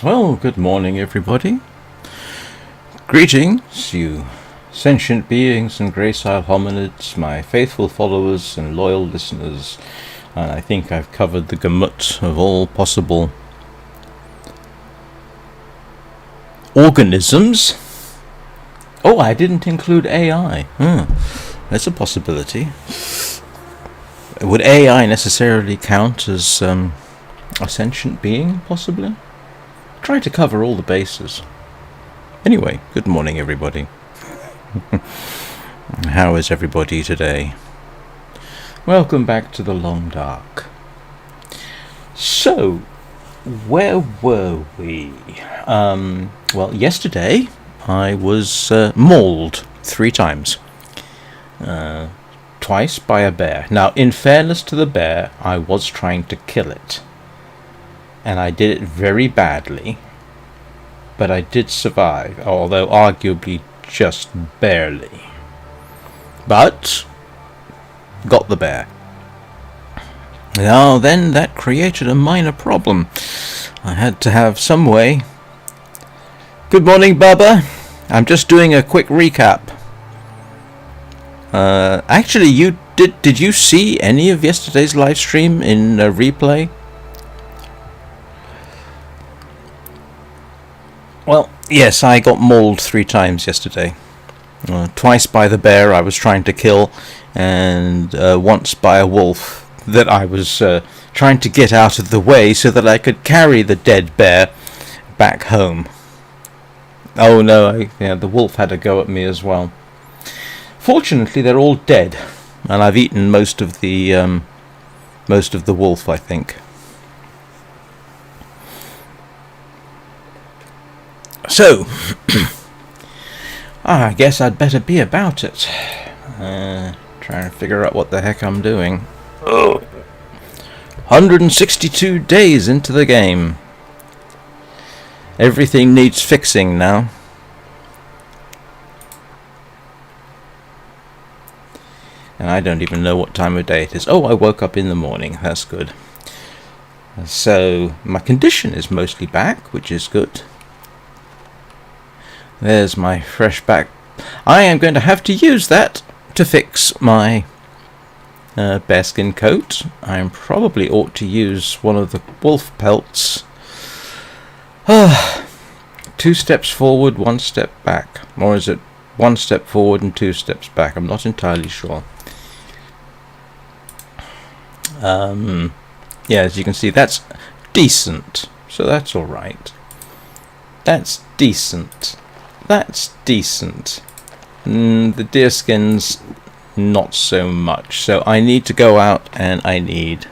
Well, good morning, everybody. Greetings, you sentient beings and gracile hominids, my faithful followers and loyal listeners. And I think I've covered the gamut of all possible organisms. Oh, I didn't include AI. That's a possibility. Would AI necessarily count as a sentient being, possibly? Try to cover all the bases. Anyway, good morning, everybody. How is everybody today? Welcome back to the Long Dark. So, where were we? Well, yesterday I was mauled 3 times. Twice by a bear. Now, in fairness to the bear, I was trying to kill it. And I did it very badly, but I did survive, although arguably just barely. But got the bear. Now then, that created a minor problem. I had to have some way. Good morning, Bubba. I'm just doing a quick recap. Actually, did you see any of yesterday's live stream in replay? Well, yes, I got mauled 3 times yesterday. Twice by the bear I was trying to kill, and once by a wolf that I was trying to get out of the way so that I could carry the dead bear back home. Oh no, the wolf had a go at me as well. Fortunately, they're all dead, and I've eaten most of the wolf, I think. So, I guess I'd better be about it. Trying to figure out what the heck I'm doing. 162 days into the game. Everything needs fixing now. And I don't even know what time of day it is. Oh, I woke up in the morning. That's good. So, my condition is mostly back, which is good. There's my fresh back. I am going to have to use that to fix my bearskin coat. I probably ought to use one of the wolf pelts. 2 steps forward, 1 step back. Or is it 1 step forward and 2 steps back? I'm not entirely sure. Yeah, as you can see, that's decent. So that's alright. That's decent. That's decent. The deerskins, not so much. So I need to go out and I need...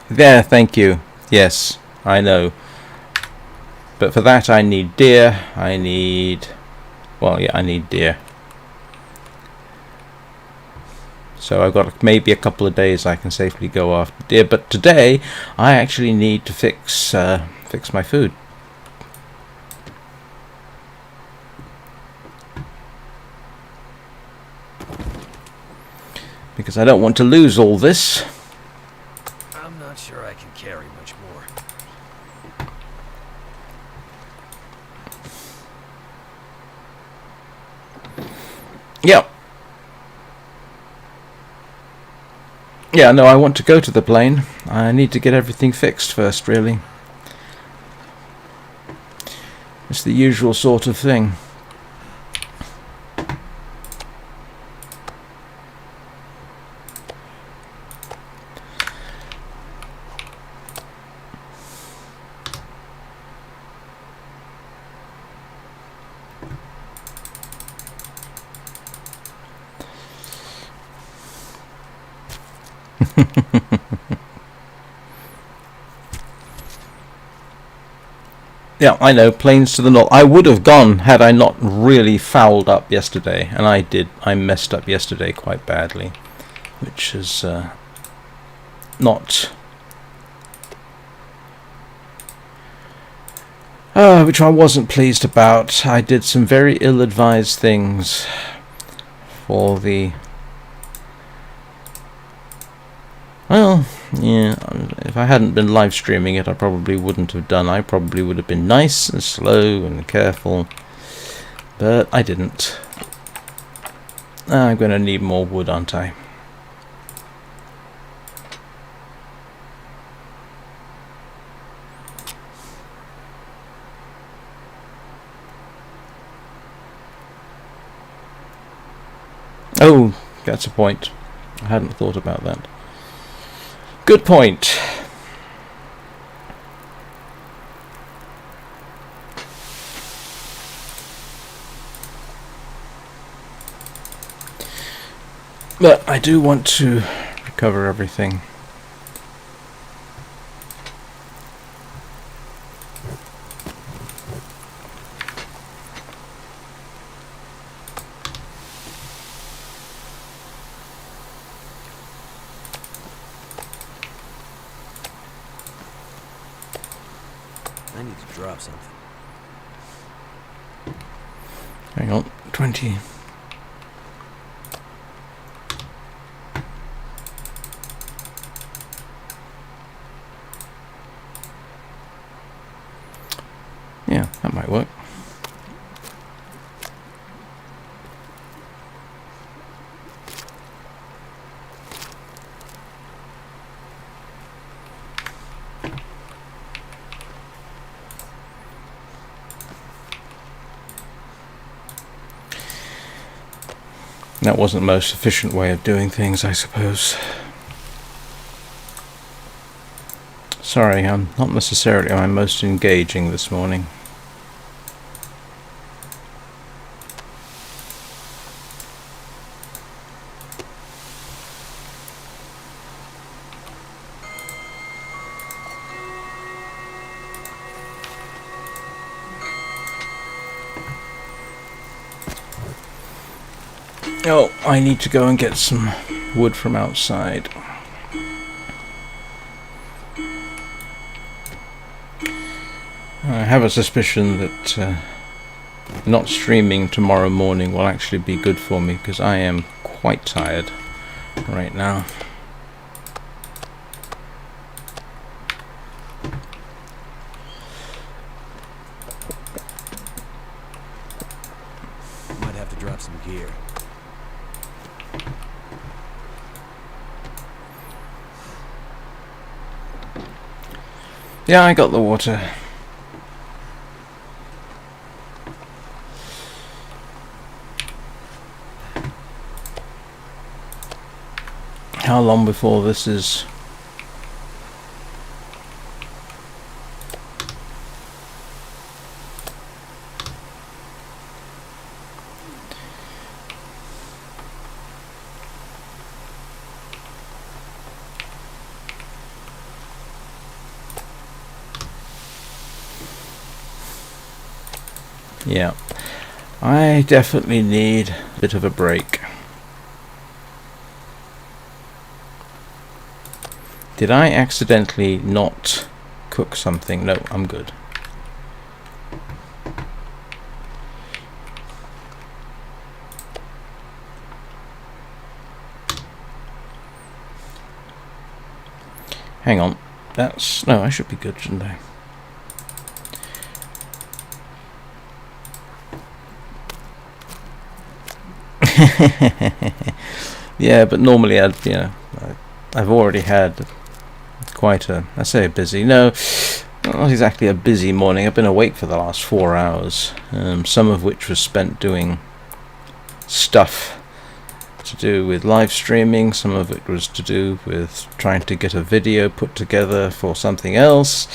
There, thank you. Yes, I know. But for that I need deer. I need deer. So I've got maybe a couple of days I can safely go after deer. But today I actually need to fix my food. Because I don't want to lose all this. I'm not sure I can carry much more. Yep. Yeah, no, I want to go to the plane. I need to get everything fixed first, really. It's the usual sort of thing. Yeah, I know, planes to the north. I would have gone had I not really fouled up yesterday, and I did. I messed up yesterday quite badly, which is not... which I wasn't pleased about. I did some very ill-advised things for the... Well, Yeah, if I hadn't been live streaming it, I probably wouldn't have done. I probably would have been nice and slow and careful, but I didn't. I'm going to need more wood, aren't I? Oh, that's a point. I hadn't thought about that. Good point. But I do want to recover everything. I need to drop something. Hang on, 20. Yeah, that might work. That wasn't the most efficient way of doing things, I suppose. Sorry, I'm not necessarily my most engaging this morning. Oh, I need to go and get some wood from outside. I have a suspicion that not streaming tomorrow morning will actually be good for me, because I am quite tired right now. Might have to drop some gear. Yeah, I got the water. How long before this is... Yeah, I definitely need a bit of a break. Did I accidentally not cook something? No, I'm good. Hang on. That's... no, I should be good, shouldn't I? Yeah, but normally I've already had quite a, I say a busy, no, not exactly a busy morning. I've been awake for the last 4 hours, some of which was spent doing stuff to do with live streaming, some of it was to do with trying to get a video put together for something else.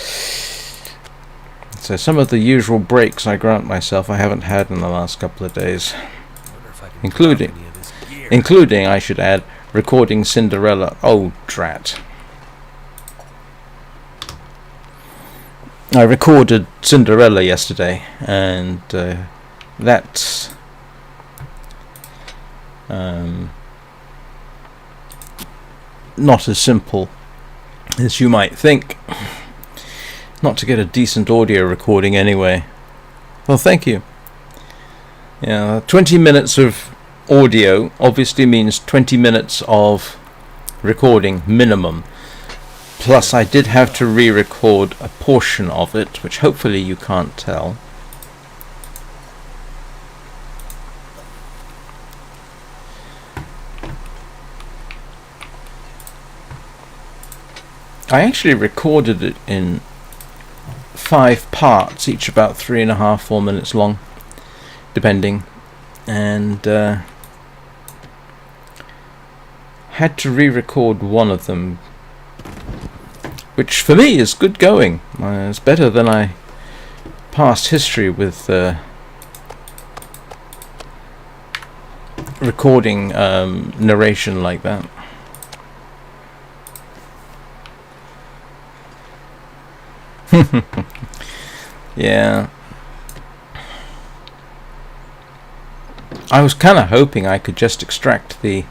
So some of the usual breaks I grant myself I haven't had in the last couple of days. Including, I should add, recording Cinderella. Oh, drat. I recorded Cinderella yesterday, and that's not as simple as you might think. Not to get a decent audio recording anyway. Well, thank you. Yeah, 20 minutes of audio obviously means 20 minutes of recording minimum. Plus, I did have to re-record a portion of it, which hopefully you can't tell. I actually recorded it in 5 parts, each about 3.5, 4 minutes long, depending, and had to re-record one of them, which for me is good going. It's better than I past history with recording narration like that. Yeah, I was kind of hoping I could just extract the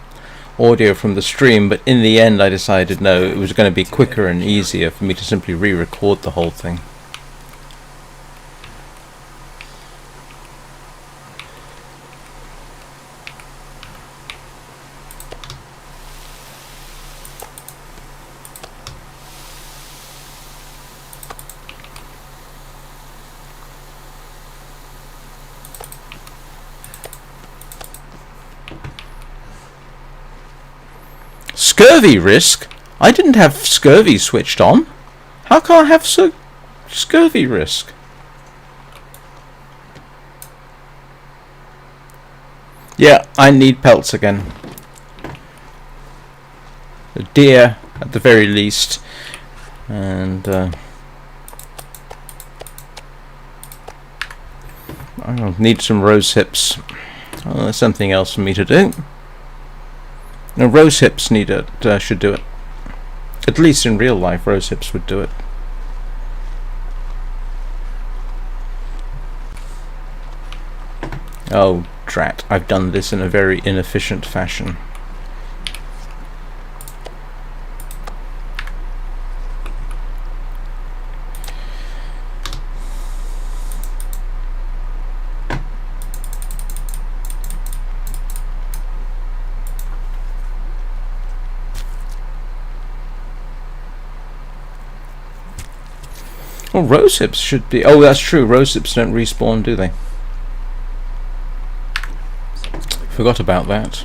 audio from the stream, but in the end I decided no, it was going to be quicker and easier for me to simply re-record the whole thing. Scurvy risk? I didn't have scurvy switched on. How can I have scurvy risk? Yeah, I need pelts again. A deer at the very least. And I'll need some rose hips. Oh, there's something else for me to do. No, rose hips need it. Should do it. At least in real life, rose hips would do it. Oh, drat! I've done this in a very inefficient fashion. Well, rose hips should be... Oh, that's true. Rose hips don't respawn, do they? Forgot about that.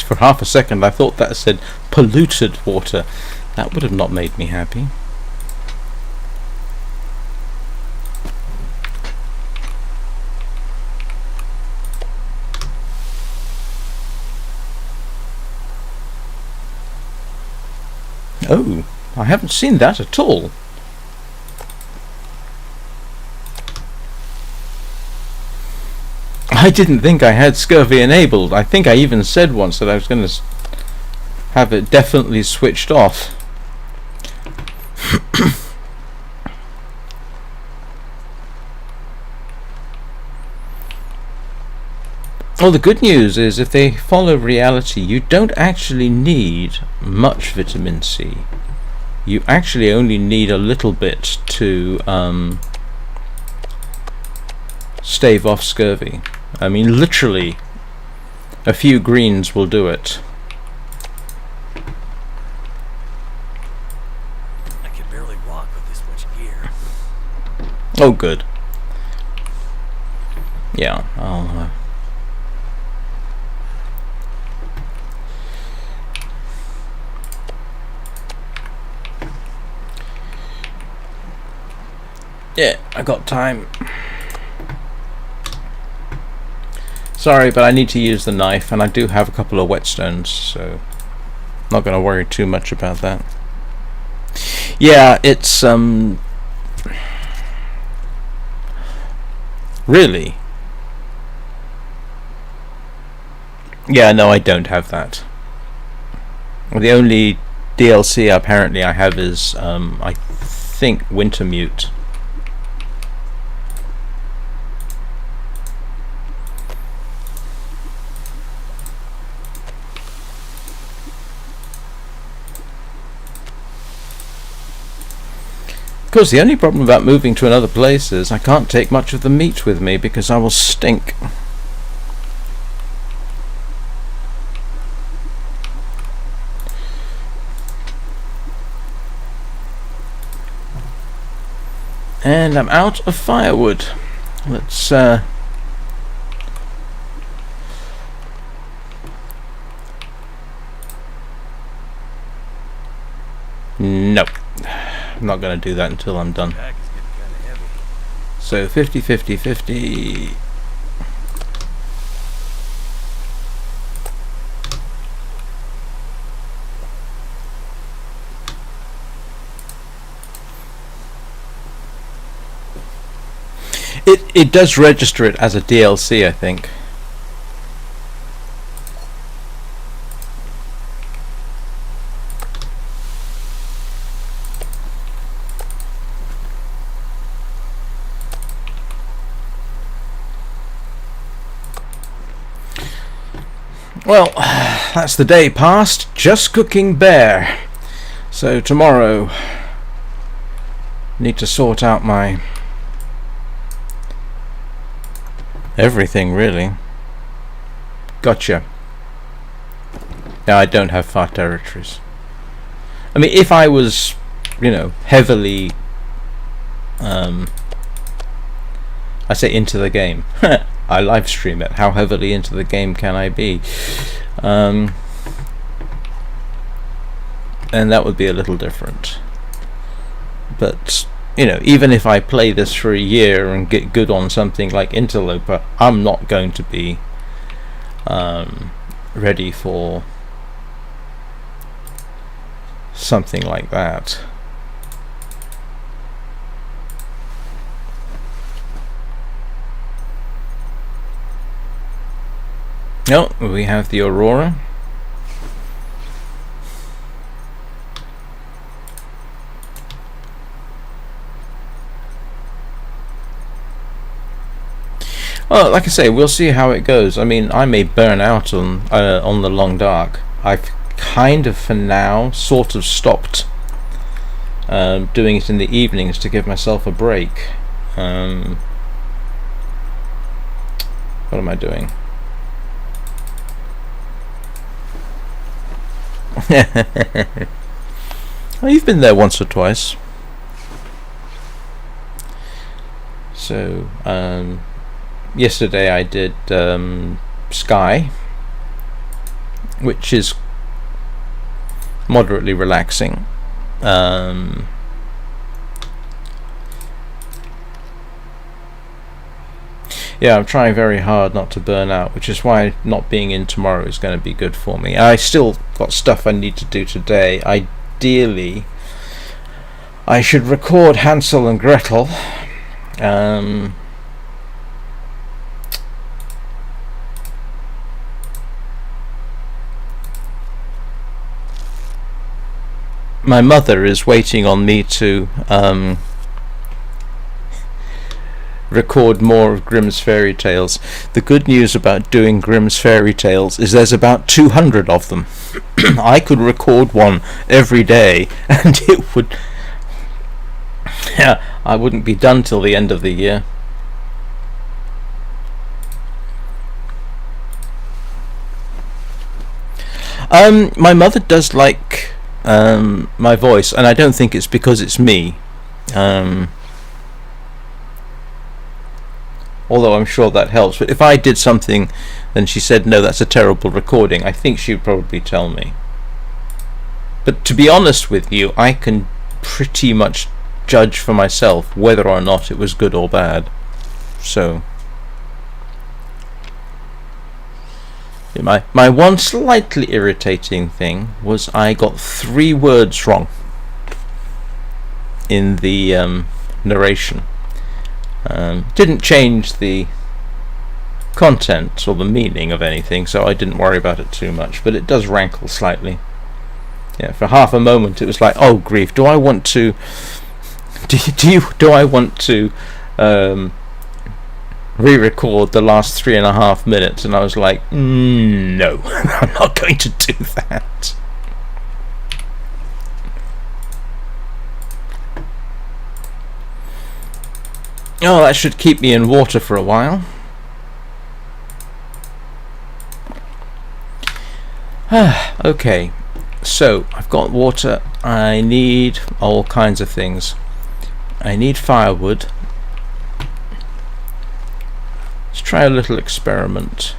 For half a second I thought that said polluted water. That would have not made me happy. Oh, I haven't seen that at all. I didn't think I had scurvy enabled. I think I even said once that I was going to have it definitely switched off. Well, the good news is if they follow reality, you don't actually need much vitamin C. You actually only need a little bit to stave off scurvy. I mean, literally, a few greens will do it. I can barely walk with this much gear. Oh, good. Yeah, I'll... Yeah, I got time. Sorry, but I need to use the knife, and I do have a couple of whetstones, so I'm not going to worry too much about that. Yeah, it's really. Yeah, no, I don't have that. The only DLC apparently I have is I think Wintermute. Of course, the only problem about moving to another place is I can't take much of the meat with me because I will stink. And I'm out of firewood. Let's no, I'm not going to do that until I'm done. Pack is getting kind of heavy. So 50, 50, 50. It does register it as a DLC, I think. Well, that's the day past, just cooking bear. So tomorrow, need to sort out my everything, really. Gotcha. Now, I don't have far territories. I mean, if I was, heavily, I say into the game. I live stream it. How heavily into the game can I be? And that would be a little different. But even if I play this for a year and get good on something like Interloper, I'm not going to be ready for something like that. No, we have the Aurora. Well, like I say, we'll see how it goes. I mean, I may burn out on the Long Dark. I've kind of, for now, sort of stopped doing it in the evenings to give myself a break. What am I doing? Well, you've been there once or twice. So, yesterday I did Sky, which is moderately relaxing. Yeah, I'm trying very hard not to burn out, which is why not being in tomorrow is going to be good for me. I still got stuff I need to do today. Ideally, I should record Hansel and Gretel. My mother is waiting on me to record more of Grimm's Fairy Tales. The good news about doing Grimm's Fairy Tales is there's about 200 of them. I could record one every day and it would... Yeah, I wouldn't be done till the end of the year. My mother does like my voice, and I don't think it's because it's me. Although I'm sure that helps. But if I did something and she said, no, that's a terrible recording, I think she'd probably tell me. But to be honest with you, I can pretty much judge for myself whether or not it was good or bad. So my one slightly irritating thing was I got 3 words wrong in the narration. Didn't change the content or the meaning of anything, so I didn't worry about it too much, but it does rankle slightly. Yeah, for half a moment it was like, oh grief, do I want to re-record the last 3.5 minutes? And I was like, no, I'm not going to do that. Oh, that should keep me in water for a while. Okay, so I've got water. I need all kinds of things. I need firewood. Let's try a little experiment.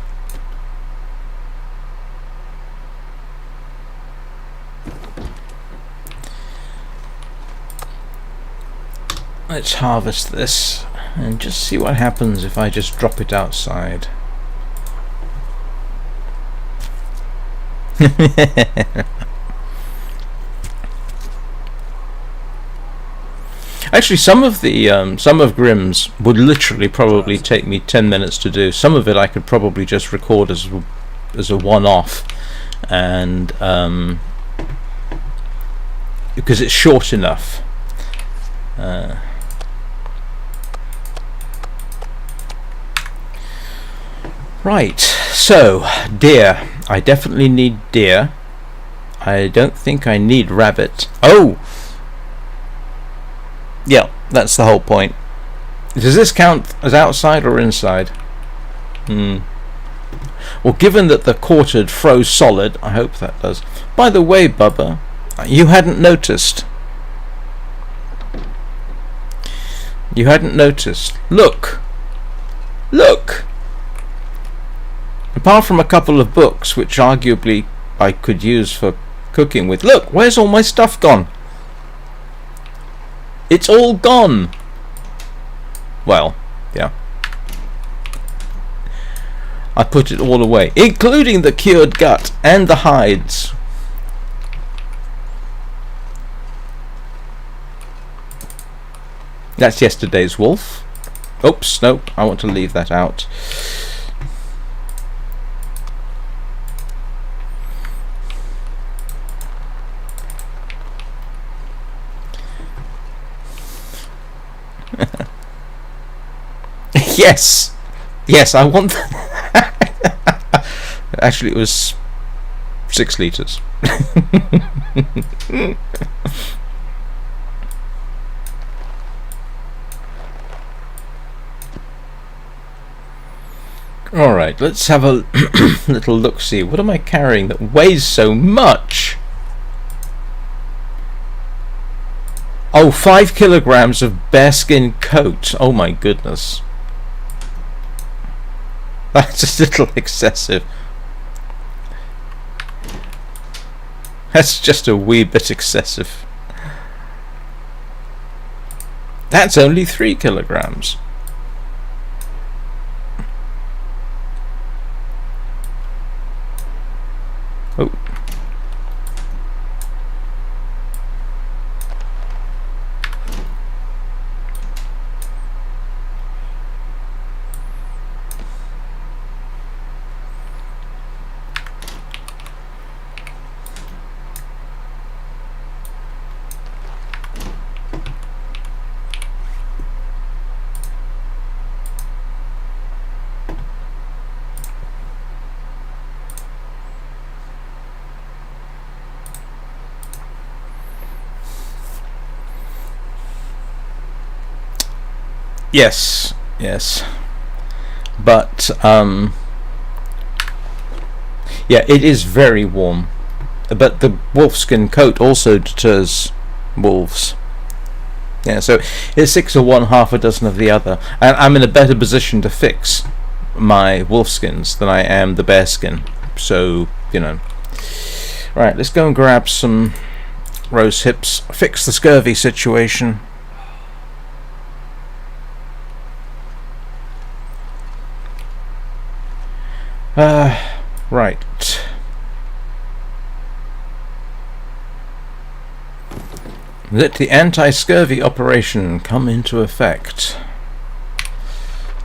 Let's harvest this and just see what happens if I just drop it outside. Actually, some of Grimm's would literally probably take me 10 minutes to do. Some of it I could probably just record as a one-off, and because it's short enough. Right, so deer. I definitely need deer. I don't think I need rabbit. Oh! Yeah, that's the whole point. Does this count as outside or inside? Well, given that the quartered froze solid, I hope that does. By the way, Bubba, you hadn't noticed. You hadn't noticed. Look! Look! Apart from a couple of books, which arguably I could use for cooking with. Look, where's all my stuff gone? It's all gone! Well, yeah. I put it all away, including the cured gut and the hides. That's yesterday's wolf. Oops, nope, I want to leave that out. Yes! Yes, I want that. Actually, it was 6 litres. Alright, let's have a little look-see. What am I carrying that weighs so much? Oh, 5 kilograms of bearskin coat. Oh my goodness. That's a little excessive. That's just a wee bit excessive. That's only 3 kilograms. Oh. Yes, yes, but yeah, it is very warm. But the wolfskin coat also deters wolves. Yeah, so it's 6 of one, half a dozen of the other, and I'm in a better position to fix my wolfskins than I am the bearskin. So you know, right? Let's go and grab some rose hips. Fix the scurvy situation. Right. Let the anti-scurvy operation come into effect.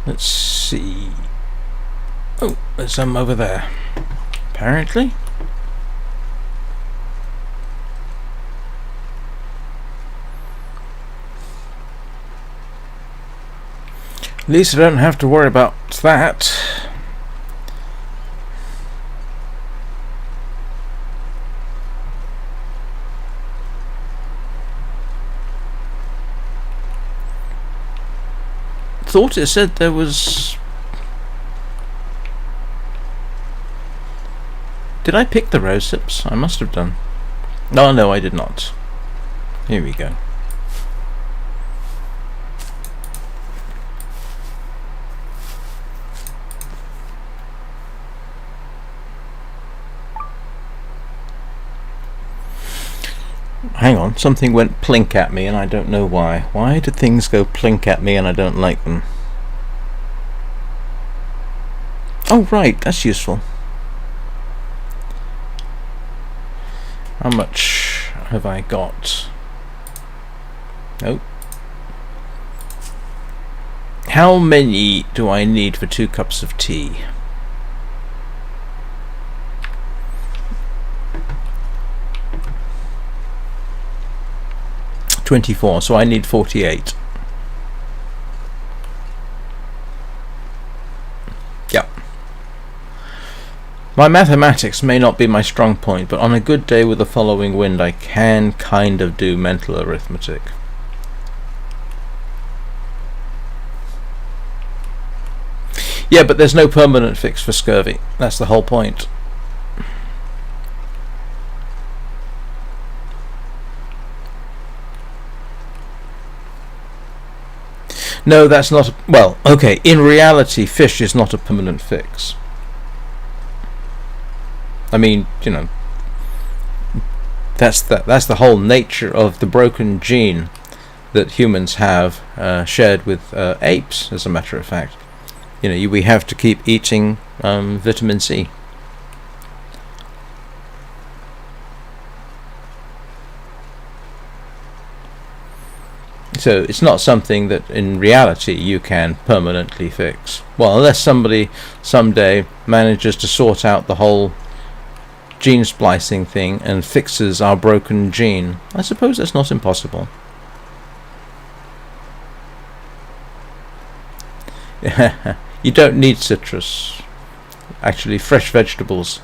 Let's see. Oh, there's some over there. Apparently. At least I don't have to worry about that. thought it said there was... Did I pick the rose hips? I must have done. Oh no, I did not. Here we go. Hang on, something went plink at me and I don't know why. Why do things go plink at me and I don't like them? Oh right, that's useful. How much have I got? Nope. How many do I need for 2 cups of tea? $24, so I need 48. Yep. My mathematics may not be my strong point, but on a good day with the following wind I can kind of do mental arithmetic. Yeah, but there's no permanent fix for scurvy. That's the whole point. No, that's not... Well, okay, in reality, fish is not a permanent fix. I mean, you know, that's the whole nature of the broken gene that humans have shared with apes, as a matter of fact. You know, we have to keep eating vitamin C. So it's not something that in reality you can permanently fix. Well, unless somebody someday manages to sort out the whole gene splicing thing and fixes our broken gene. I suppose that's not impossible. You don't need citrus. Actually, fresh vegetables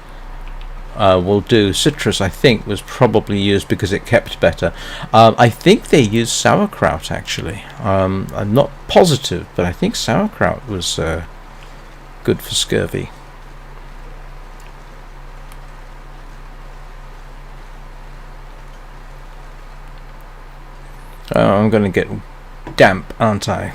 will do. Citrus, I think, was probably used because it kept better. I think they used sauerkraut, actually. I'm not positive, but I think sauerkraut was good for scurvy. I'm going to get damp, aren't I?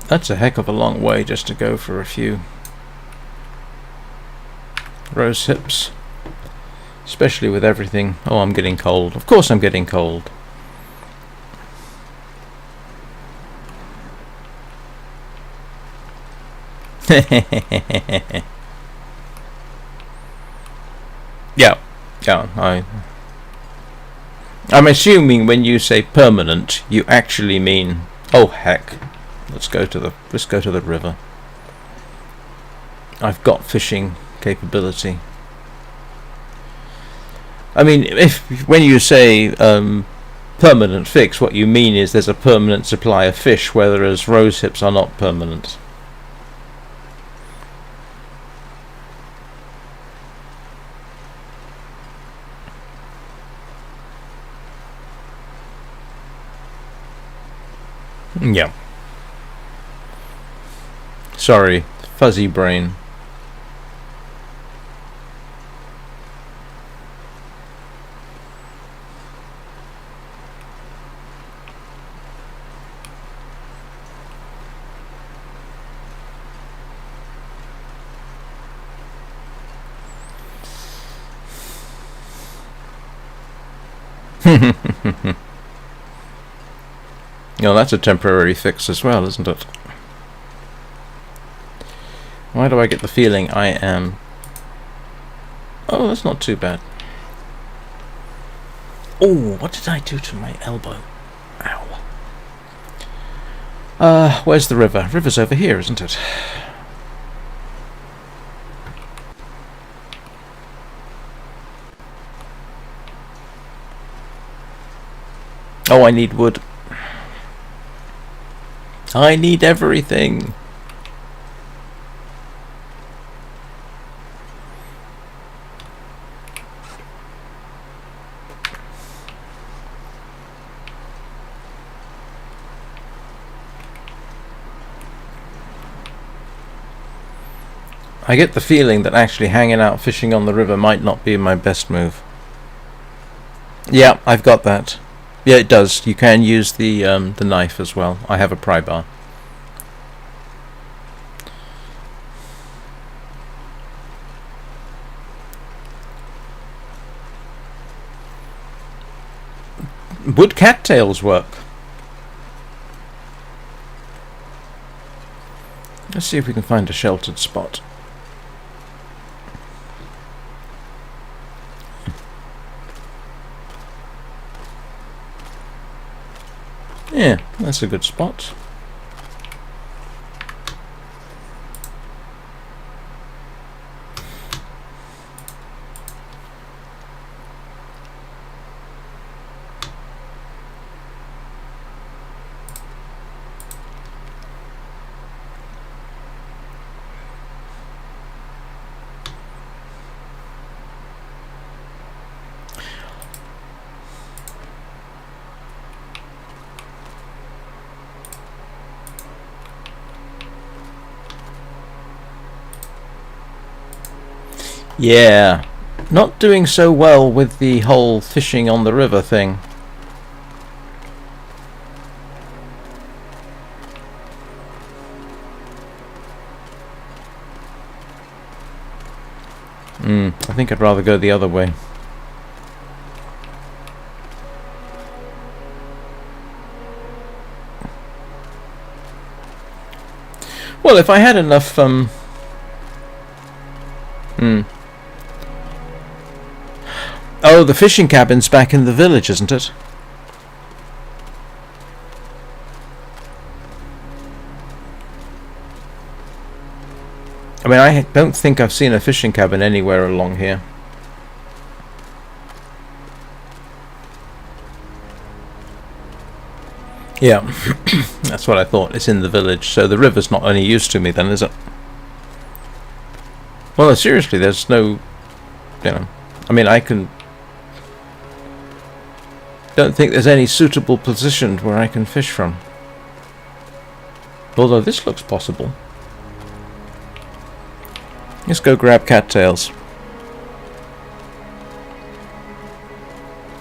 That's a heck of a long way just to go for a few rose hips, especially with everything. Oh, I'm getting cold. Of course I'm getting cold. Yeah, I'm assuming when you say permanent, you actually mean, oh heck, let's go to the river. I've got fishing capability. I mean, when you say permanent fix, what you mean is there's a permanent supply of fish, whereas rose hips are not permanent. Yeah. Sorry, fuzzy brain. No, that's a temporary fix as well, isn't it? Why do I get the feeling I am... Oh, that's not too bad. Oh, what did I do to my elbow? Ow. Where's the river? River's over here, isn't it? Oh, I need wood. I need everything. I get the feeling that actually hanging out fishing on the river might not be my best move. Yeah, I've got that. Yeah, it does. You can use the knife as well. I have a pry bar. Would cattails work? Let's see if we can find a sheltered spot. Yeah, that's a good spot. Yeah, not doing so well with the whole fishing on the river thing. I think I'd rather go the other way. Well, if I had enough Oh, the fishing cabin's back in the village, isn't it? I mean, I don't think I've seen a fishing cabin anywhere along here. Yeah, that's what I thought. It's in the village, so the river's not any use to me then, is it? Well, seriously, there's no... I mean, don't think there's any suitable position where I can fish from. Although this looks possible. Let's go grab cattails.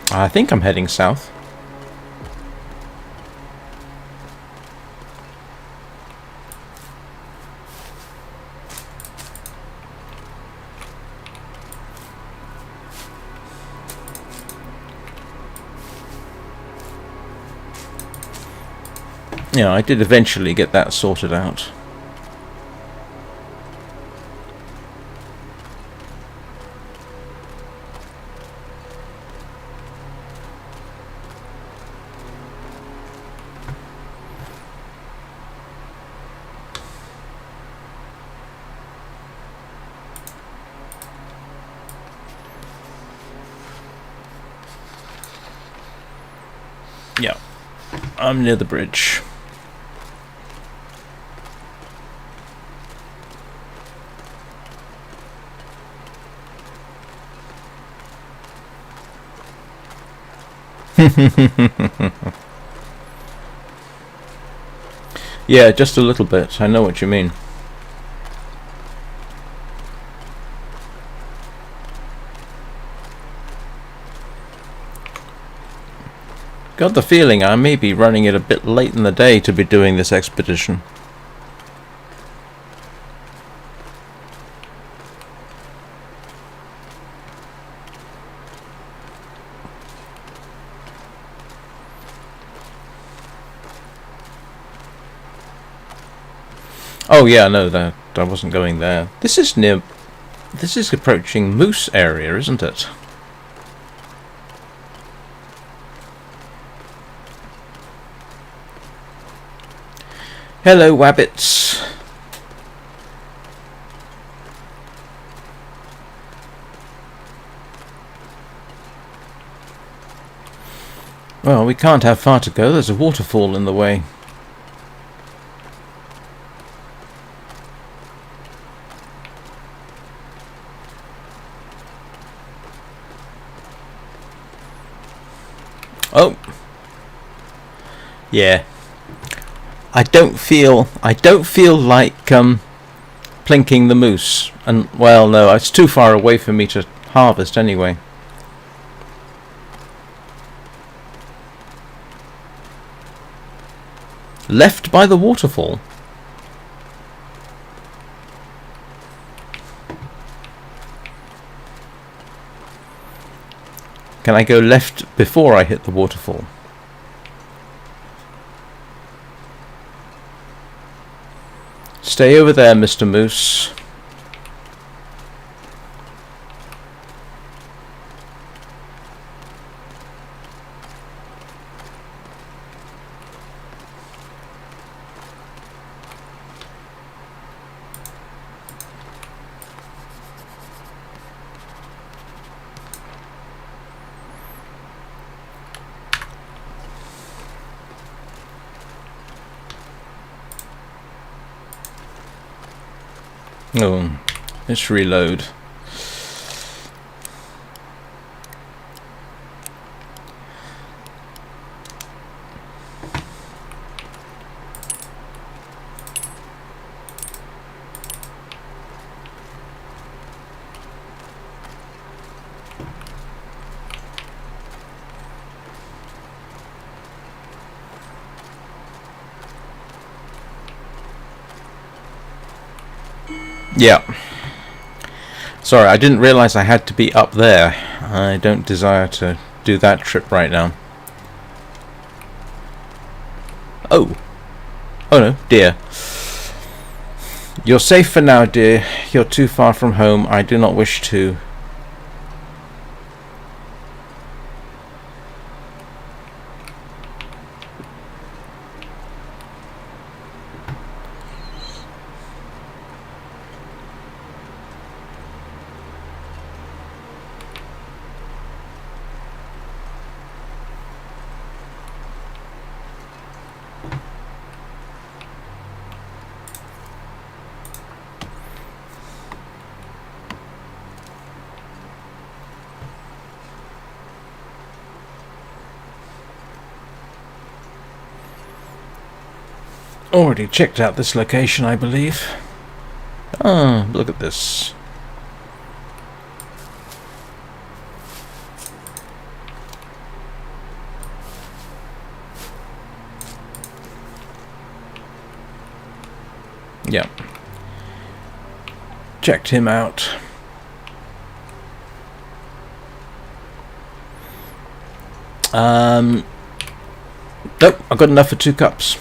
I think I'm heading south. Yeah, I did eventually get that sorted out. Yeah, I'm near the bridge. Yeah, just a little bit. I know what you mean. Got the feeling I may be running it a bit late in the day to be doing this expedition. Oh yeah, no, that I wasn't going there. This is near... This is approaching Moose area, isn't it? Hello, wabbits. Well, we can't have far to go. There's a waterfall in the way. Oh. Yeah. I don't feel like plinking the moose. And, well, no, it's too far away for me to harvest anyway. Left by the waterfall. Can I go left before I hit the waterfall? Stay over there, Mr. Moose. Oh, let's reload. Yeah. Sorry, I didn't realize I had to be up there. I don't desire to do that trip right now. Oh. Oh no, dear. You're safe for now, dear. You're too far from home. I do not wish to. Already checked out this location, I believe. Oh, look at this. Yeah. Checked him out. Nope, I've got enough for 2 cups.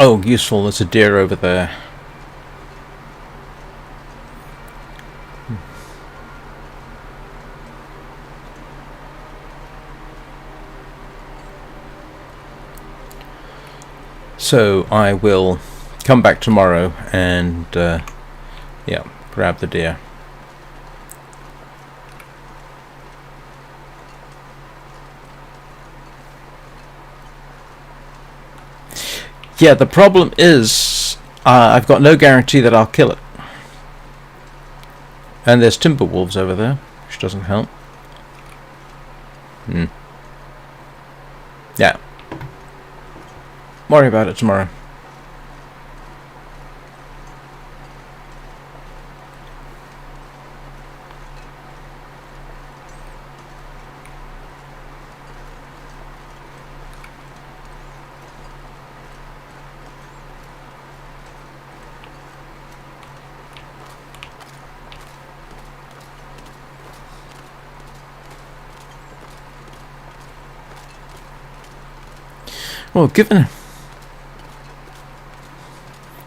Oh, useful, there's a deer over there. So I will come back tomorrow and yeah, grab the deer. Yeah, the problem is I've got no guarantee that I'll kill it. And there's timber wolves over there, which doesn't help. Yeah. Worry about it tomorrow. Well, given...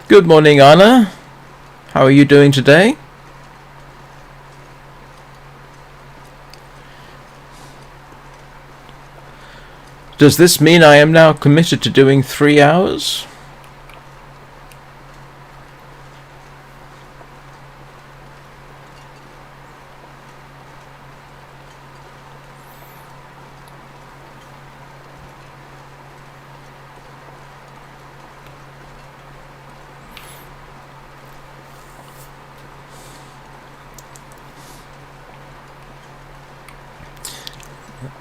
Good morning, Anna. How are you doing today? Does this mean I am now committed to doing 3 hours?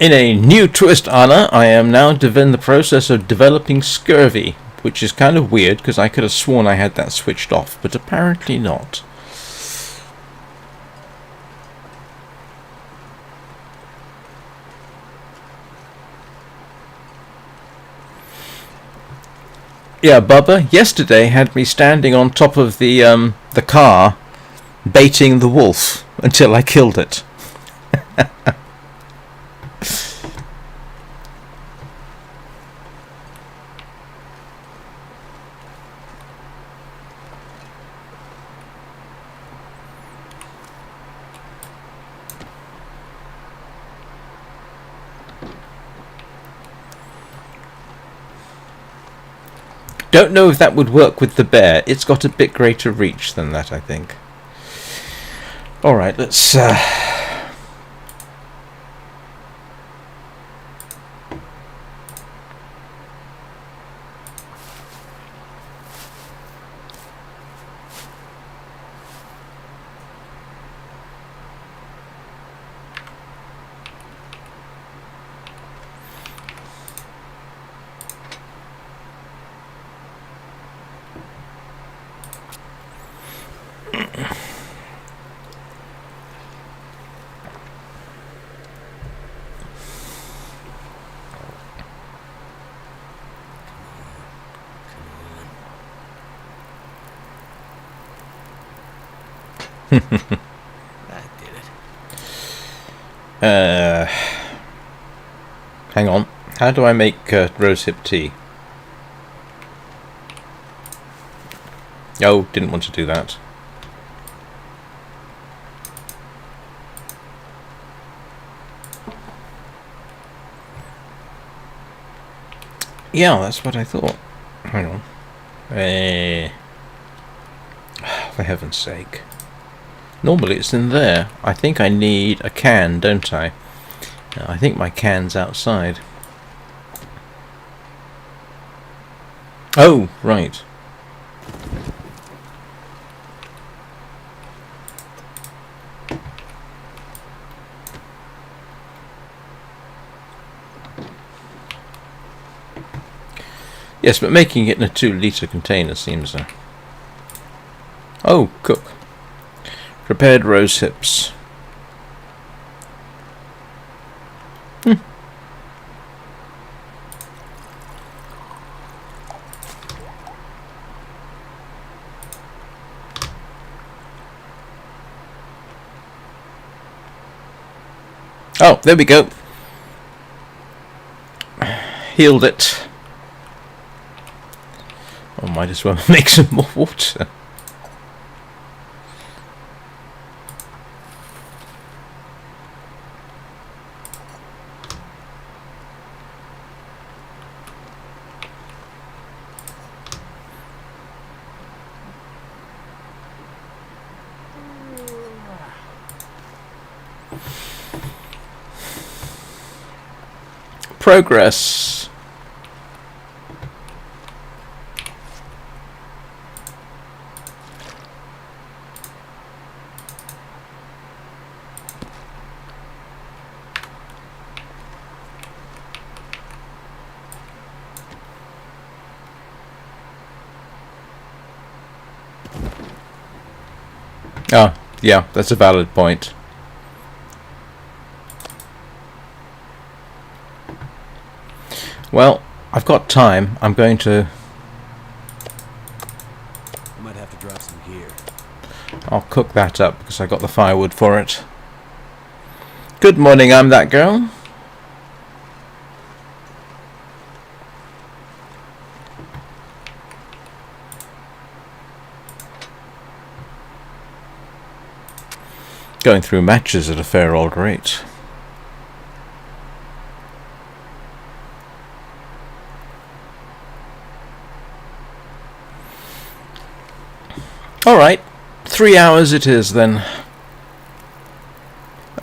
In a new twist, Anna, I am now in the process of developing scurvy, which is kind of weird because I could have sworn I had that switched off, but apparently not. Yeah, Bubba, yesterday had me standing on top of the car, baiting the wolf until I killed it. Don't know if that would work with the bear. It's got a bit greater reach than that, I think. Alright, let's... That did it. Hang on. How do I make rosehip tea? Oh, didn't want to do that. Yeah, that's what I thought. Hang on. For heaven's sake. Normally it's in there. I think I need a can, don't I? I think my can's outside. Oh, right. Yes, but making it in a 2-litre container seems... Oh, cook. Prepared rose hips. Oh, there we go. Healed it. Oh, might as well make some more water. Progress. Oh, yeah, that's a valid point. Well, I've got time. I'm going to... I might have to drop some gear. I'll cook that up because I got the firewood for it. Good morning, I'm that girl. Going through matches at a fair old rate. Alright, 3 hours it is then.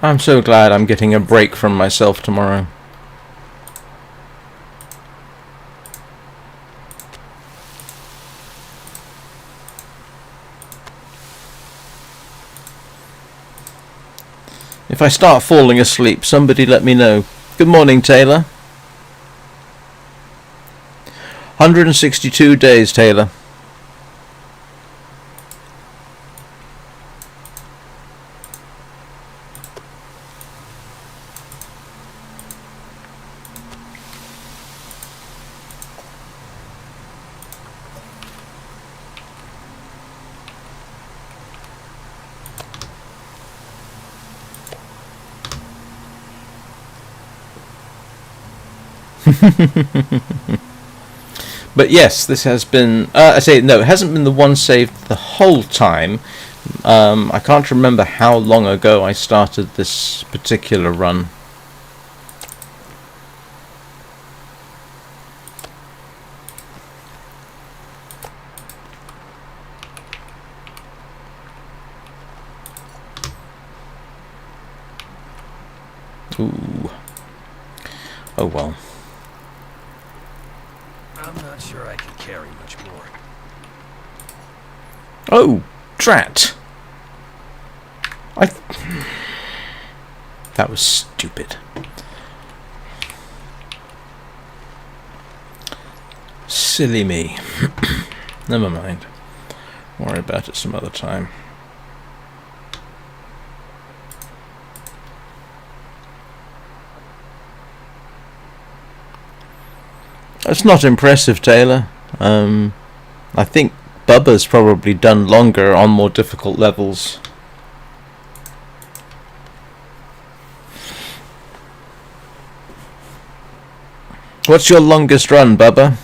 I'm so glad I'm getting a break from myself tomorrow. If I start falling asleep, somebody let me know. Good morning, Taylor. 162 days, Taylor. But yes, this has been... I say, no, it hasn't been the one saved the whole time. I can't remember how long ago I started this particular run. Ooh. Oh well. I'm not sure I can carry much more. Oh, drat. That was stupid. Silly me. Never mind. Worry about it some other time. That's not impressive, Taylor. I think Bubba's probably done longer on more difficult levels. What's your longest run, Bubba?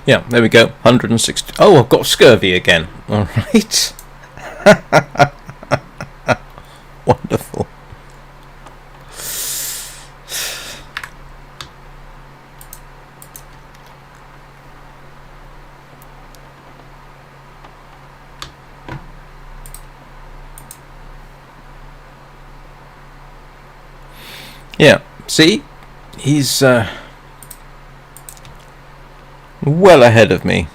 Yeah, there we go. 160. Oh, I've got scurvy again. All right. Wonderful. Yeah, see? He's well ahead of me.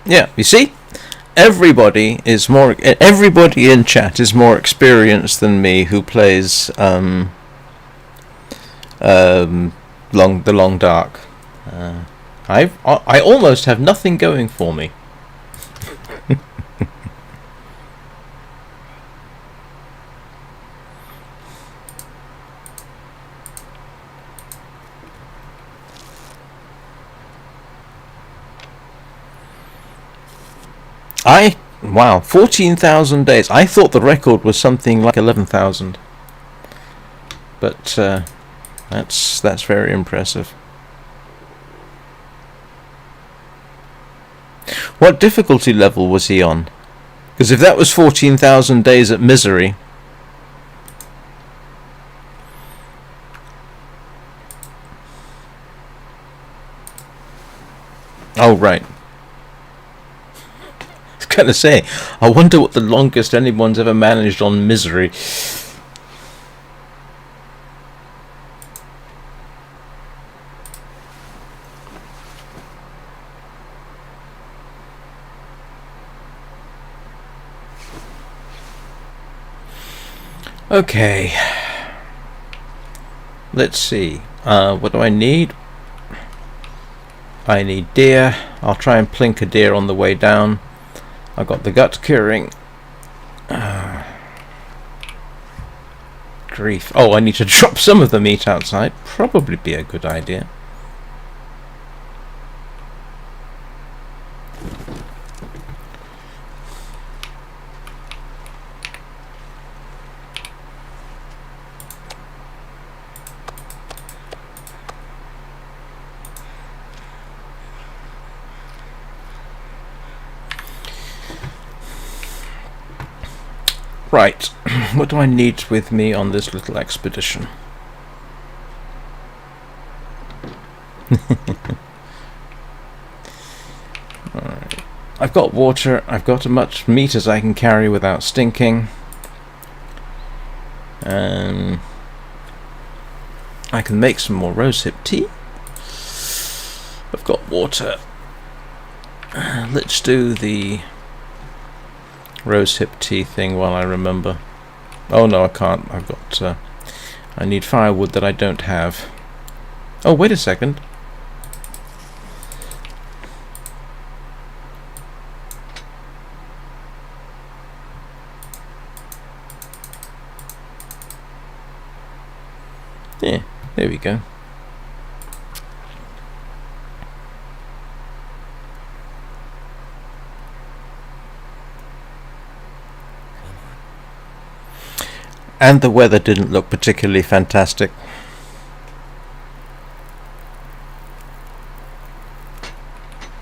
Yeah, you see? Everybody in chat is more experienced than me who plays the long dark. I almost have nothing going for me. Wow, 14,000 days. I thought the record was something like 11,000. But that's very impressive. What difficulty level was he on? Because if that was 14,000 days at misery... Oh, right. I was going to say, I wonder what the longest anyone's ever managed on misery. Okay. Let's see. What do I need? I need deer. I'll try and plink a deer on the way down. I've got the gut curing. Grief. Oh, I need to drop some of the meat outside. Probably be a good idea. Right. What do I need with me on this little expedition? Alright. I've got water, I've got as much meat as I can carry without stinking. I can make some more rosehip tea. I've got water. Let's do the rosehip tea thing while I remember. Oh no, I can't. I've got... I need firewood that I don't have. Oh, wait a second. Yeah, there we go. And the weather didn't look particularly fantastic.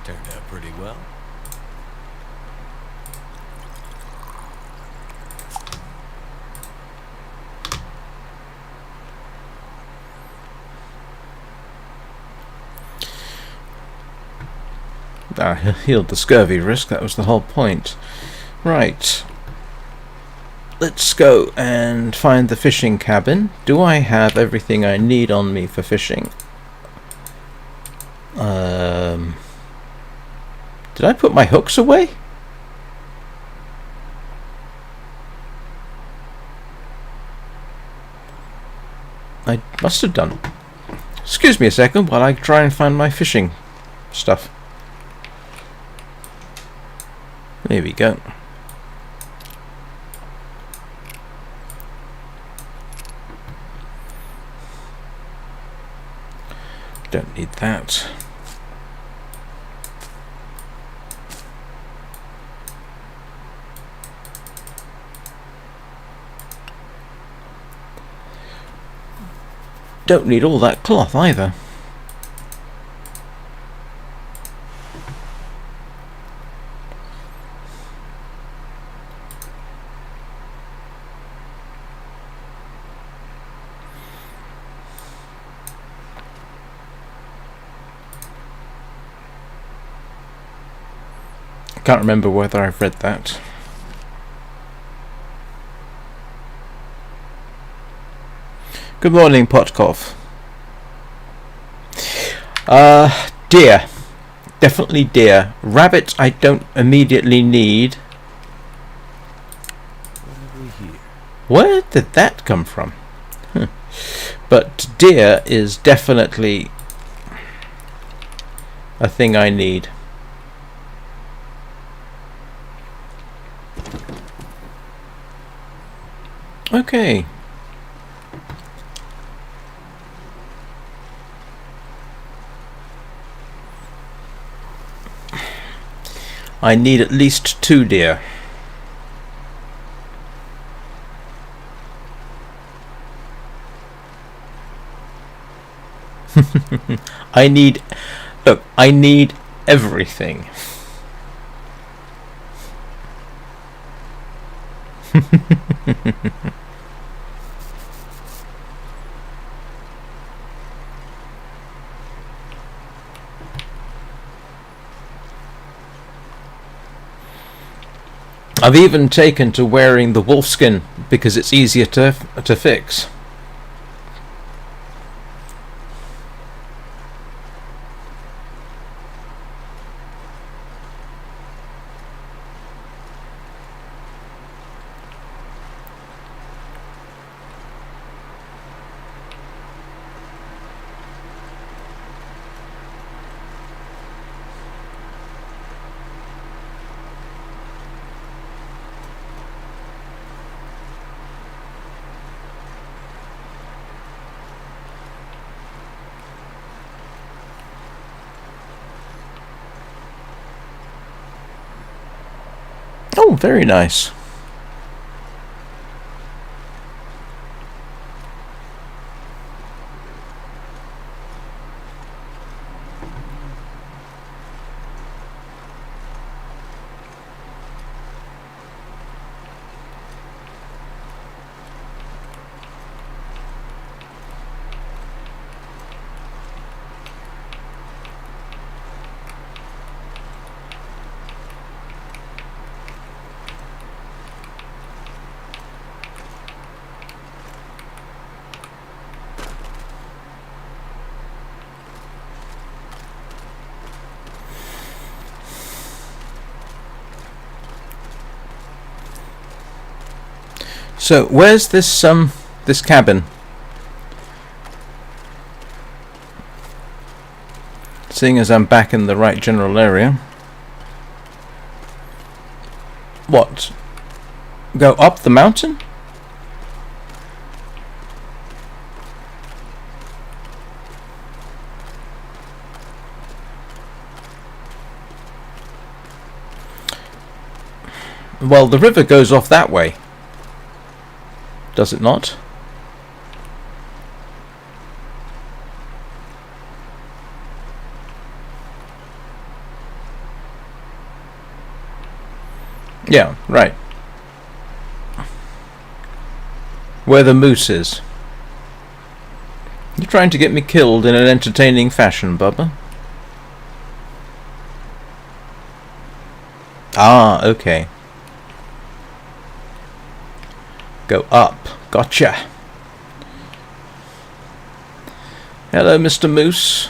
Turned out pretty well. Healed the scurvy risk, that was the whole point. Right. Let's go and find the fishing cabin. Do I have everything I need on me for fishing? Did I put my hooks away? I must have done. Excuse me a second while I try and find my fishing stuff. There we go. Don't need that. Don't need all that cloth either. I can't remember whether I've read that. Good morning, Potkov. Deer. Definitely deer. Rabbit I don't immediately need. What have we here? Where did that come from? But deer is definitely a thing I need. Okay. I need at least 2 deer. I need... Look, I need everything. I've even taken to wearing the wolfskin because it's easier to fix. Oh, very nice. So where's this cabin? Seeing as I'm back in the right general area. What? Go up the mountain? Well, the river goes off that way. Does it not? Yeah, right. Where the moose is. You're trying to get me killed in an entertaining fashion, Bubba. Ah, okay. Go up. Gotcha. Hello, Mr. Moose.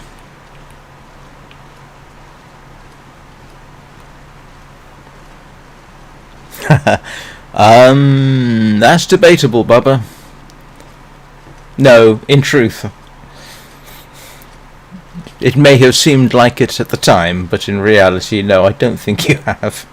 That's debatable, Bubba. No, in truth. It may have seemed like it at the time, but in reality, no, I don't think you have.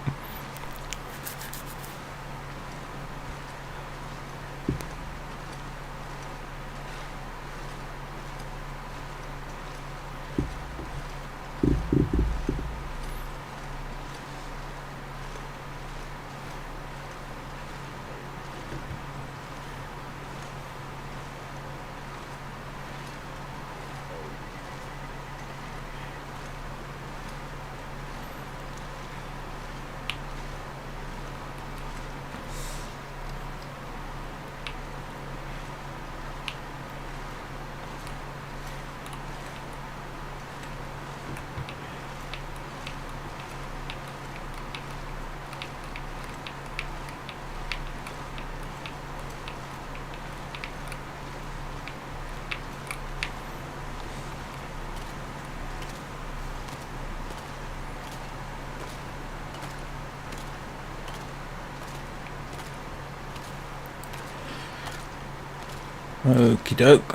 Okie doke.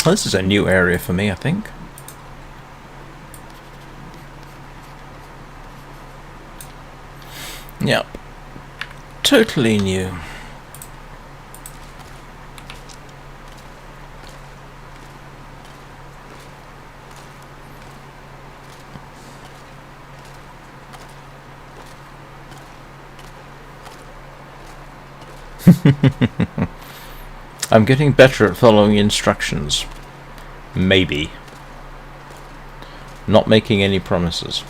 Well, this is a new area for me, I think. Yep. Totally new. I'm getting better at following instructions. Maybe. Not making any promises.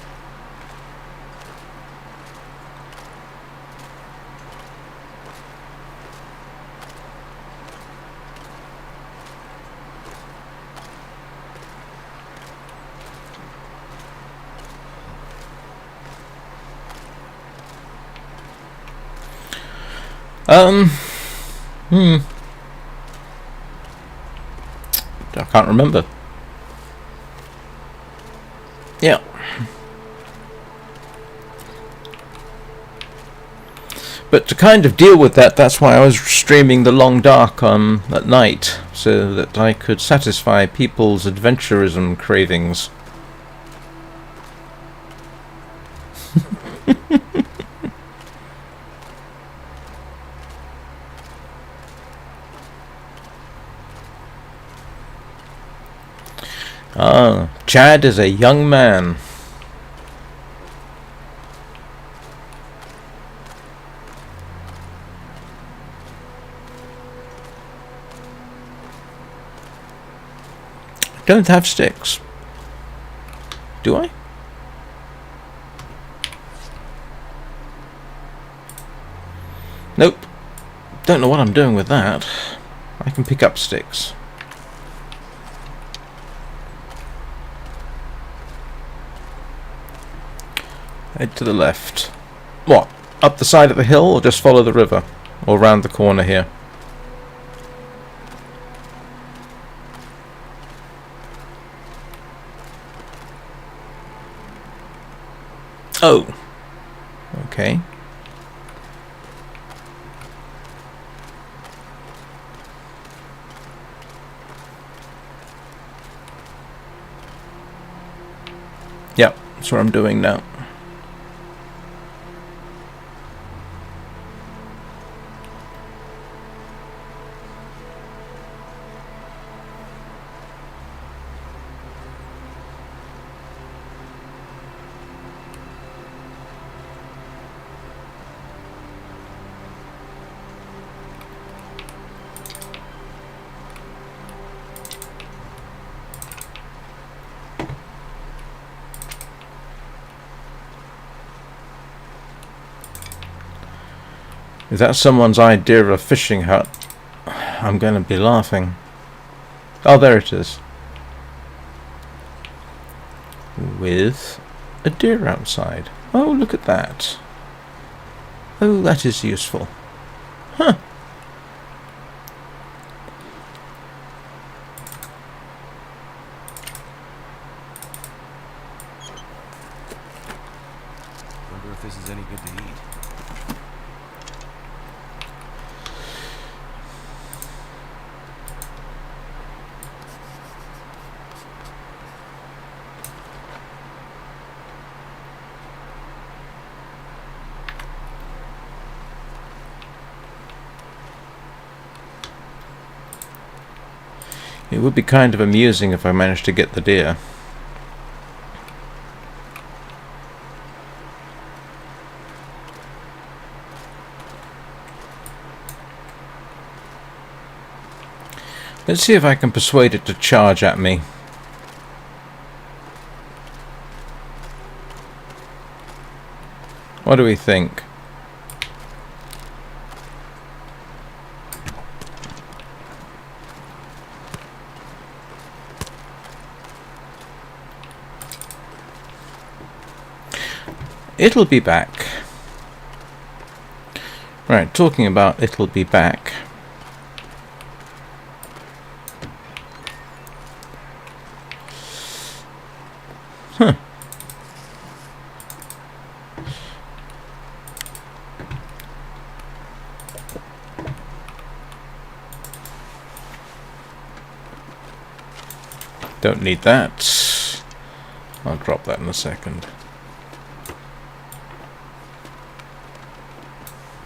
I can't remember. Yeah. But to kind of deal with that, that's why I was streaming the Long Dark at night, so that I could satisfy people's adventurism cravings. Ah, Chad is a young man. I don't have sticks. Do I? Nope. Don't know what I'm doing with that. I can pick up sticks. Head to the left. What? Up the side of the hill, or just follow the river? Or round the corner here? Oh. Okay. Yep, that's what I'm doing now. If that's someone's idea of a fishing hut, I'm going to be laughing. Oh, there it is. With a deer outside. Oh, look at that. Oh, that is useful. Huh. Wonder if this is any good to eat. It would be kind of amusing if I managed to get the deer. Let's see if I can persuade it to charge at me. What do we think? It'll be back. Right, talking about it'll be back. Huh. Don't need that. I'll drop that in a second.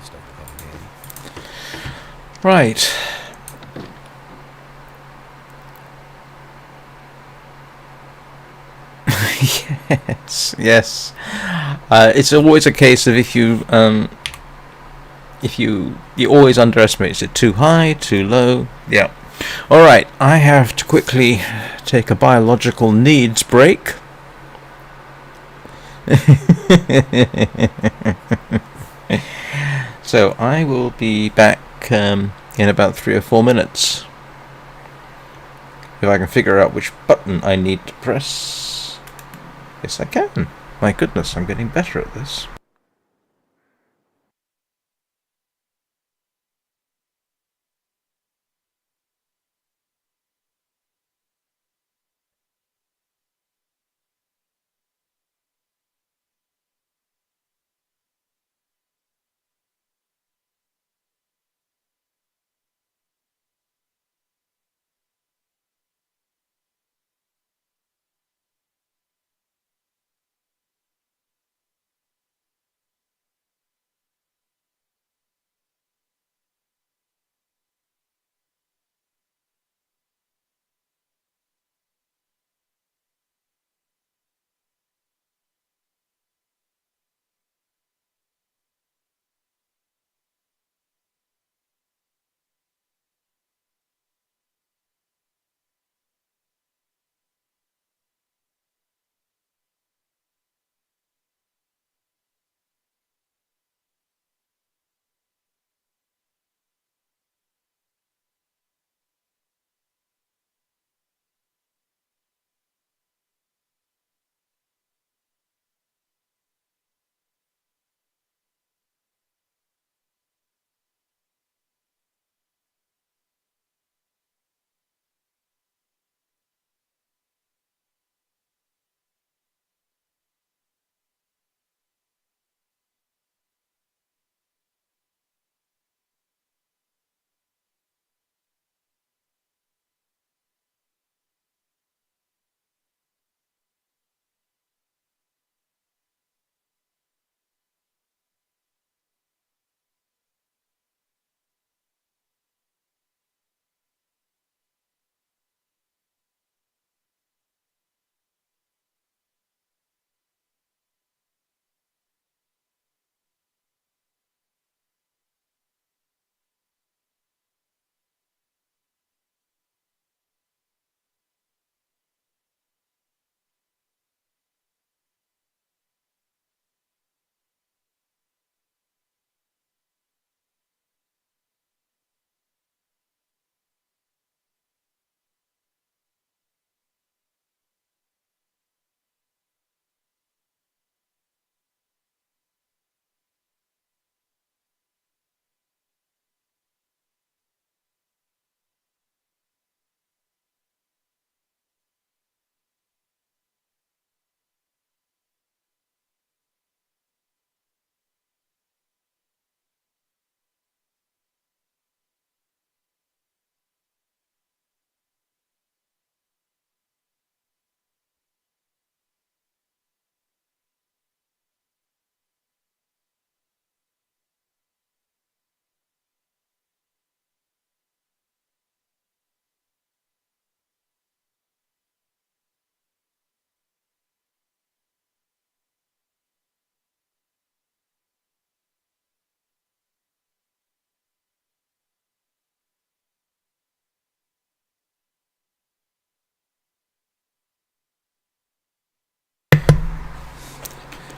Stuff to come in handy. Right. Yes. It's always a case of if you always underestimate. Is it too high, too low? Yeah. All right. I have to quickly take a biological needs break. So I will be back in about 3 or 4 minutes. If I can figure out which button I need to press. Yes, I can. My goodness, I'm getting better at this.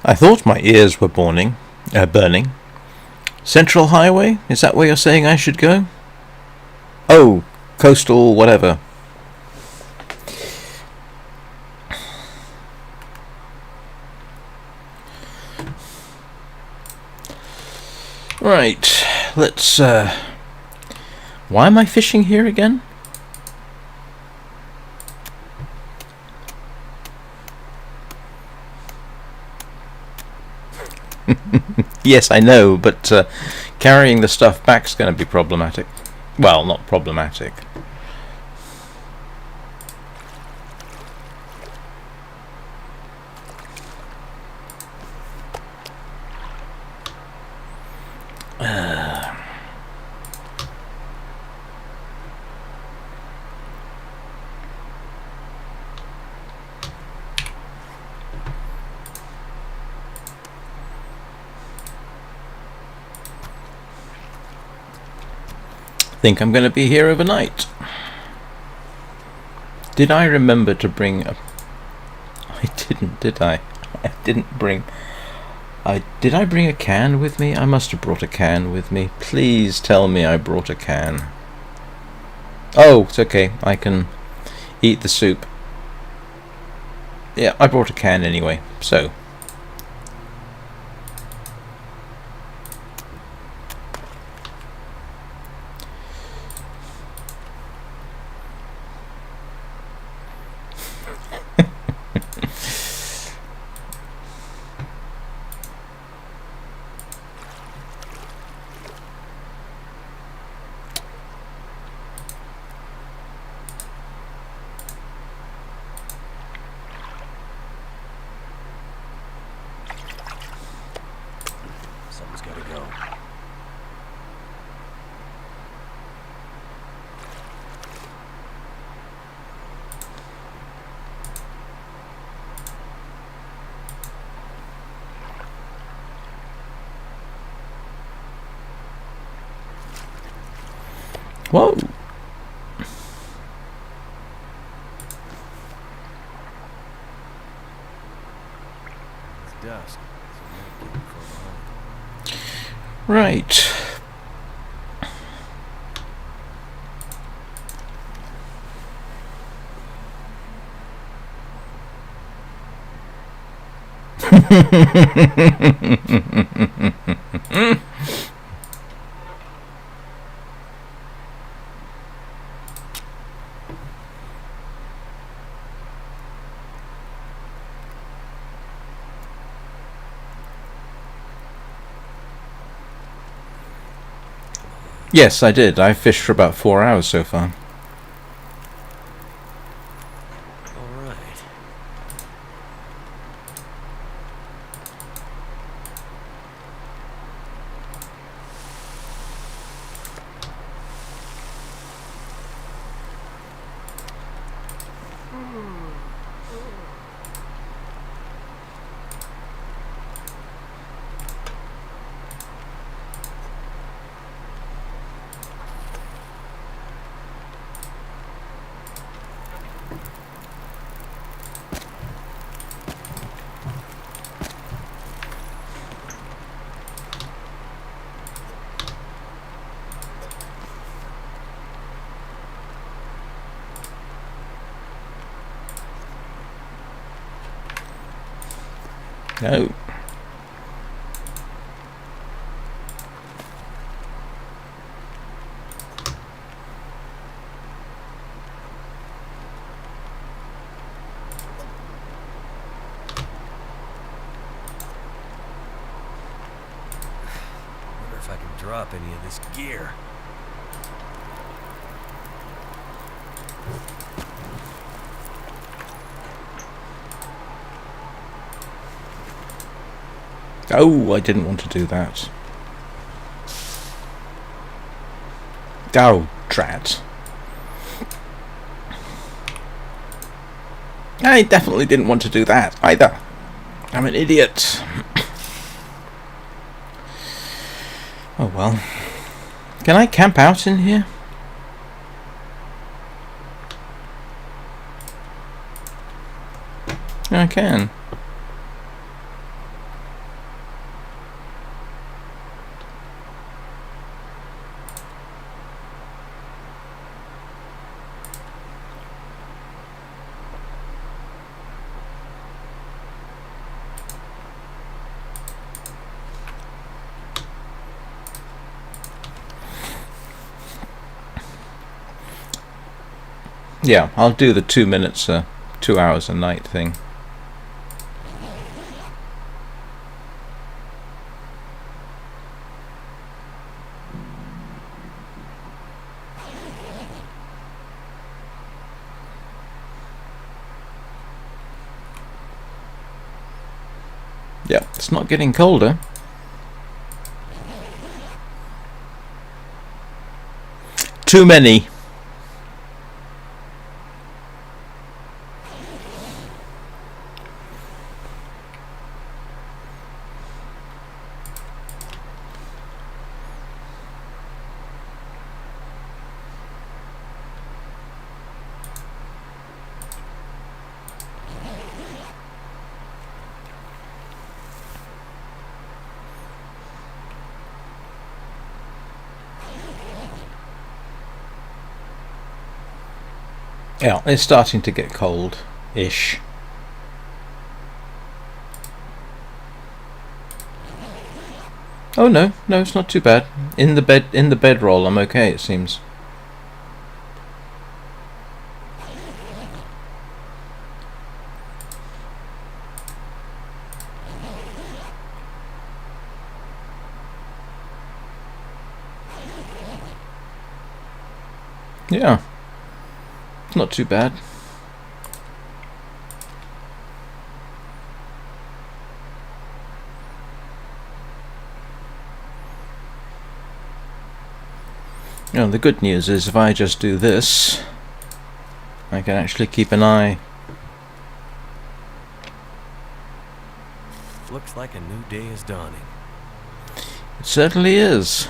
I thought my ears were burning. Central Highway? Is that where you're saying I should go? Oh, coastal whatever. Right, let's, why am I fishing here again? Yes, I know, but carrying the stuff back's going to be problematic. Well, not problematic. Think I'm going to be here overnight. Did I remember to bring a... I didn't, did I? I didn't bring... Did I bring a can with me? I must have brought a can with me. Please tell me I brought a can. Oh, it's okay. I can eat the soup. Yeah, I brought a can anyway, so... Someone's gotta go. Whoa! It's dusk, so we might get far behind. Right. Yes, I did. I fished for about 4 hours so far. All right. No. Wonder if I can drop any of this gear. Oh, I didn't want to do that. Oh, drat. I definitely didn't want to do that either. I'm an idiot. Oh well. Can I camp out in here? I can. Yeah, I'll do the 2 minutes, 2 hours a night thing. Yeah, it's not getting colder. Too many. Yeah, it's starting to get cold-ish. Oh no, no, it's not too bad. In the bedroll, I'm okay. It seems. Yeah, it's not too bad. You know, the good news is if I just do this, I can actually keep an eye. Looks like a new day is dawning. It certainly is.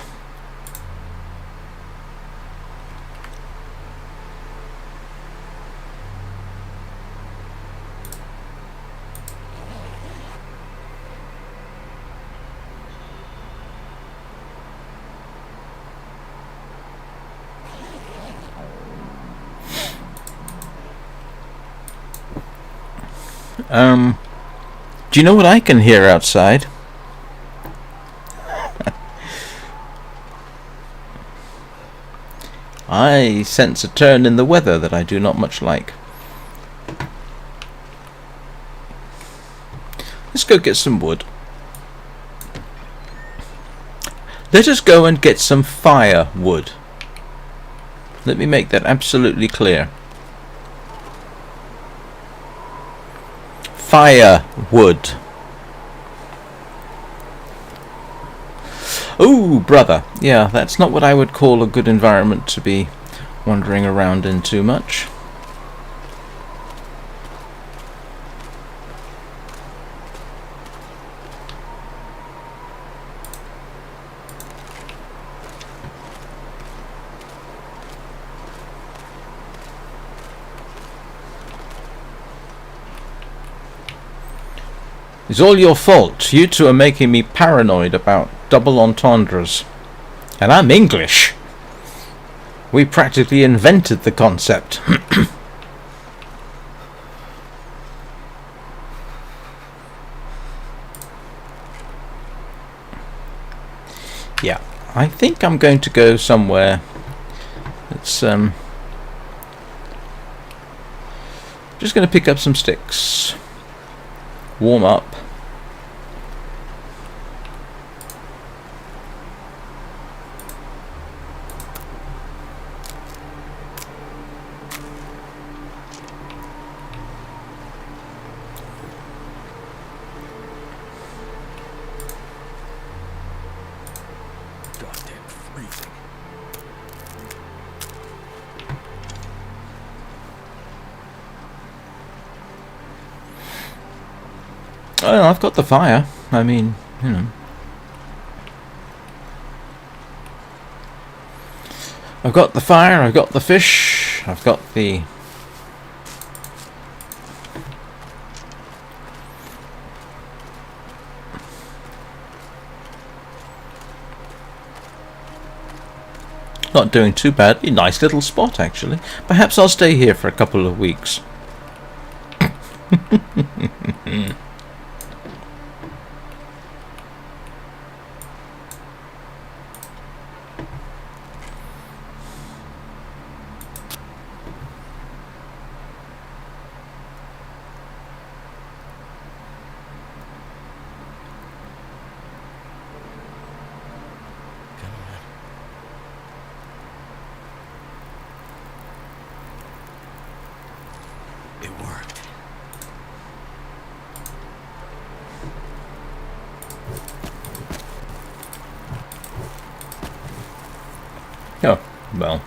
Do you know what I can hear outside? I sense a turn in the weather that I do not much like. Let's go get some wood. Let us go and get some firewood. Let me make that absolutely clear. Firewood. Ooh, brother. Yeah, that's not what I would call a good environment to be wandering around in too much. It's all your fault. You two are making me paranoid about double entendres. And I'm English. We practically invented the concept. Yeah, I think I'm going to go somewhere that's just going to pick up some sticks. Warm up. Goddamn freezing. Oh, I've got the fire. I mean, you know. I've got the fire, I've got the fish, I've got the... Not doing too bad. A nice little spot, actually. Perhaps I'll stay here for a couple of weeks. Well.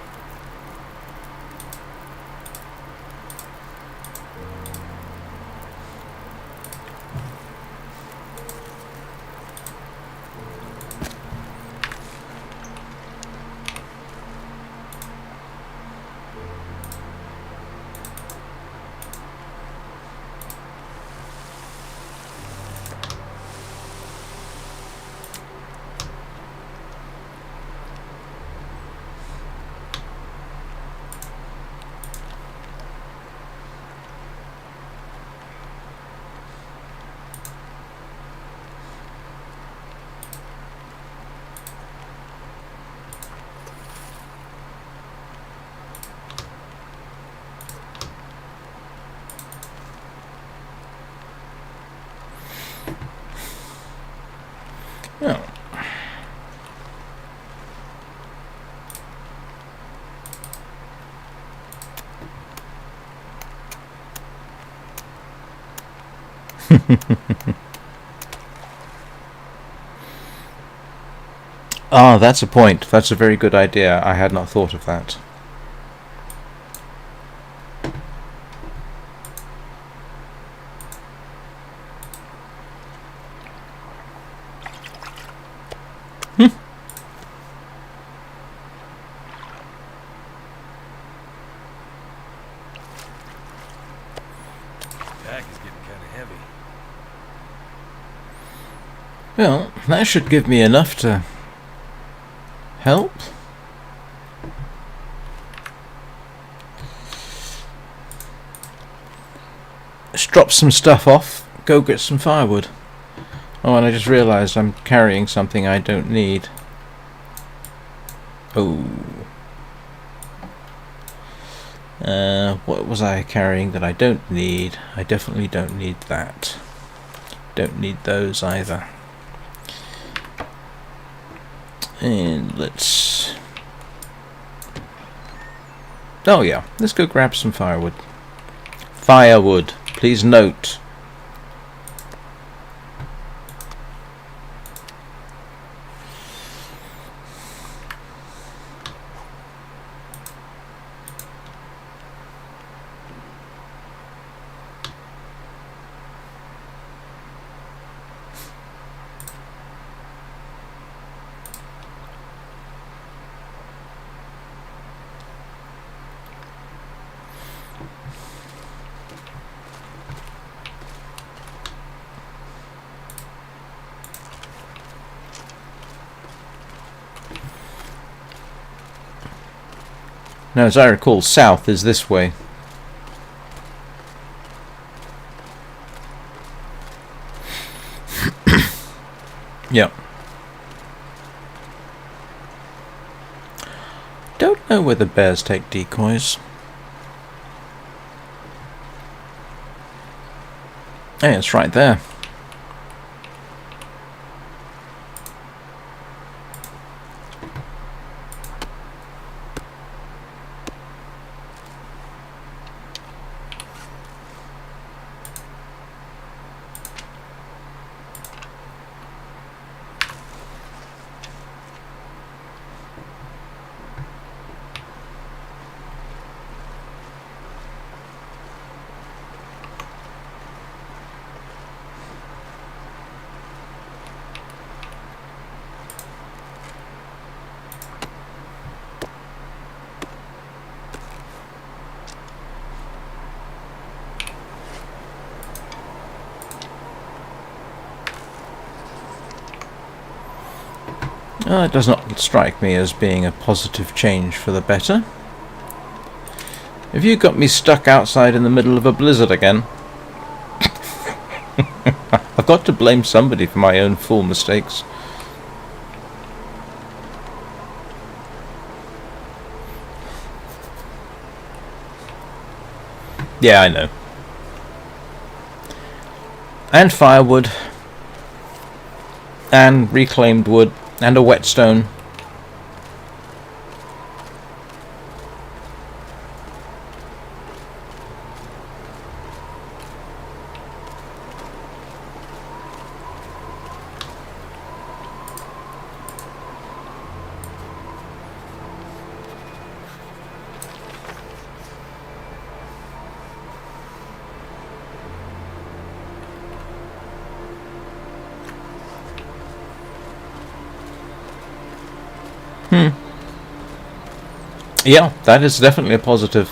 Oh. Ah, that's a point. That's a very good idea. I had not thought of that. Pack is getting kind of heavy. Well, that should give me enough to help. Let's drop some stuff off, go get some firewood. Oh, and I just realised I'm carrying something I don't need. Oh. What was I carrying that I don't need? I definitely don't need that. Don't need those either. And let's... Oh yeah, let's go grab some firewood. Firewood, please note. Now, as I recall, south is this way. Yep. Don't know whether bears take decoys. Hey, it's right there. It does not strike me as being a positive change for the better. Have you got me stuck outside in the middle of a blizzard again? I've got to blame somebody for my own fool mistakes. Yeah, I know. And firewood. And reclaimed wood. And a whetstone. Yeah, that is definitely a positive.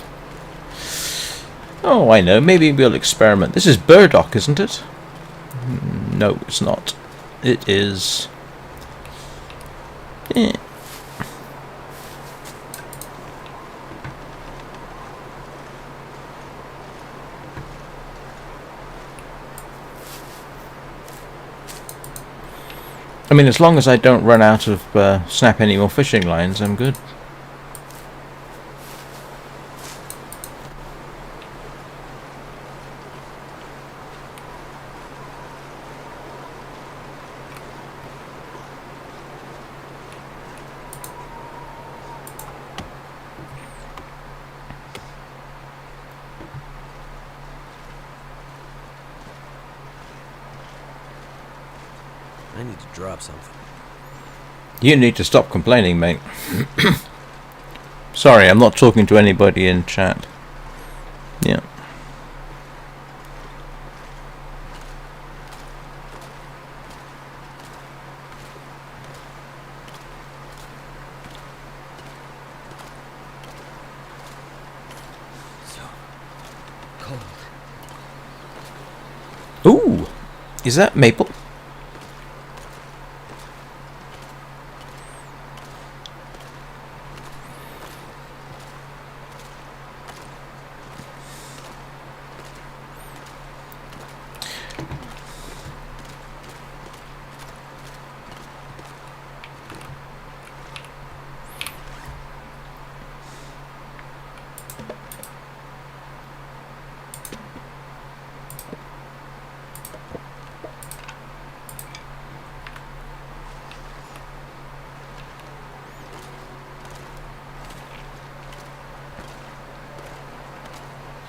Oh, I know. Maybe we'll experiment. This is burdock, isn't it? No, it's not. It is... Eh. I mean, as long as I don't run out of snap any more fishing lines, I'm good. I need to drop something. You need to stop complaining, mate. Sorry, I'm not talking to anybody in chat. Yeah. So cold. Ooh! Is that maple?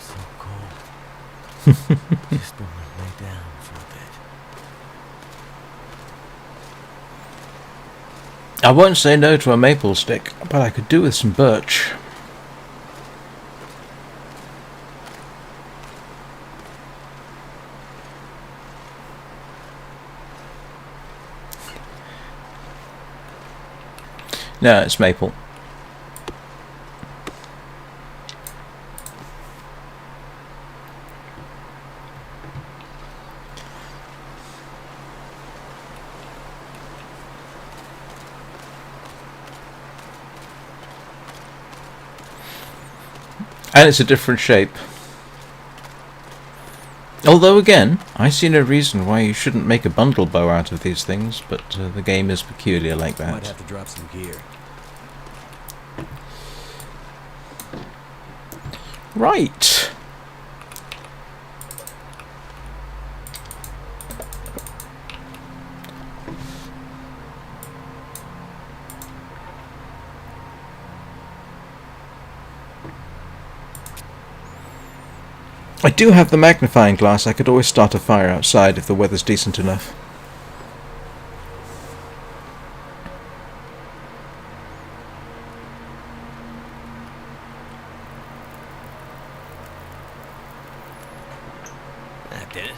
So cold. Just want to lay down for a bit. I won't say no to a maple stick, but I could do with some birch. No, it's maple. And it's a different shape. Although again, I see no reason why you shouldn't make a bundle bow out of these things, but the game is peculiar like Might that. have to drop some gear. Right. I do have the magnifying glass. I could always start a fire outside if the weather's decent enough. That did it.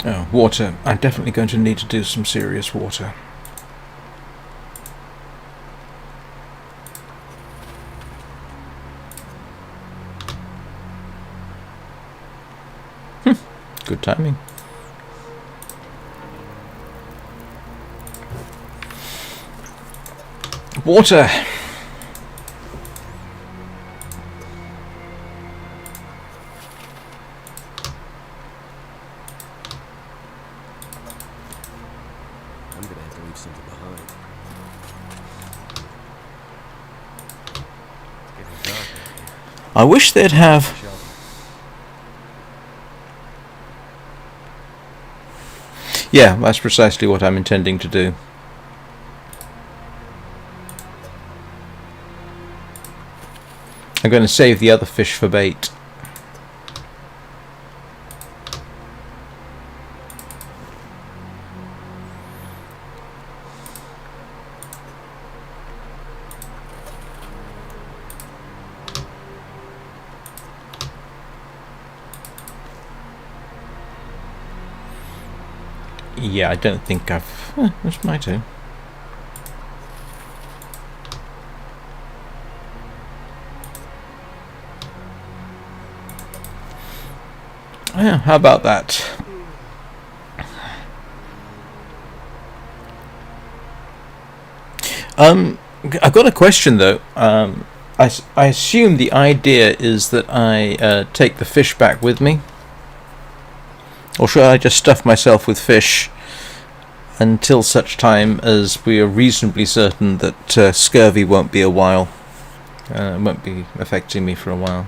Oh, water. I'm definitely going to need to do some serious water. Good timing. Water! I'm gonna have to leave something behind. It's getting dark out here. I wish they'd have... Shelter. Yeah, that's precisely what I'm intending to do. I'm going to save the other fish for bait. Yeah, I don't think I've... Where's my two? Yeah, how about that? I've got a question though. I assume the idea is that I take the fish back with me, or should I just stuff myself with fish until such time as we are reasonably certain that scurvy won't be won't be affecting me for a while?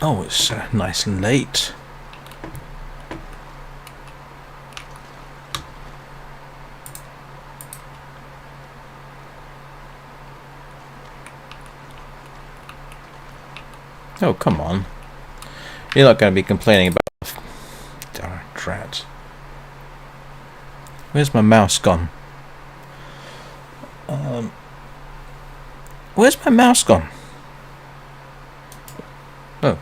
Oh, it's nice and late. Oh, come on. You're not going to be complaining about... Oh, drat. Where's my mouse gone? Where's my mouse gone? Oh.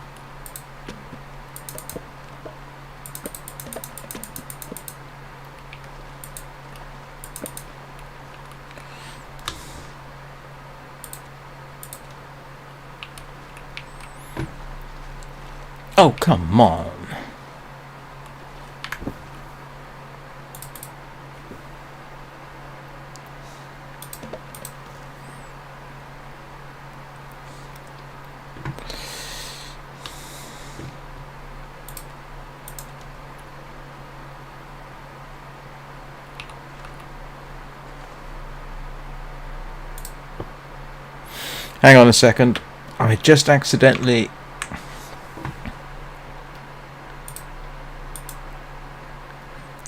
Oh, come on. Hang on a second. I just accidentally...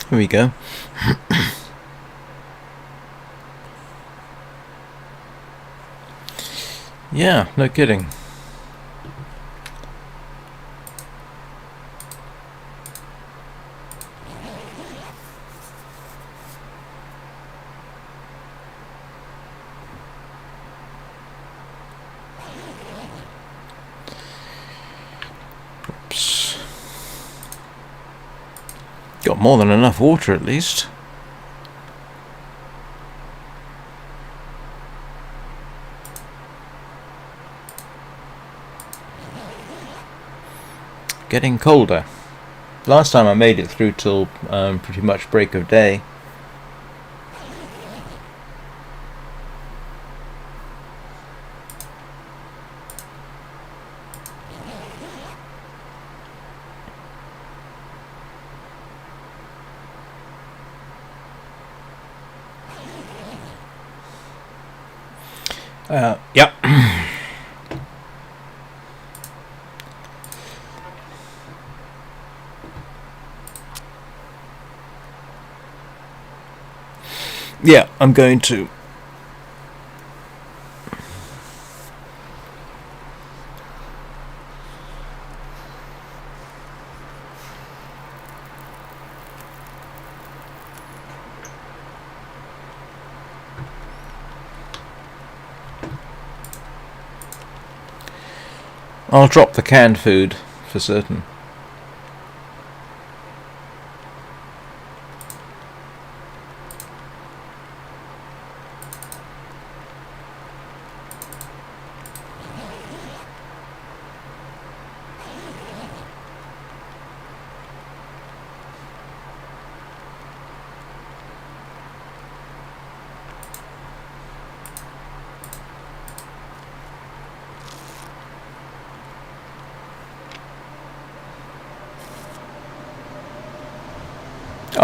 Here we go. Yeah, no kidding. Oops. Got more than enough water at least. Getting colder. Last time I made it through till pretty much break of day. Yep. Yeah, I'm going to. I'll drop the canned food for certain.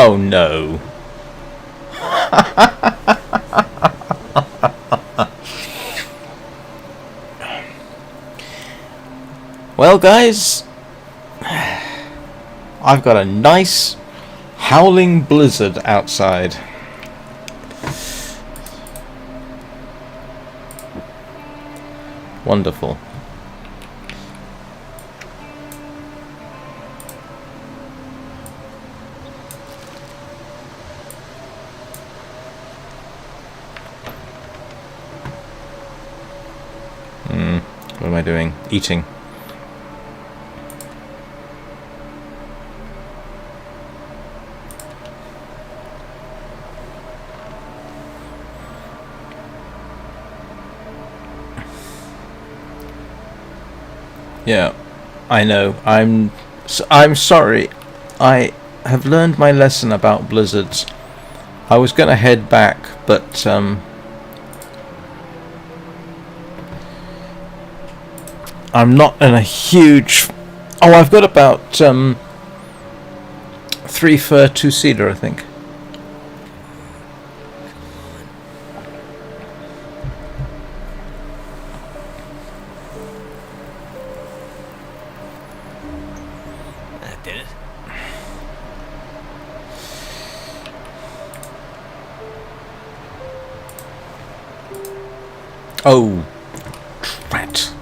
Oh no. Well guys, I've got a nice howling blizzard outside. Wonderful. What am I doing? Eating. Yeah, I know. I'm sorry. I have learned my lesson about blizzards. I was going to head back, but I'm not in a huge... Oh, I've got about 3 fur, 2 cedar, I think. That did it. Oh, drat.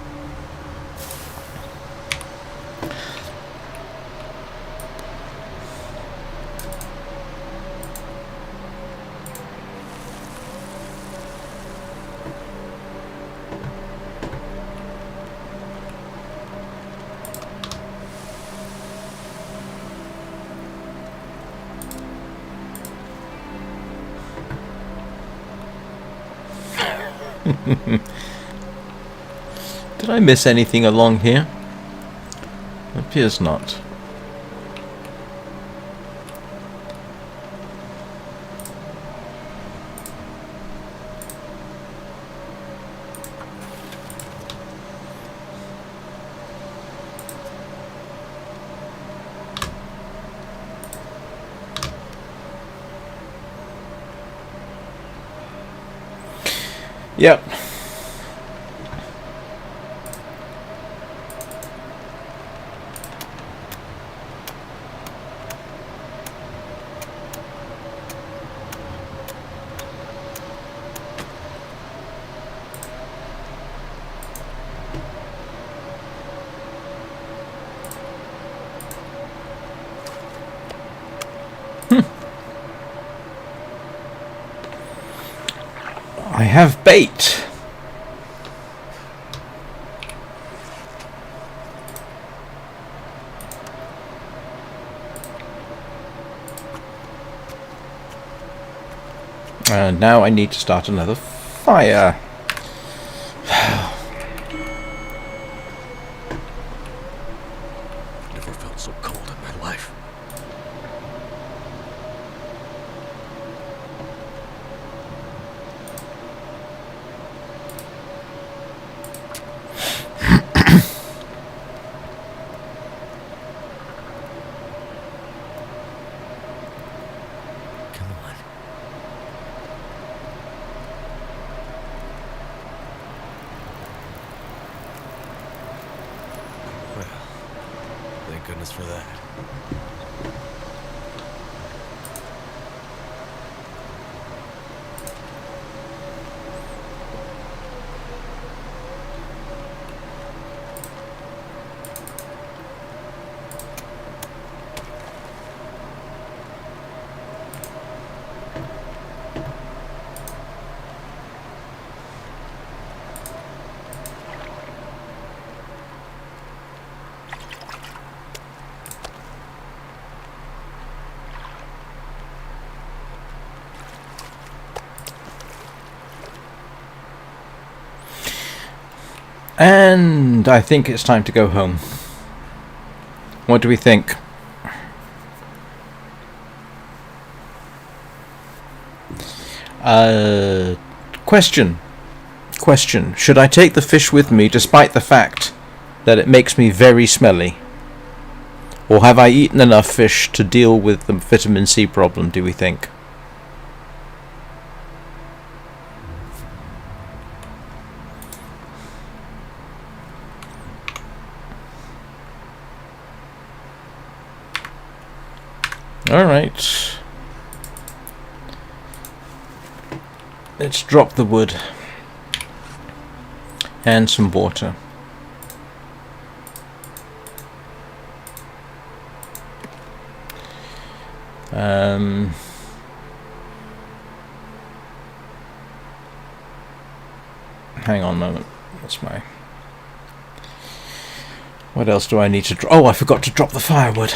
Did I miss anything along here? Appears not. Yep. I have bait. And now I need to start another fire. Never felt so cold in my life. Come on. Well, thank goodness for that. And I think it's time to go home. What do we think? Question. Should I take the fish with me despite the fact that it makes me very smelly? Or have I eaten enough fish to deal with the vitamin C problem, do we think? Alright. Let's drop the wood. And some water. Hang on a moment. That's my What else do I need to drop? Oh, I forgot to drop the firewood.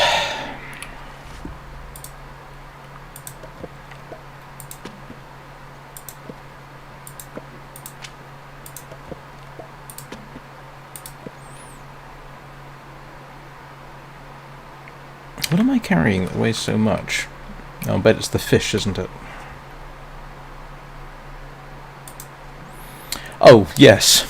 What am I carrying that weighs so much? Oh, I bet it's the fish, isn't it? Oh, yes.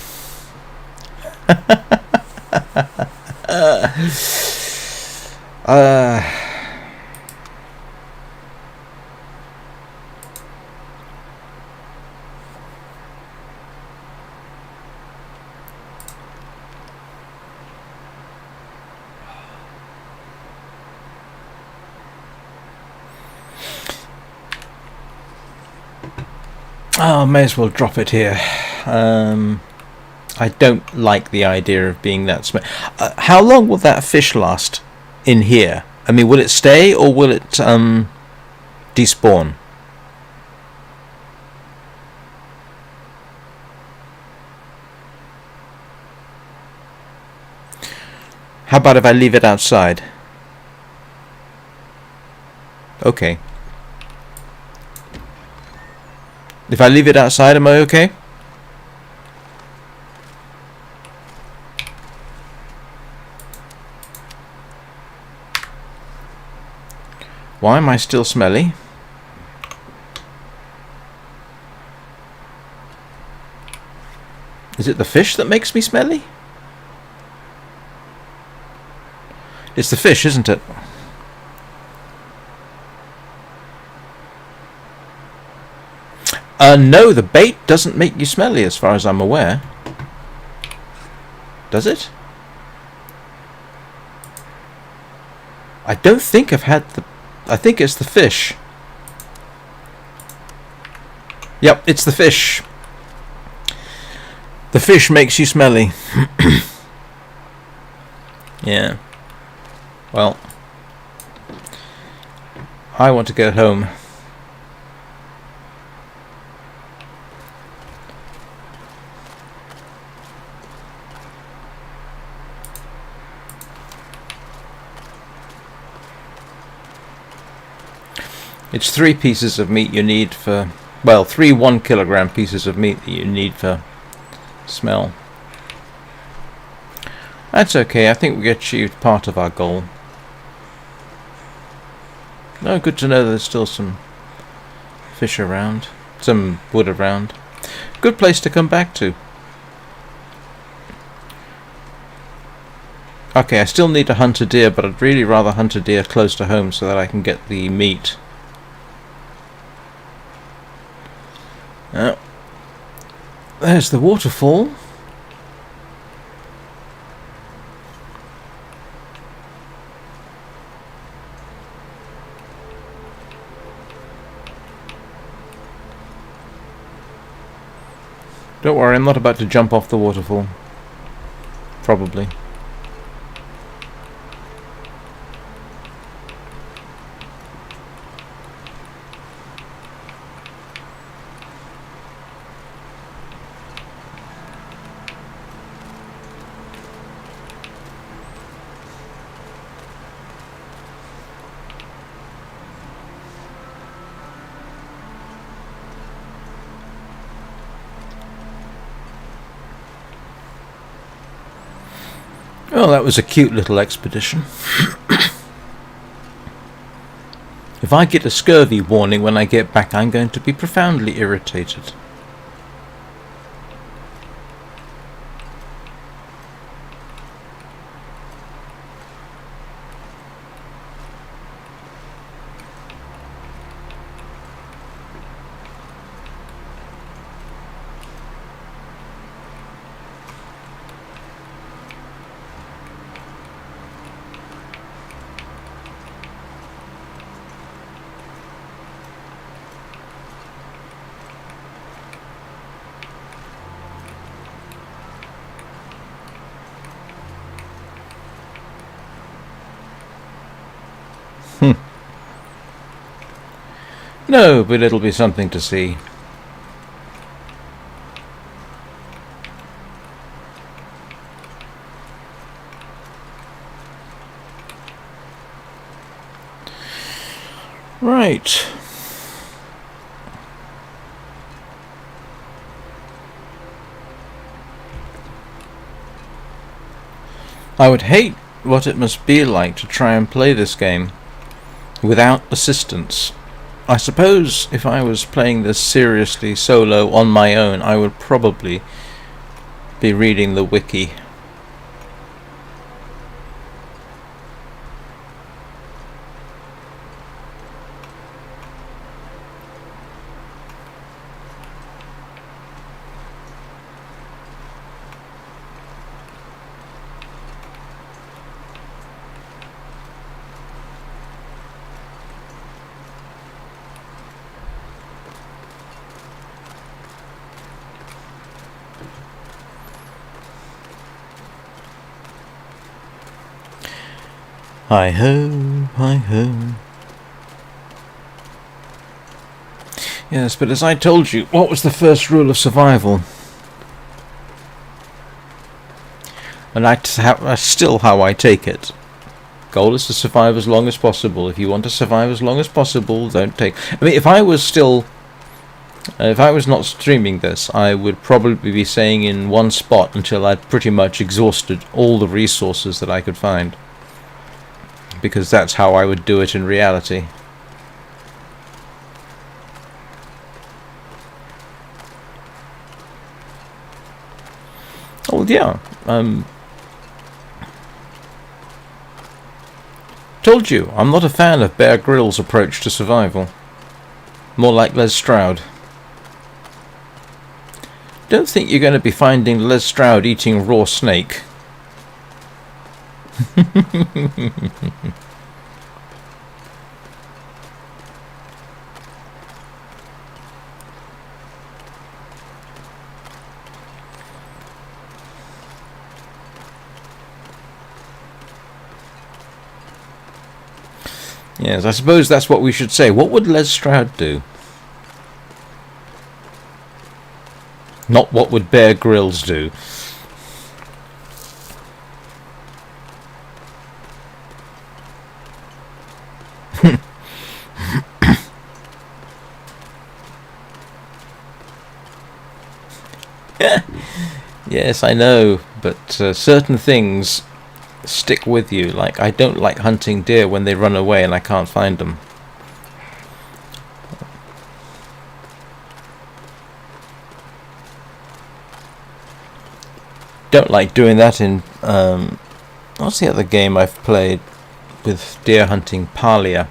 Oh, may as well drop it here. I don't like the idea of being that small. How long will that fish last in here? I mean, will it stay or will it despawn? How about if I leave it outside? Okay. If I leave it outside, am I okay? Why am I still smelly? Is it the fish that makes me smelly? It's the fish, isn't it? No, the bait doesn't make you smelly as far as I'm aware. Does it? I don't think I've had the... I think it's the fish. Yep, it's the fish. The fish makes you smelly. Yeah. Well, I want to go home. It's 3 pieces of meat you need for... Well, 3 1-kilogram pieces of meat that you need for smell. That's okay, I think we achieved part of our goal. Oh, good to know there's still some fish around. Some wood around. Good place to come back to. Okay, I still need to hunt a deer, but I'd really rather hunt a deer close to home so that I can get the meat. Oh. There's the waterfall. Don't worry, I'm not about to jump off the waterfall. Probably. Well, that was a cute little expedition. If I get a scurvy warning when I get back, I'm going to be profoundly irritated. No, but it'll be something to see. Right. I would hate what it must be like to try and play this game without assistance. I suppose if I was playing this seriously solo on my own, I would probably be reading the wiki. Hi ho, hi ho. Yes, but as I told you, what was the first rule of survival? And that's still how I take it. Goal is to survive as long as possible. If you want to survive as long as possible, don't take... I mean, if I was not streaming this, I would probably be staying in one spot until I'd pretty much exhausted all the resources that I could find. Because that's how I would do it in reality. Oh yeah, told you, I'm not a fan of Bear Grylls' approach to survival. More like Les Stroud. Don't think you're going to be finding Les Stroud eating raw snake. Yes, I suppose that's what we should say. What would Les Stroud do? Not what would Bear Grylls do. Yes, I know, but certain things stick with you. Like, I don't like hunting deer when they run away and I can't find them. Don't like doing that in what's the other game I've played with deer hunting? Parlia.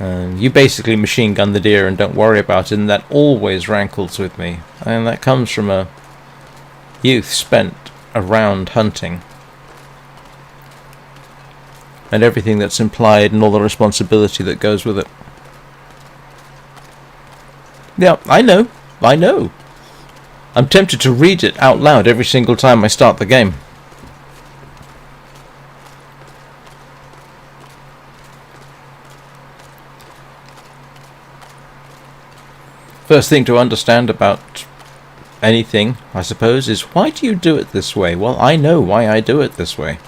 You basically machine gun the deer and don't worry about it, and that always rankles with me. And that comes from a youth spent around hunting. And everything that's implied and all the responsibility that goes with it. Yeah, I know. I'm tempted to read it out loud every single time I start the game. First thing to understand about anything, I suppose, is why do you do it this way? Well, I know why I do it this way.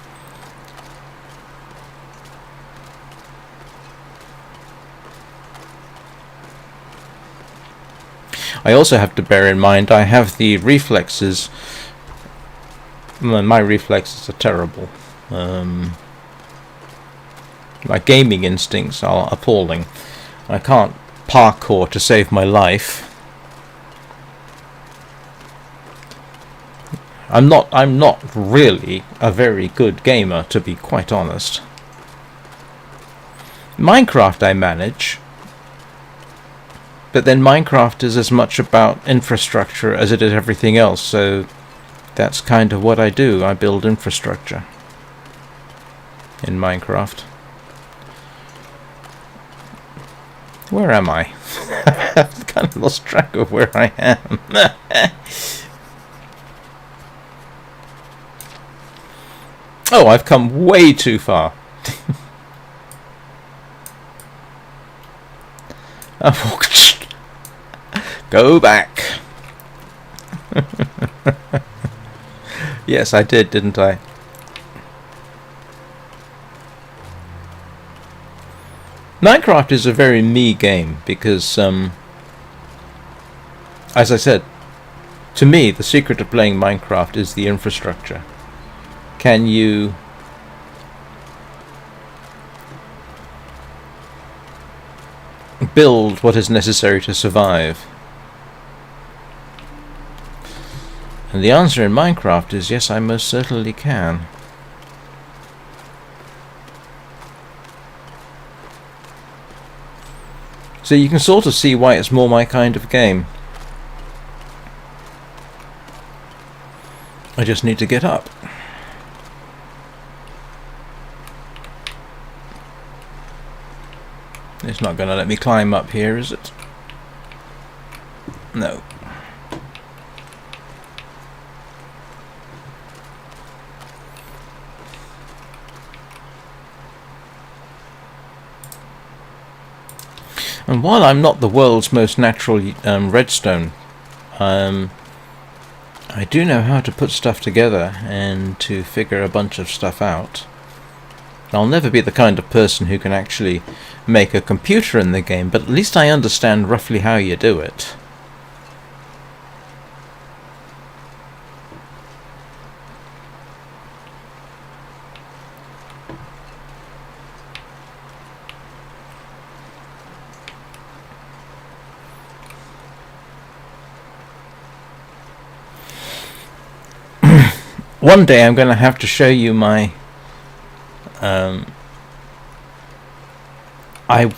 I also have to bear in mind I have the reflexes. My reflexes are terrible. My gaming instincts are appalling. I can't parkour to save my life. I'm not really a very good gamer, to be quite honest. Minecraft I manage, but then Minecraft is as much about infrastructure as it is everything else, so that's kind of what I do. I build infrastructure in Minecraft. Where am I? I've kind of lost track of where I am. Oh, I've come way too far. Go back. Yes, I did, didn't I? Minecraft is a very me game because, as I said, to me, the secret of playing Minecraft is the infrastructure. Can you build what is necessary to survive? And the answer in Minecraft is yes, I most certainly can. So you can sort of see why it's more my kind of game. I just need to get up. It's not going to let me climb up here, is it? No. And while I'm not the world's most natural redstone, I do know how to put stuff together and to figure a bunch of stuff out. I'll never be the kind of person who can actually make a computer in the game, but at least I understand roughly how you do it. One day I'm going to have to show you my... I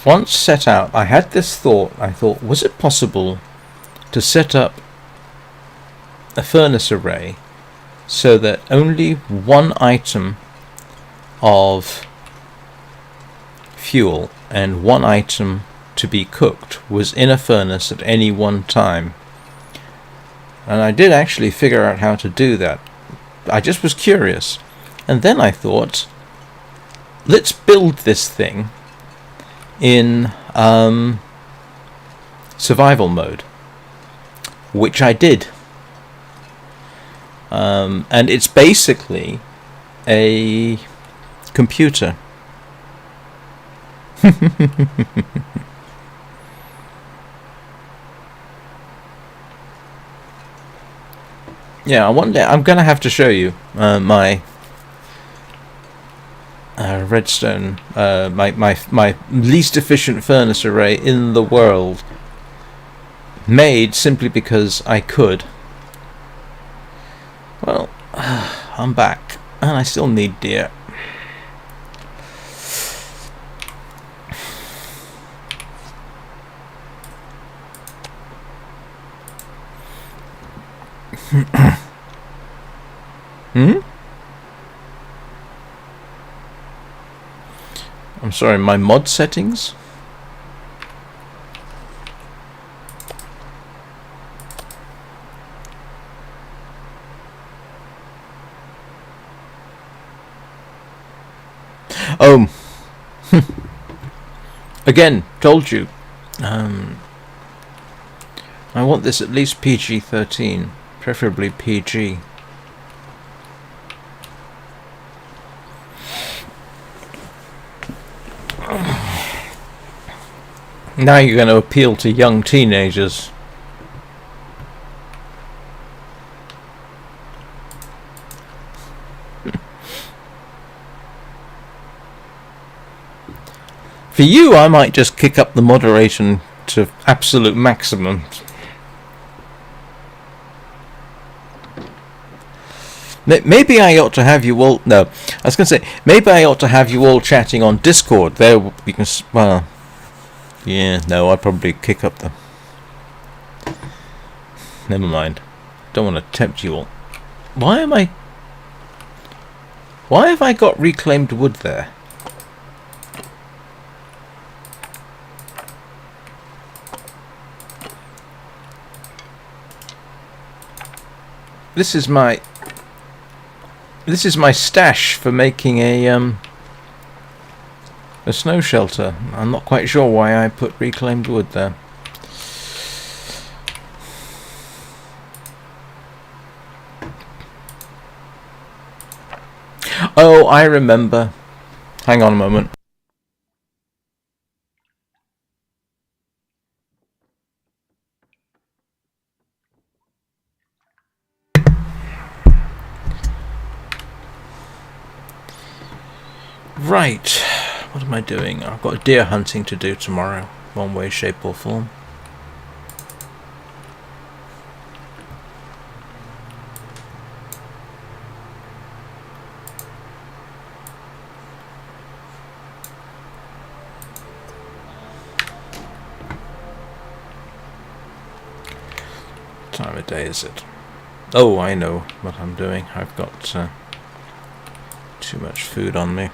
once set out, I had this thought, I thought, was it possible to set up a furnace array so that only one item of fuel and one item to be cooked was in a furnace at any one time? And I did actually figure out how to do that. I just was curious, and then I thought, let's build this thing in survival mode, which I did, and it's basically a computer. Yeah, one day I'm gonna have to show you my redstone, my least efficient furnace array in the world, made simply because I could. Well, I'm back, and I still need deer. I'm sorry, my mod settings? Oh, again, told you. I want this at least PG-13, preferably PG. Now you're going to appeal to young teenagers. For you, I might just kick up the moderation to absolute maximum. Maybe I ought to have you all... No, I was going to say, maybe I ought to have you all chatting on Discord. There we can... Well... Yeah, no, I'd probably kick up the... Never mind. Don't want to tempt you all. Why am I... Why have I got reclaimed wood there? This is my stash for making a snow shelter. I'm not quite sure why I put reclaimed wood there. Oh, I remember. Hang on a moment. Right, what am I doing? I've got deer hunting to do tomorrow, one way, shape or form. What time of day is it? Oh, I know what I'm doing. I've got too much food on me.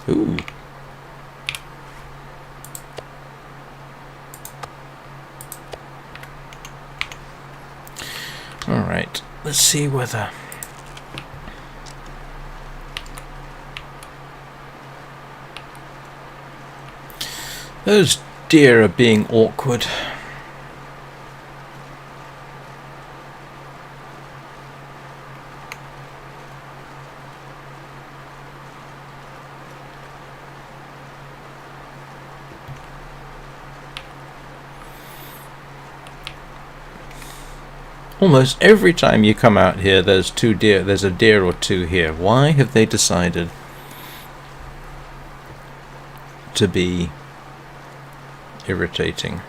Ooh. Alright, let's see whether... Those deer are being awkward. Almost every time you come out here, there's two deer. There's a deer or two here. Why have they decided to be irritating?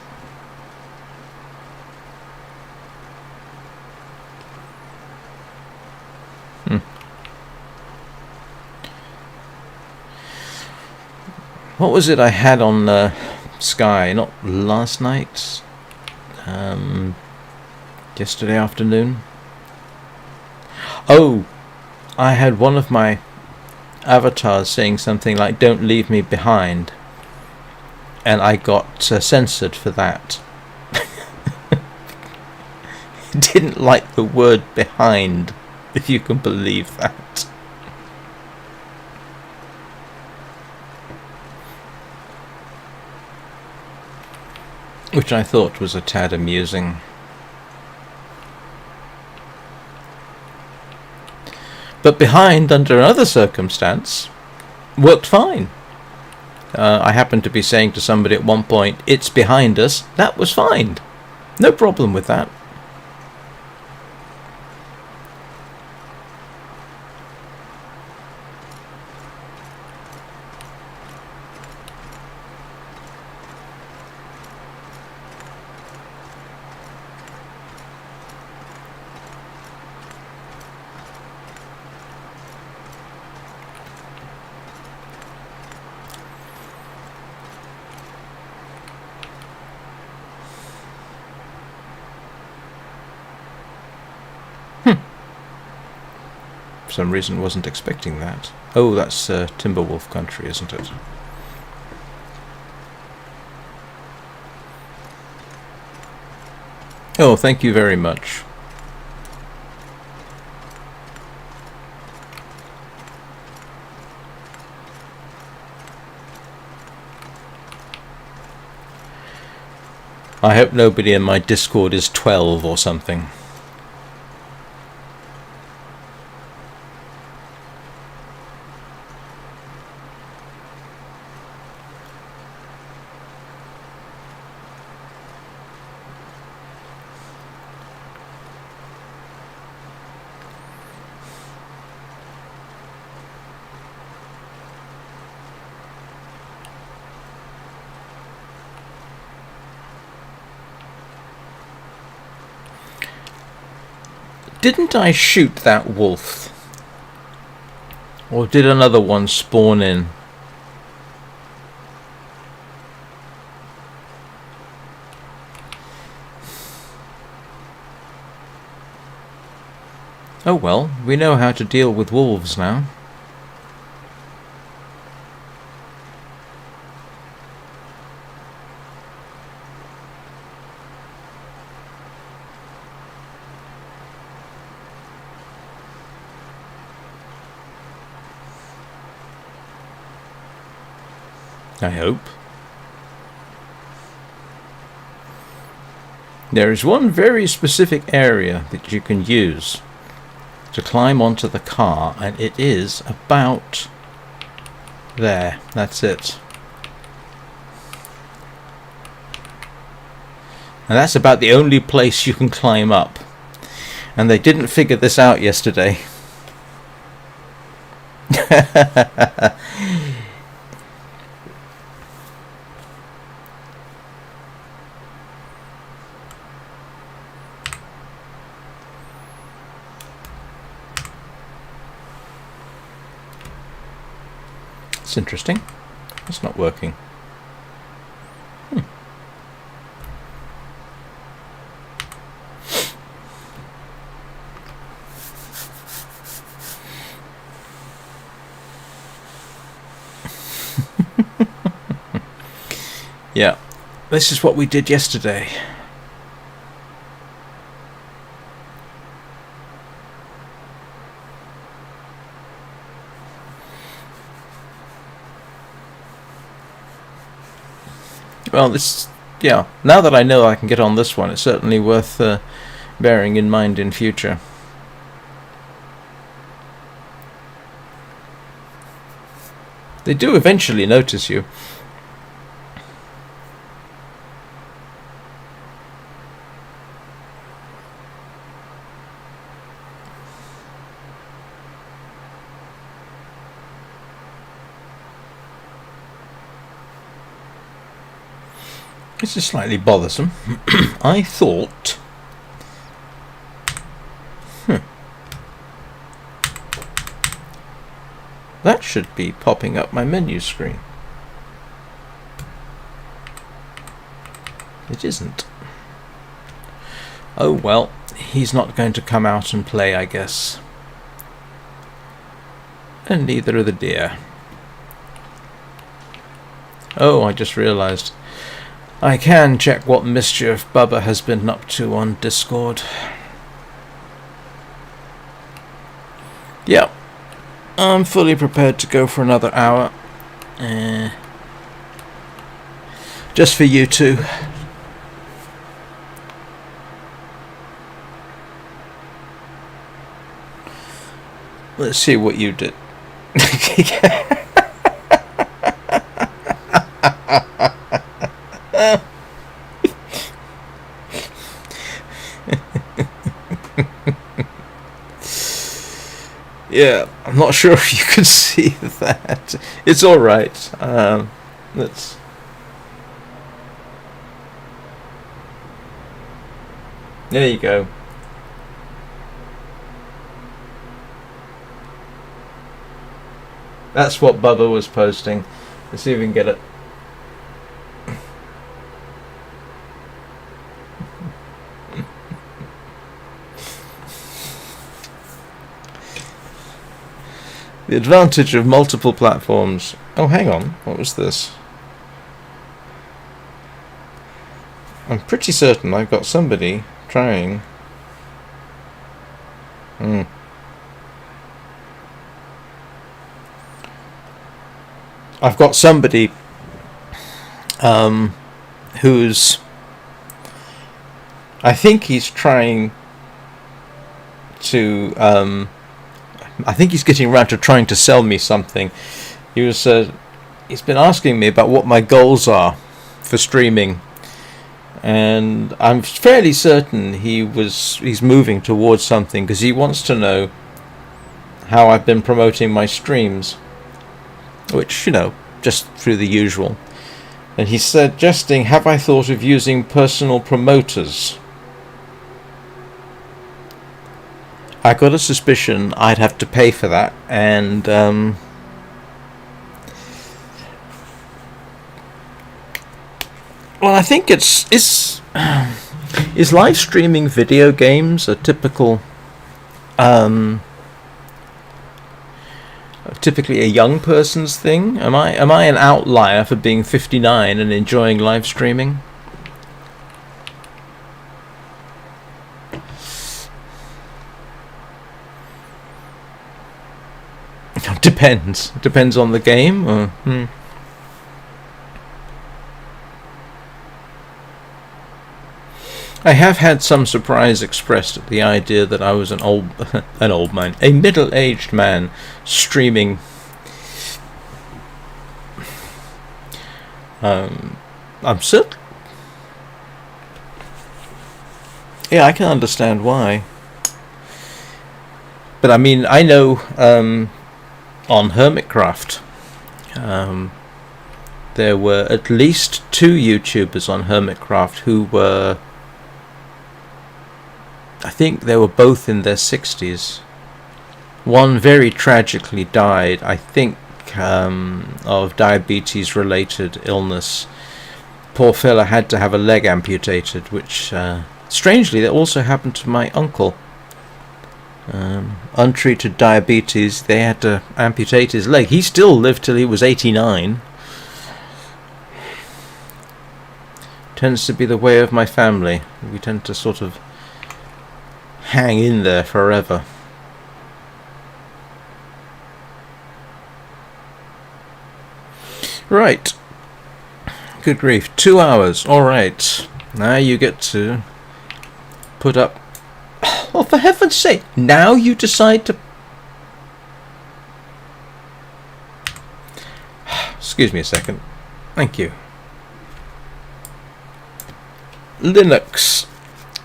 What was it I had on Sky? Not last night. Yesterday afternoon. Oh, I had one of my avatars saying something like "Don't leave me behind," and I got censored for that. Didn't like the word "behind," if you can believe that. Which I thought was a tad amusing. But behind, under another circumstance, worked fine. I happened to be saying to somebody at one point, "It's behind us." That was fine. No problem with that. For some reason wasn't expecting that. Oh, that's Timberwolf country, isn't it? Oh, thank you very much. I hope nobody in my Discord is 12 or something. Didn't I shoot that wolf? Or did another one spawn in? Oh well, we know how to deal with wolves now. I hope. There is one very specific area that you can use to climb onto the car, and it is about there. That's it. And that's about the only place you can climb up. And they didn't figure this out yesterday. It's interesting. It's not working. Yeah, this is what we did yesterday. Well, this, yeah, now that I know I can get on this one, it's certainly worth bearing in mind in future. They do eventually notice you. This is slightly bothersome. I thought... That should be popping up my menu screen. It isn't. Oh well, he's not going to come out and play, I guess. And neither are the deer. Oh, I just realised. I can check what mischief Bubba has been up to on Discord. Yep. I'm fully prepared to go for another hour. Just for you two. Let's see what you did. Yeah, I'm not sure if you can see that. It's all right. Let's. There you go. That's what Bubba was posting. Let's see if we can get it. The advantage of multiple platforms. Oh, hang on. What was this? I'm pretty certain I've got somebody trying. I've got somebody who's... I think he's trying to... I think he's getting around to trying to sell me something. He's been asking me about what my goals are for streaming, and I'm fairly certain he's moving towards something because he wants to know how I've been promoting my streams, which, you know, just through the usual. And he's suggesting, have I thought of using personal promoters? I got a suspicion I'd have to pay for that, and well, I think is live streaming video games a typical typically a young person's thing? Am I an outlier for being 59 and enjoying live streaming? Depends on the game. I have had some surprise expressed at the idea that I was a middle-aged man streaming. I'm certain. Yeah, I can understand why. But I mean, I know on Hermitcraft, um, there were at least two YouTubers on Hermitcraft who were, I think they were both in their 60s. One very tragically died, I think, of diabetes-related illness. Poor fella had to have a leg amputated, which, strangely, that also happened to my uncle. Untreated diabetes, they had to amputate his leg. He still lived till he was 89. Tends to be the way of my family. We tend to sort of hang in there forever. Right. Good grief. 2 hours. Alright. Now you get to put up... Oh, for heaven's sake. Now you decide to... Excuse me a second. Thank you. Linux.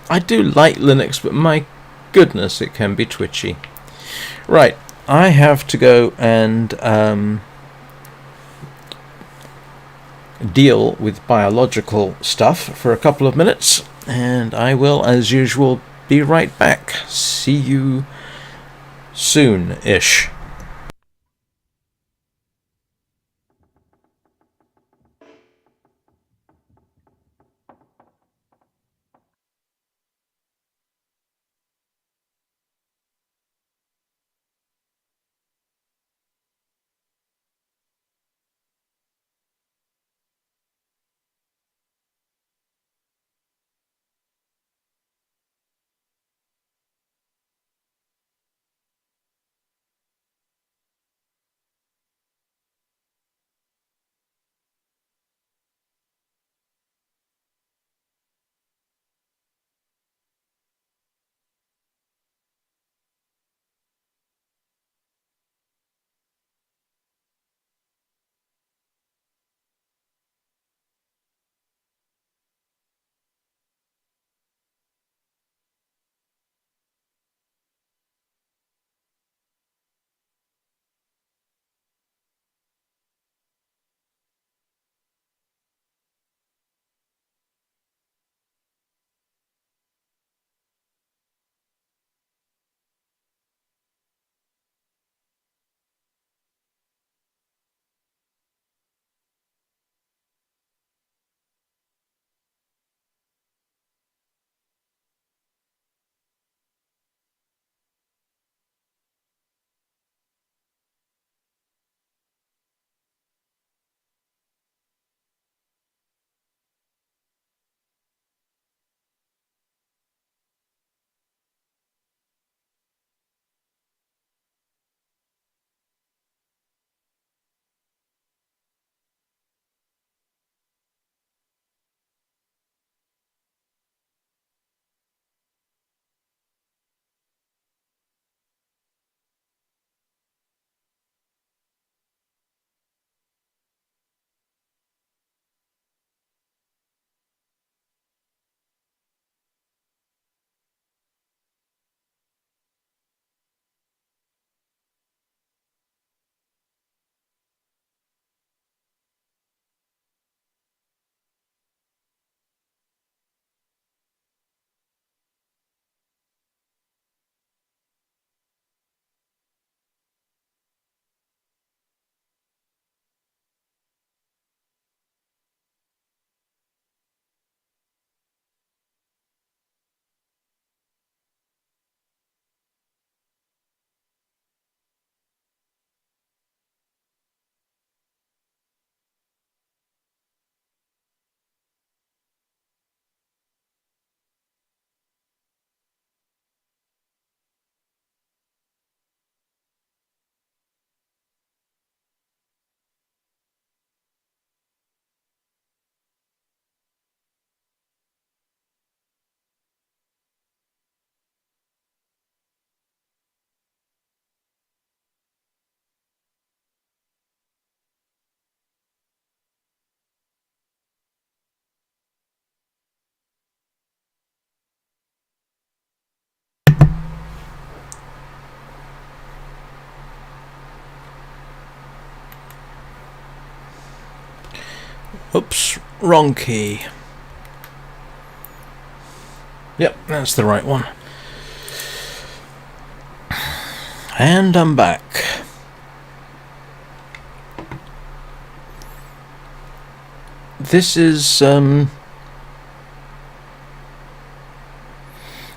I do like Linux, but my goodness, it can be twitchy. Right. I have to go and deal with biological stuff for a couple of minutes, and I will, as usual, be right back. See you soon-ish. Oops, wrong key. Yep, that's the right one. And I'm back. This is, yeah,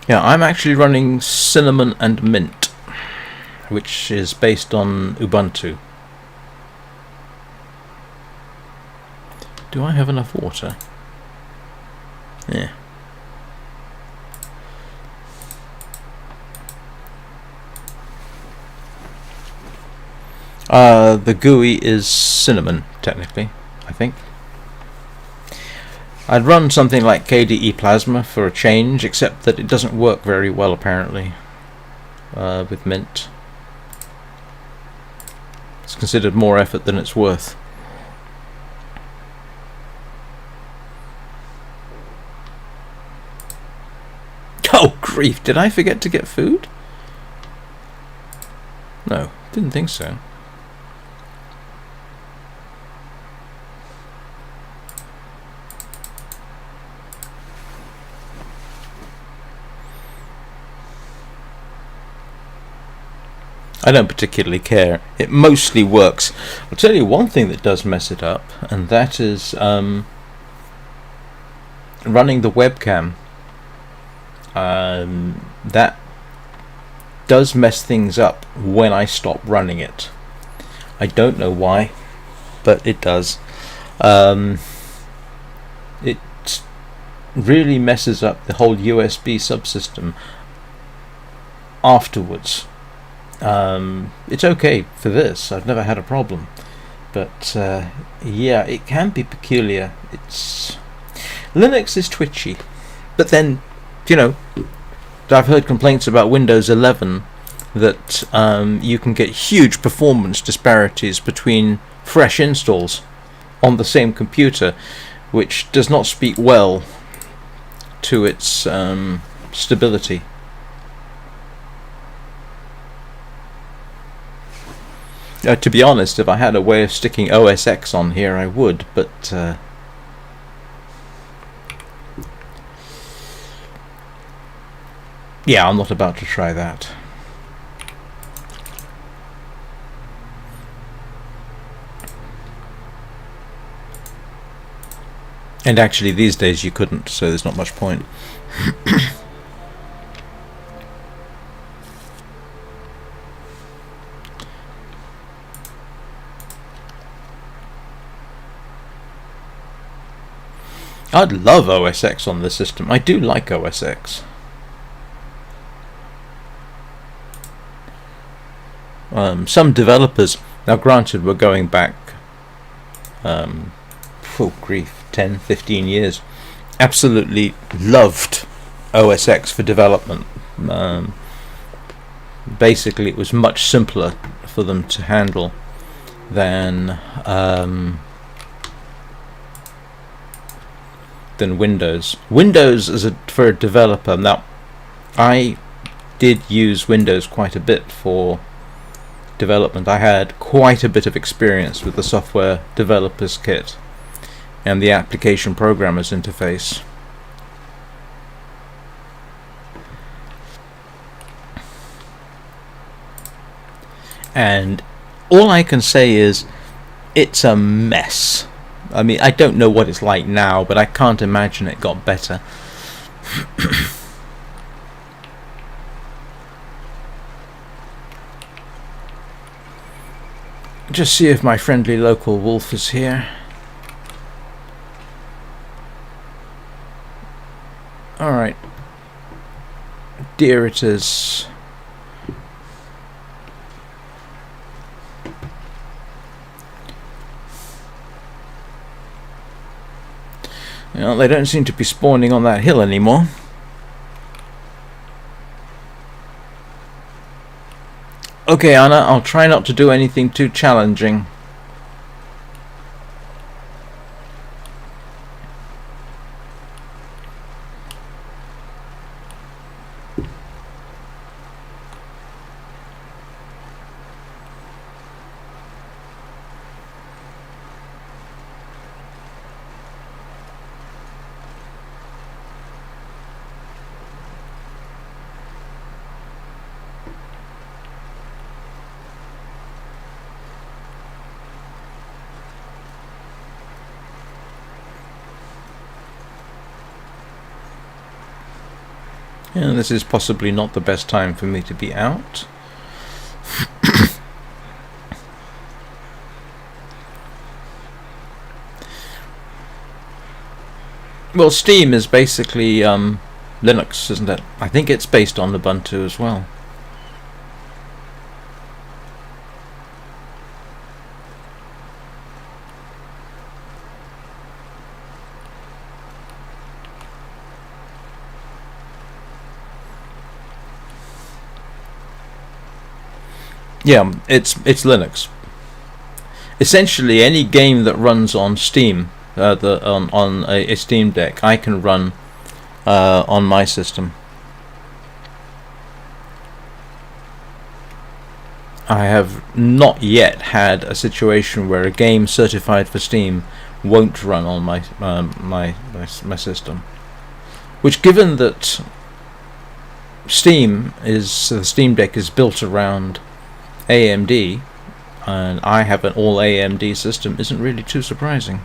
I'm actually running cinnamon and mint, which is based on Ubuntu. Do I have enough water? Yeah. The GUI is cinnamon, technically, I think. I'd run something like KDE Plasma for a change, except that it doesn't work very well, apparently, with Mint. It's considered more effort than it's worth. Oh, grief, did I forget to get food? No, didn't think so. I don't particularly care. It mostly works. I'll tell you one thing that does mess it up, and that is running the webcam. That does mess things up when I stop running it. I don't know why, but it does. It really messes up the whole USB subsystem afterwards. It's okay for this. I've never had a problem, but yeah, it can be peculiar. Linux is twitchy, but then, you know, I've heard complaints about Windows 11 that you can get huge performance disparities between fresh installs on the same computer, which does not speak well to its stability. To be honest, if I had a way of sticking OS X on here, I would, but yeah, I'm not about to try that. And actually, these days you couldn't, so there's not much point. I'd love OS X on this system. I do like OS X. Some developers, now granted we're going back, oh grief, 10, 15 years, absolutely loved OS X for development. Basically it was much simpler for them to handle than Windows. Windows for a developer. Now, I did use Windows quite a bit for development. I had quite a bit of experience with the software developers kit and the application programmers interface. And all I can say is it's a mess. I mean, I don't know what it's like now, but I can't imagine it got better. Just see if my friendly local wolf is here. Alright. Dear it is. Well, they don't seem to be spawning on that hill anymore. Okay, Anna, I'll try not to do anything too challenging. And this is possibly not the best time for me to be out. Well, Steam is basically Linux, isn't it? I think it's based on Ubuntu as well. Yeah, it's Linux. Essentially, any game that runs on Steam, on a Steam Deck, I can run on my system. I have not yet had a situation where a game certified for Steam won't run on my system. Which, given that the Steam Deck is built around AMD, and I have an all AMD system, isn't really too surprising.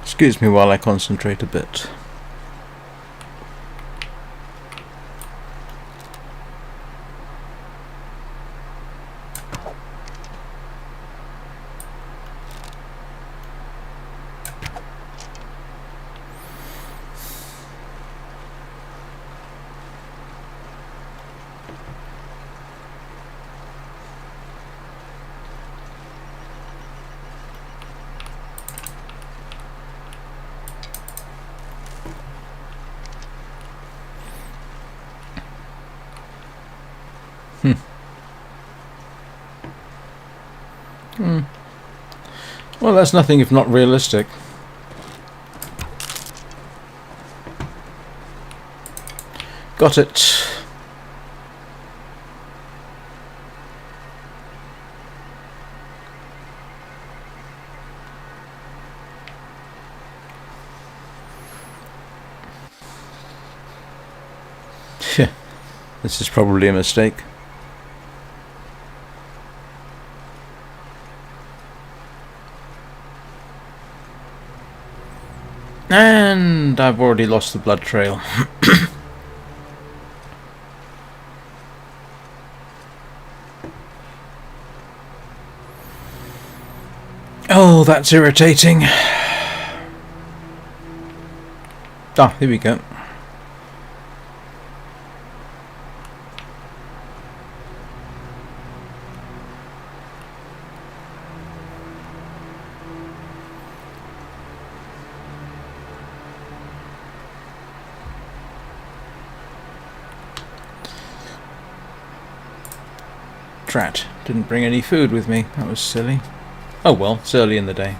Excuse me while I concentrate a bit. Well, that's nothing if not realistic. Got it. This is probably a mistake. And I've already lost the blood trail. Oh, that's irritating. Ah, here we go. Drat, didn't bring any food with me. That was silly. Oh well, it's early in the day.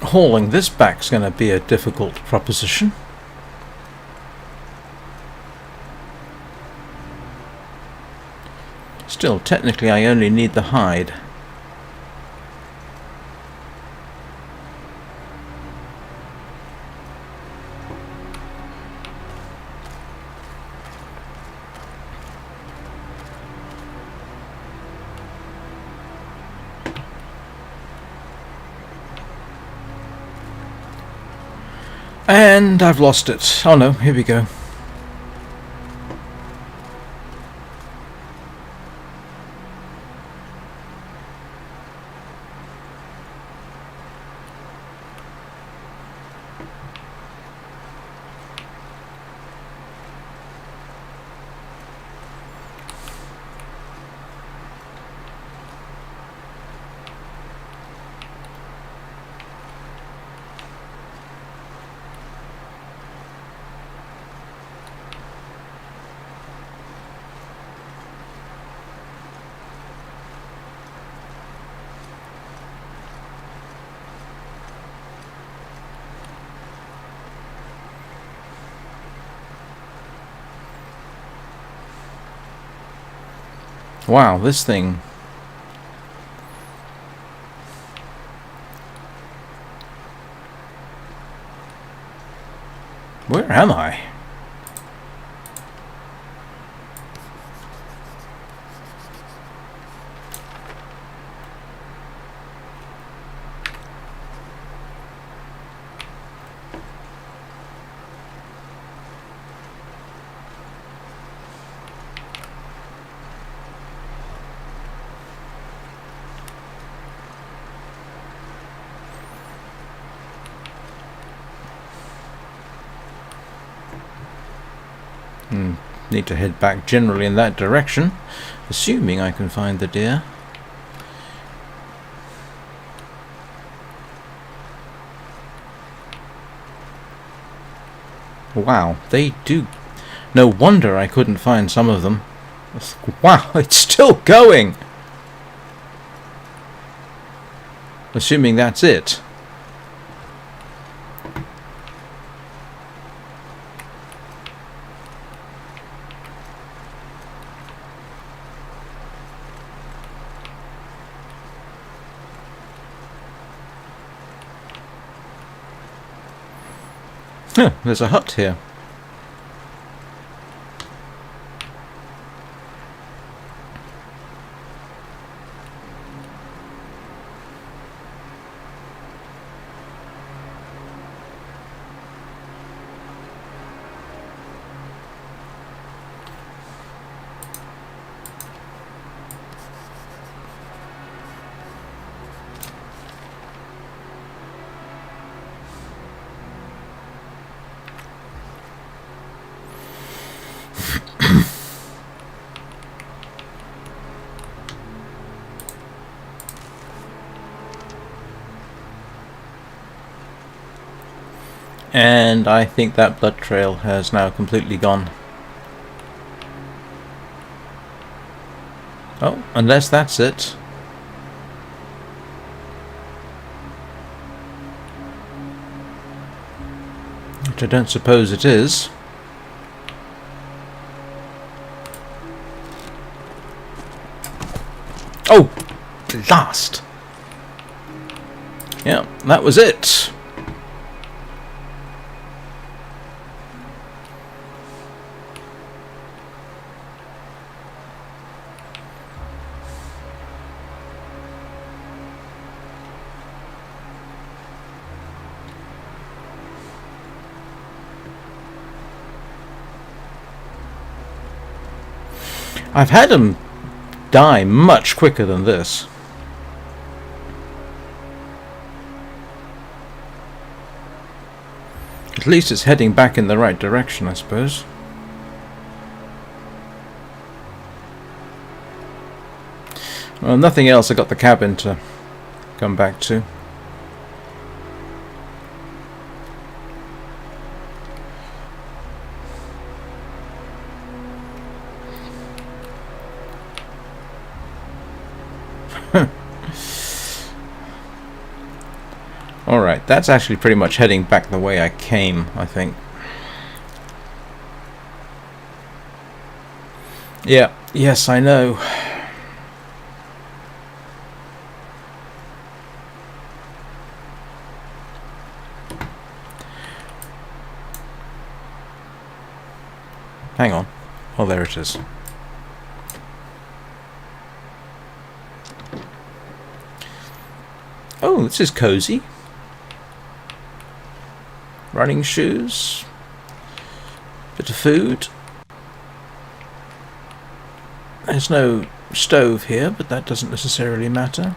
Hauling this back's going to be a difficult proposition. Still, technically I only need the hide. And I've lost it. Oh no, here we go. Wow, this thing. Where am I? Need to head back generally in that direction, assuming I can find the deer. Wow, they do. No wonder I couldn't find some of them. Wow, it's still going! Assuming that's it. Huh, there's a hut here. And I think that blood trail has now completely gone. Oh, unless that's it. Which I don't suppose it is. Oh! Blast! Yeah, that was it. I've had them die much quicker than this. At least it's heading back in the right direction, I suppose. Well, nothing else. I got the cabin to come back to. Alright, that's actually pretty much heading back the way I came, I think. Yeah, yes, I know. Hang on. Oh, there it is. Oh, this is cozy. Running shoes. Bit of food. There's no stove here, but that doesn't necessarily matter.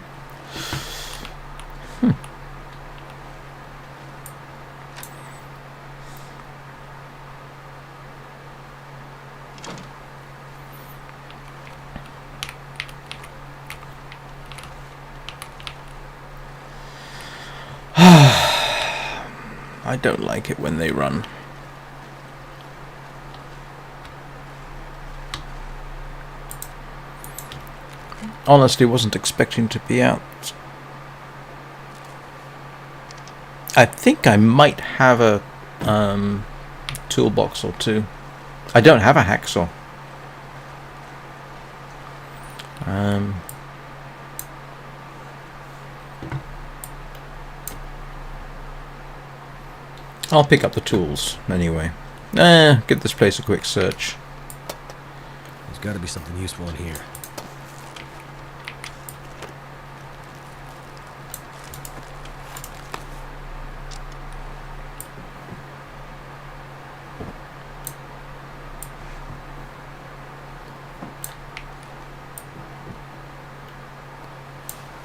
I don't like it when they run. Honestly, wasn't expecting to be out. I think I might have a toolbox or two. I don't have a hacksaw. I'll pick up the tools anyway. Give this place a quick search. There's got to be something useful in here.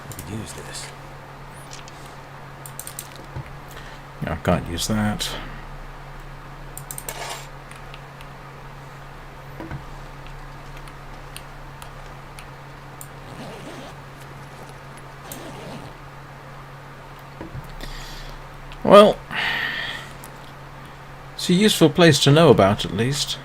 I could use this. I can't use that. Well, it's a useful place to know about, at least.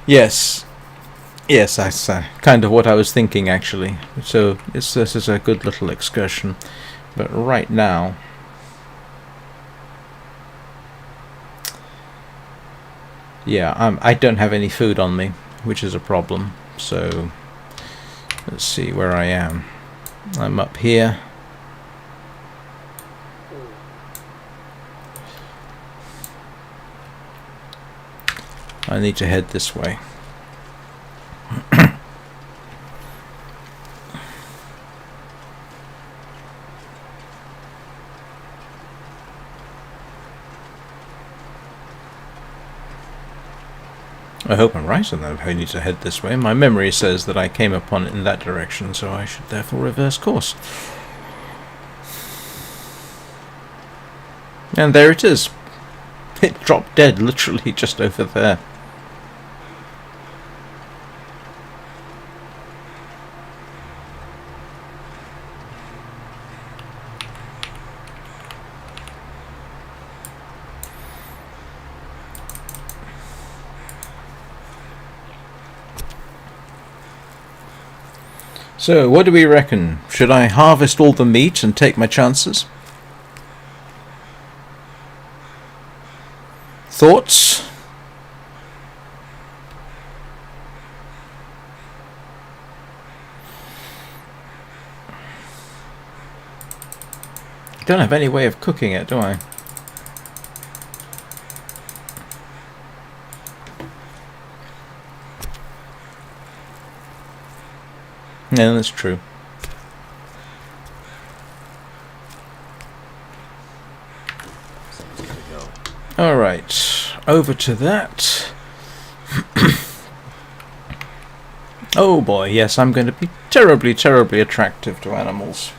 Yes, that's kind of what I was thinking, actually. So this is a good little excursion, but right now, yeah, I don't have any food on me, which is a problem. So let's see where I am. I'm up here. I need to head this way. I hope I'm right on that. I need to head this way. My memory says that I came upon it in that direction, so I should therefore reverse course. And there it is. It dropped dead literally just over there. So, what do we reckon? Should I harvest all the meat and take my chances? Thoughts? Don't have any way of cooking it, do I? Yeah, that's true. Alright, over to that. Oh boy, yes, I'm going to be terribly, terribly attractive to animals.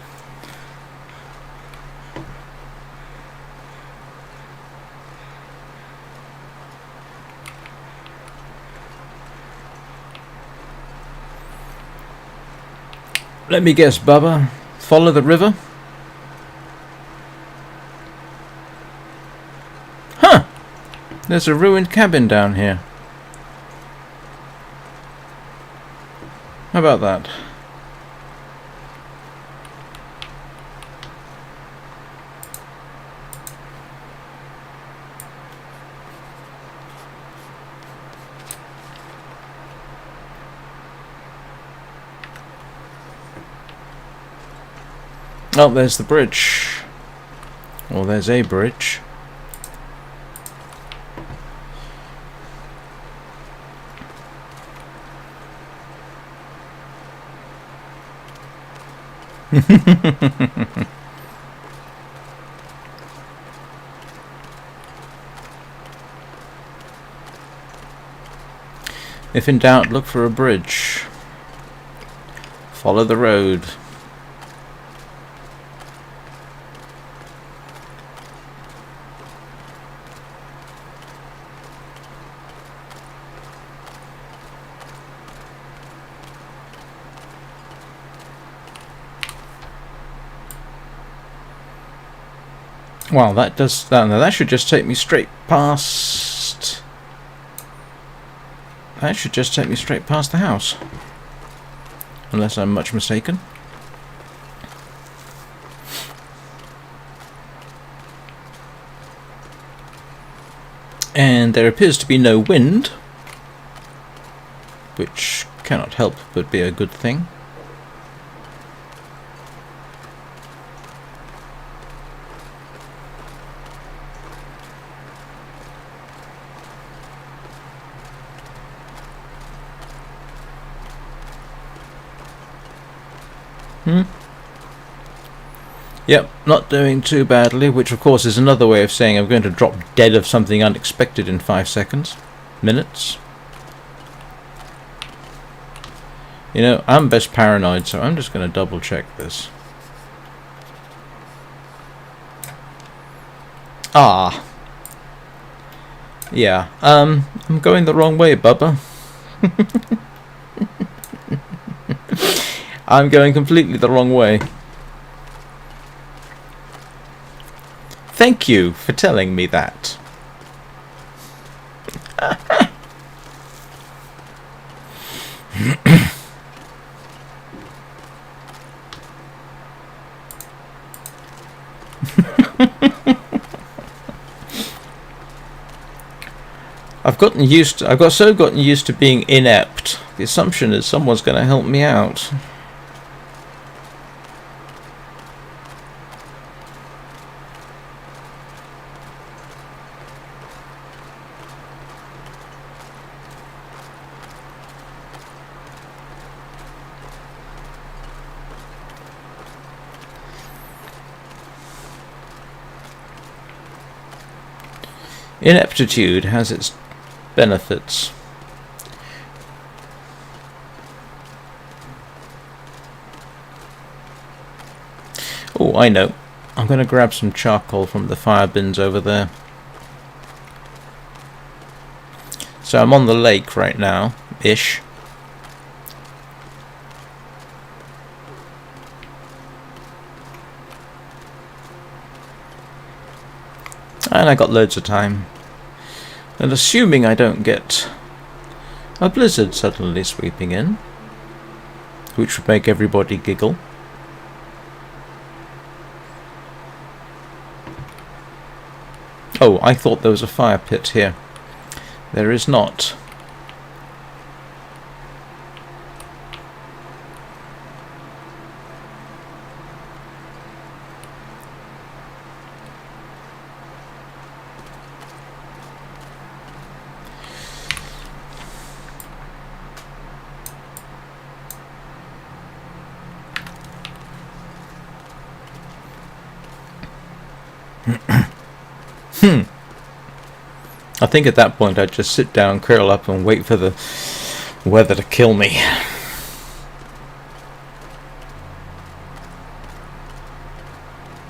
Let me guess, Bubba. Follow the river? Huh! There's a ruined cabin down here. How about that? Oh, there's the bridge. Well, there's a bridge. If in doubt, look for a bridge. Follow the road. Wow, that does that. Now that should just take me straight past. That should just take me straight past the house. unless I'm much mistaken. And there appears to be no wind, which cannot help but be a good thing. Yep, not doing too badly, which of course is another way of saying I'm going to drop dead of something unexpected in 5 seconds. Minutes. You know, I'm best paranoid, so I'm just going to double check this. Ah. Yeah, I'm going the wrong way, Bubba. I'm going completely the wrong way. Thank you for telling me that. I've gotten used to being inept. The assumption is someone's going to help me out. Ineptitude has its benefits. Oh, I know. I'm going to grab some charcoal from the fire bins over there. So I'm on the lake right now, ish. And I got loads of time. And assuming I don't get a blizzard suddenly sweeping in, which would make everybody giggle. Oh, I thought there was a fire pit here. There is not. I think at that point I'd just sit down, curl up and wait for the weather to kill me.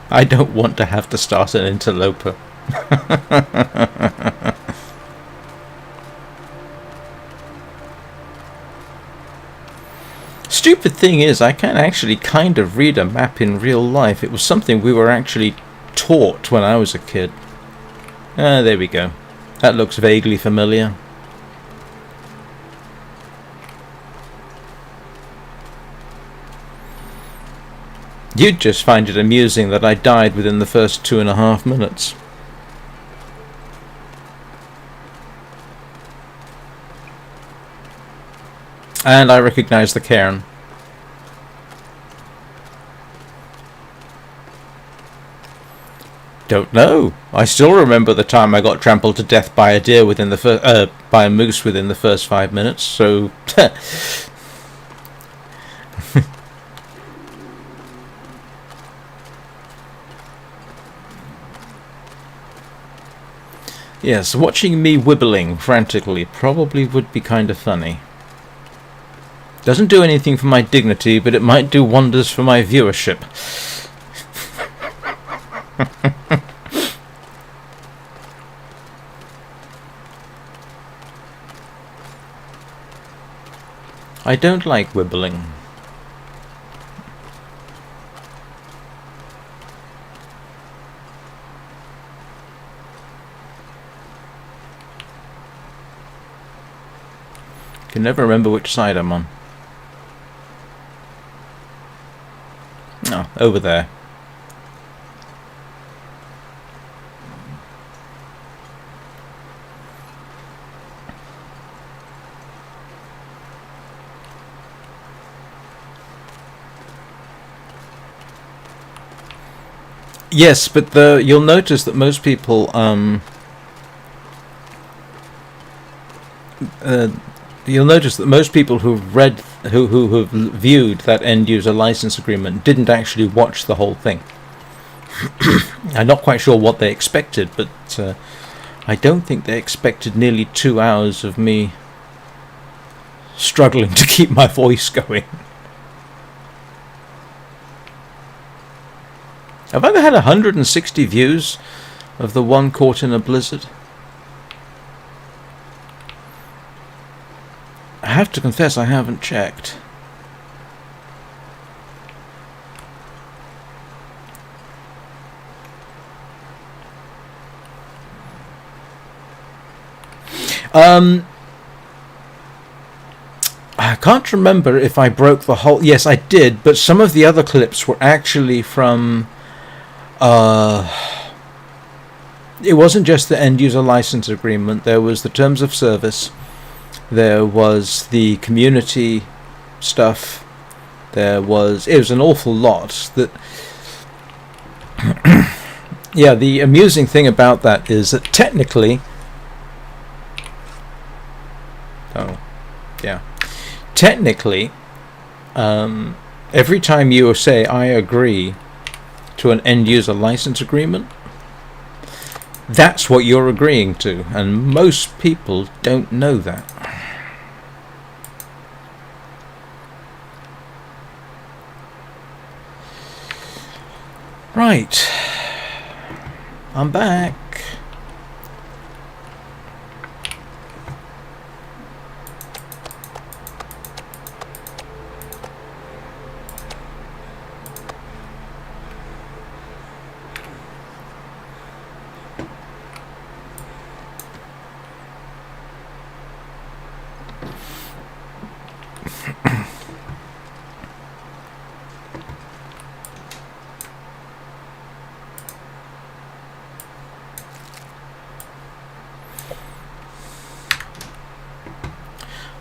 I don't want to have to start an interloper. Stupid thing is, I can actually kind of read a map in real life. It was something we were actually taught when I was a kid. Ah, there we go. That looks vaguely familiar. You'd just find it amusing that I died within the first 2.5 minutes. And I recognise the cairn. Don't know. I still remember the time I got trampled to death by a deer within the by a moose within the first 5 minutes. So, yes, watching me wibbling frantically probably would be kind of funny. Doesn't do anything for my dignity, but it might do wonders for my viewership. I don't like wibbling. Can never remember which side I'm on. over there. Yes, but you'll notice that most people who've read who've viewed that end user license agreement didn't actually watch the whole thing. I'm not quite sure what they expected, but I don't think they expected nearly 2 hours of me struggling to keep my voice going. Have I ever had 160 views of the one caught in a blizzard? I have to confess I haven't checked. I can't remember if I broke the whole... Yes, I did, but some of the other clips were actually from... it wasn't just the end user license agreement. There was the terms of service. There was the community stuff. It was an awful lot. That yeah, the amusing thing about that is that technically, every time you say I agree to an end user license agreement, that's what you're agreeing to, and most people don't know that. Right, I'm back.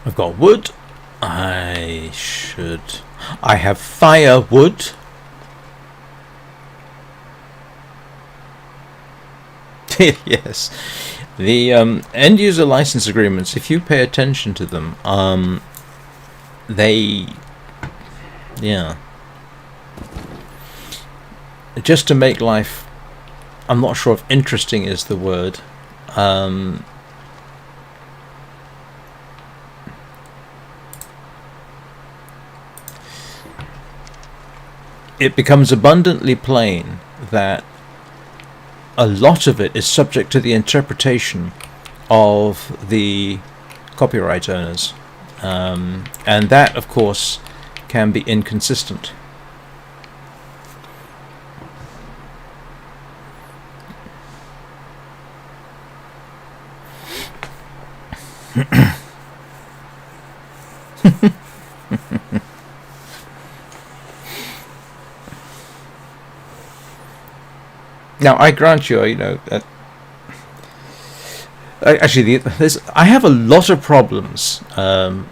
I've got wood. I have firewood. Yes. The end user license agreements, if you pay attention to them, just to make life, I'm not sure if interesting is the word, it becomes abundantly plain that a lot of it is subject to the interpretation of the copyright owners, and that, of course, can be inconsistent. Now, I grant you, actually, I have a lot of problems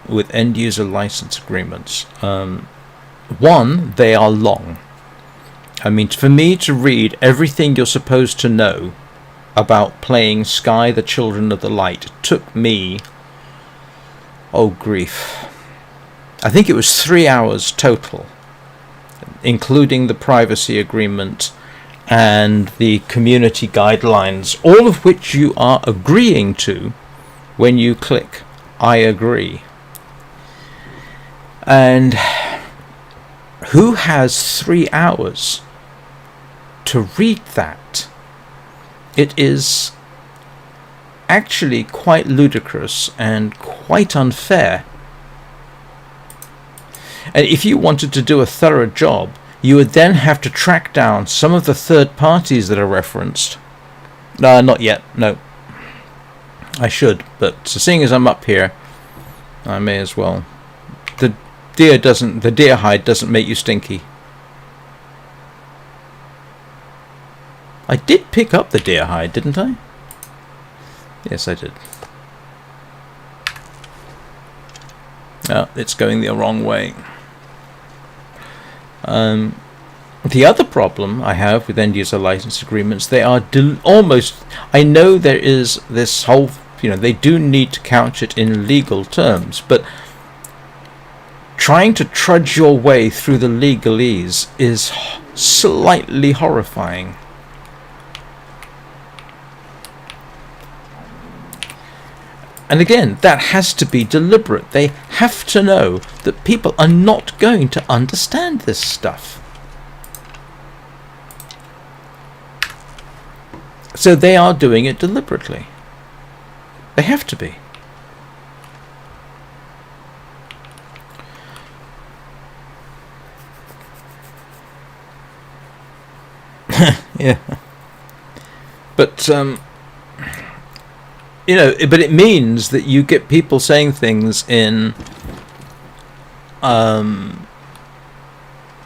with end-user license agreements. One, they are long. I mean, for me to read everything you're supposed to know about playing Sky the Children of the Light took me, oh grief, I think it was 3 hours total, including the privacy agreement and the community guidelines, all of which you are agreeing to when you click I agree. And who has 3 hours to read that? It is actually quite ludicrous and quite unfair. And if you wanted to do a thorough job, you would then have to track down some of the third parties that are referenced. Not yet, no. I should, but seeing as I'm up here, I may as well. The deer hide doesn't make you stinky. I did pick up the deer hide, didn't I? Yes, I did. Oh, it's going the wrong way. The other problem I have with end-user license agreements, they are almost... I know there is this whole... they do need to couch it in legal terms, but trying to trudge your way through the legalese is slightly horrifying. And again, that has to be deliberate. They have to know that people are not going to understand this stuff. So they are doing it deliberately. They have to be. Yeah. But, but it means that you get people saying things in,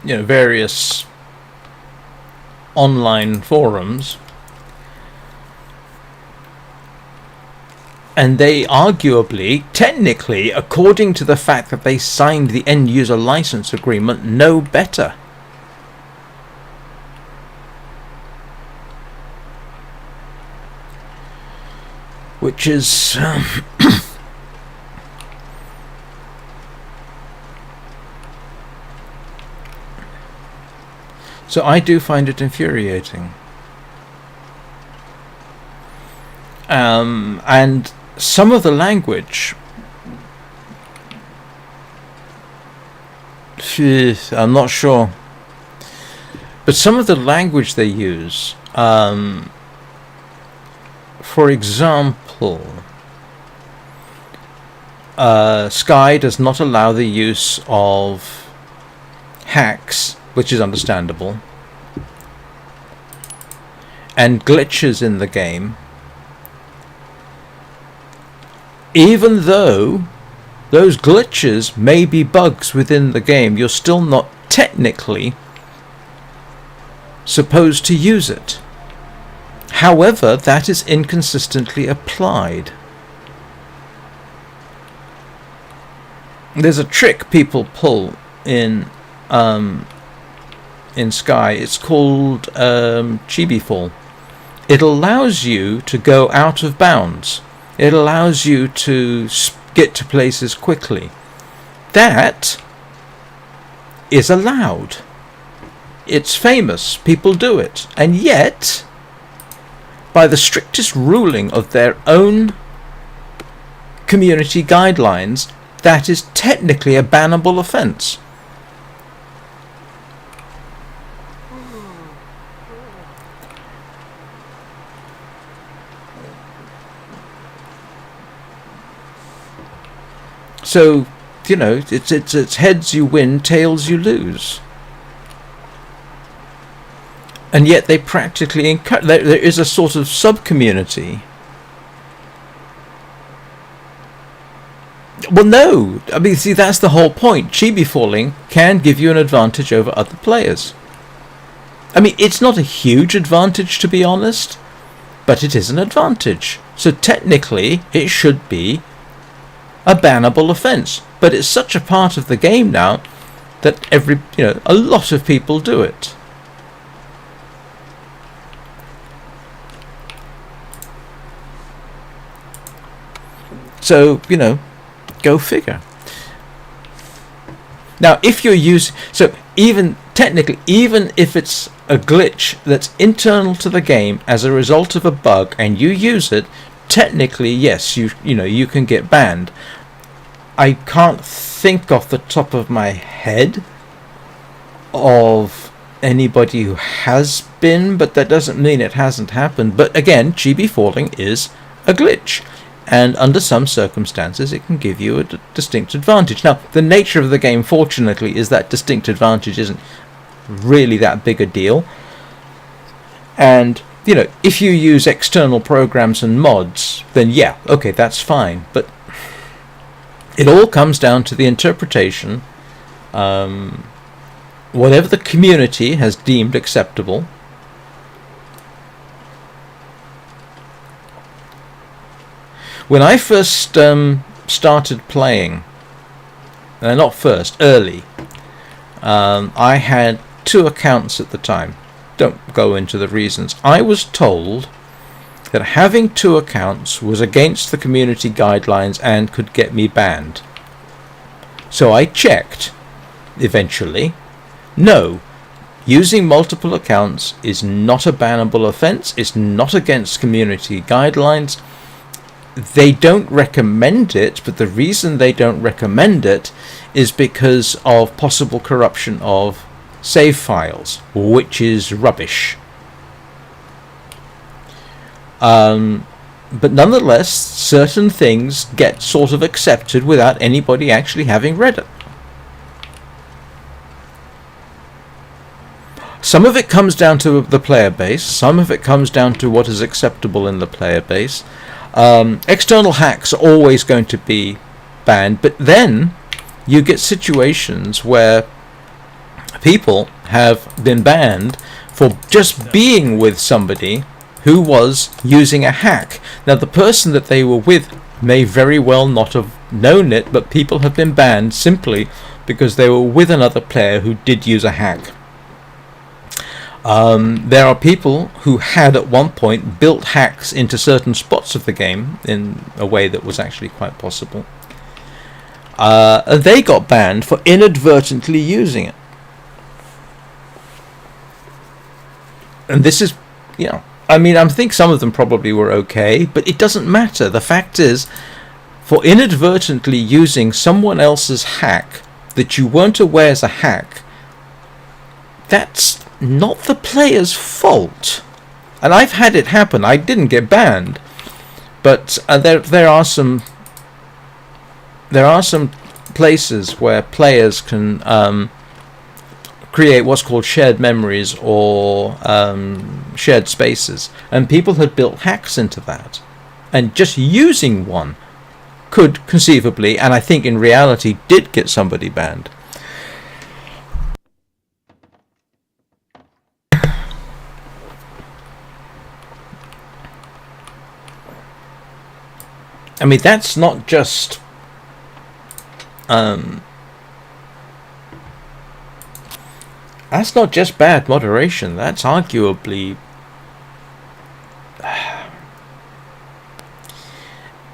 various online forums, and they arguably, technically, according to the fact that they signed the end-user license agreement, know better. Which is... So I do find it infuriating. And some of the language... I'm not sure. But some of the language they use... for example, Sky does not allow the use of hacks, which is understandable, and glitches in the game, even though those glitches may be bugs within the game. You're still not technically supposed to use it. However, that is inconsistently applied. There's a trick people pull in Sky. It's called Chibi Fall. It allows you to go out of bounds. It allows you to get to places quickly. That is allowed. It's famous. People do it. And yet, by the strictest ruling of their own community guidelines, that is technically a bannable offence. So, it's heads you win, tails you lose. And yet they practically encourage... There is a sort of sub-community. Well, no. I mean, see, that's the whole point. Chibi falling can give you an advantage over other players. I mean, it's not a huge advantage, to be honest, but it is an advantage. So technically, it should be a bannable offence. But it's such a part of the game now that a lot of people do it. So, go figure. Now, if you're using... So, even technically, even if it's a glitch that's internal to the game as a result of a bug and you use it, technically, yes, you can get banned. I can't think off the top of my head of anybody who has been, but that doesn't mean it hasn't happened. But again, chibi falling is a glitch, and under some circumstances it can give you a distinct advantage. Now, the nature of the game, fortunately, is that distinct advantage isn't really that big a deal. And, if you use external programs and mods, then yeah, okay, that's fine. But it all comes down to the interpretation, whatever the community has deemed acceptable, When I first started playing, not first, early, I had 2 accounts at the time. Don't go into the reasons. I was told that having 2 accounts was against the community guidelines and could get me banned. So I checked, eventually. No, using multiple accounts is not a bannable offence. It's not against community guidelines. They don't recommend it, but the reason they don't recommend it is because of possible corruption of save files, which is rubbish. But nonetheless, certain things get sort of accepted without anybody actually having read it. Some of it comes down to the player base, some of it comes down to what is acceptable in the player base. External hacks are always going to be banned, but then you get situations where people have been banned for just being with somebody who was using a hack. Now, the person that they were with may very well not have known it, but people have been banned simply because they were with another player who did use a hack. There are people who had at one point built hacks into certain spots of the game in a way that was actually quite possible. They got banned for inadvertently using it. And this is, I mean, I think some of them probably were okay, but it doesn't matter. The fact is, for inadvertently using someone else's hack that you weren't aware is a hack, that's not the player's fault. And I've had it happen. I didn't get banned, but there are some places where players can create what's called shared memories or shared spaces, and people had built hacks into that, and just using one could conceivably, and I think in reality did, get somebody banned. I mean, that's not just bad moderation. That's arguably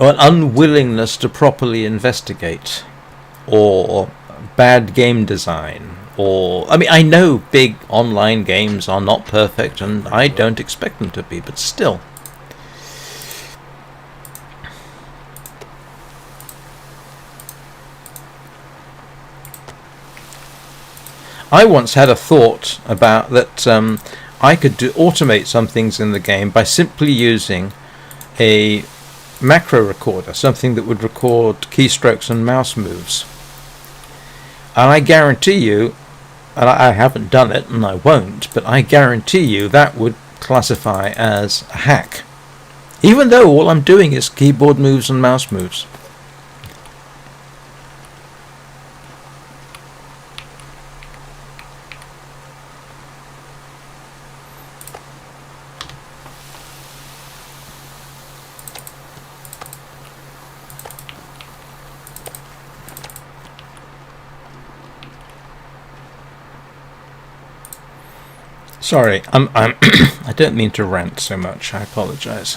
an unwillingness to properly investigate, or bad game design, or I mean, I know big online games are not perfect, and I don't expect them to be, but still. I once had a thought about that I could automate some things in the game by simply using a macro recorder, something that would record keystrokes and mouse moves. And I guarantee you, and I haven't done it and I won't, but I guarantee you that would classify as a hack, even though all I'm doing is keyboard moves and mouse moves. Sorry, I don't mean to rant so much. I apologize.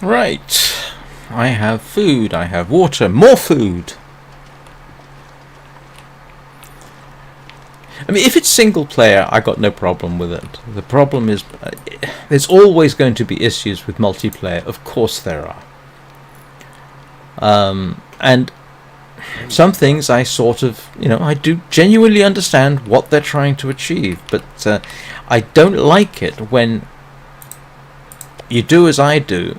Right. I have food, I have water, more food. I mean, if it's single player, I got no problem with it. The problem is, there's always going to be issues with multiplayer. Of course there are. And some things I sort of, I do genuinely understand what they're trying to achieve, but I don't like it when you do as I do.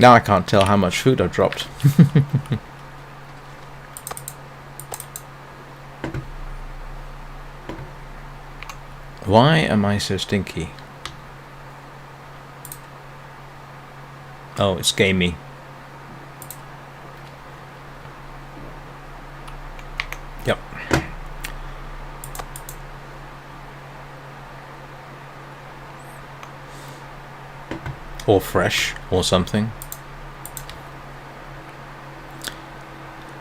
Now I can't tell how much food I've dropped. Why am I so stinky? Oh, it's gamey. Yep. Or fresh, or something.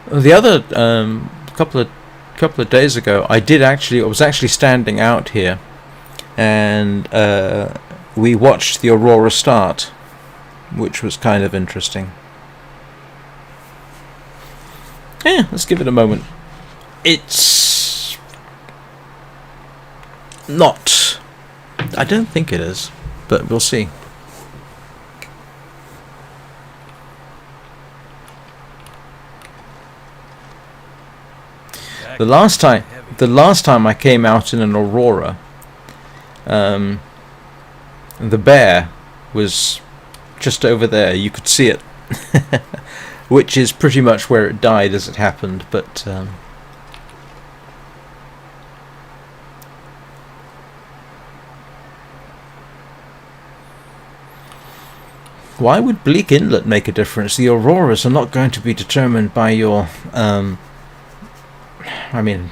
The other couple of days ago, I was actually standing out here, and we watched the aurora start, which was kind of interesting. Yeah, let's give it a moment. It's not. I don't think it is, but we'll see. The last time I came out in an aurora, the bear was just over there. You could see it, which is pretty much where it died as it happened. But why would Bleak Inlet make a difference? The auroras are not going to be determined by your I mean,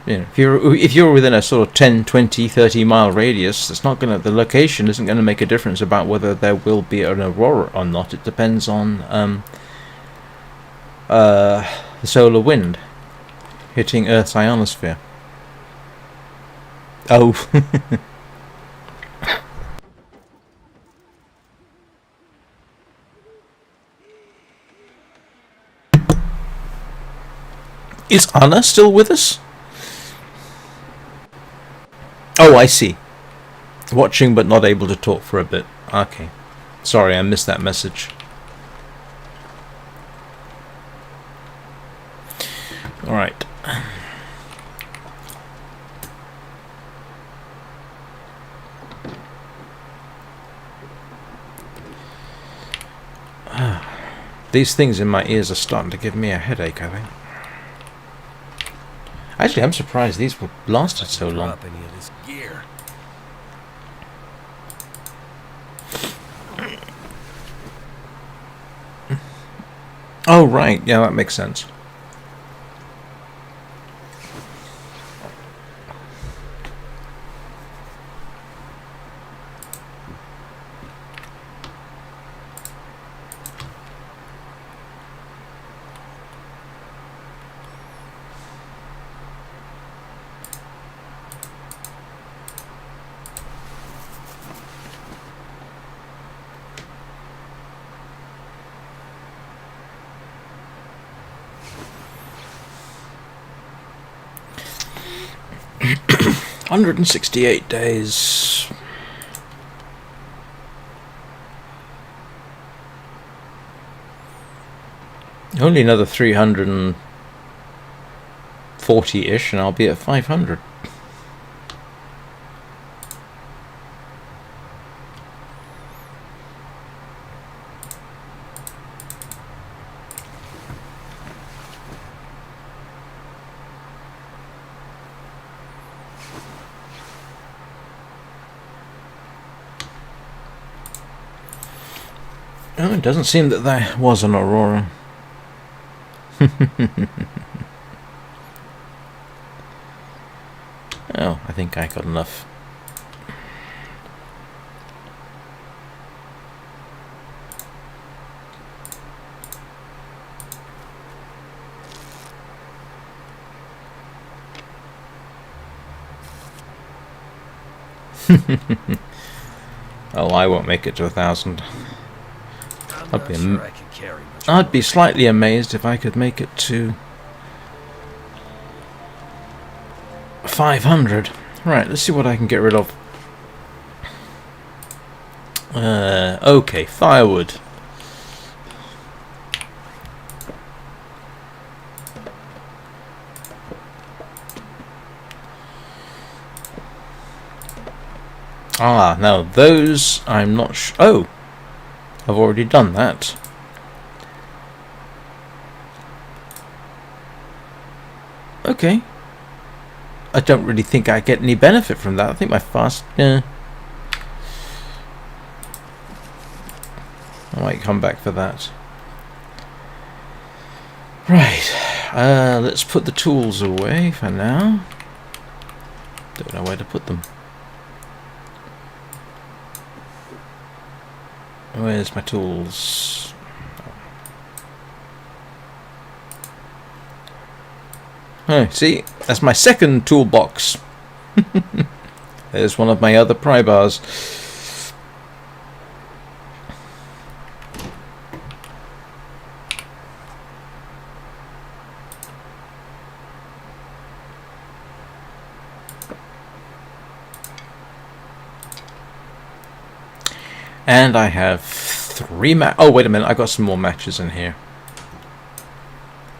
if you're within a sort of 10, 20, 30 mile radius, the location isn't going to make a difference about whether there will be an aurora or not. It depends on the solar wind hitting Earth's ionosphere. Oh. Is Anna still with us? Oh, I see. Watching but not able to talk for a bit. Okay. Sorry, I missed that message. Alright. These things in my ears are starting to give me a headache, I think. Actually, I'm surprised these lasted so long. Any of this gear. Oh, right. Yeah, that makes sense. $168. Only another 340-ish, and I'll be at 500. Oh, it doesn't seem that there was an aurora. Oh, I think I got enough. Oh, I won't make it to 1,000. I'm I'd not be sure I can carry much I'd be more. slightly amazed if I could make it to 500. Right, let's see what I can get rid of. Okay, firewood. Ah, now those I'm not oh, I've already done that. Okay. I don't really think I get any benefit from that. I think my fast... I might come back for that. Right. Let's put the tools away for now. Don't know where to put them. Where's my tools? Oh, see? That's my second toolbox. There's one of my other pry bars. And I have 3 oh, wait a minute. I got some more matches in here.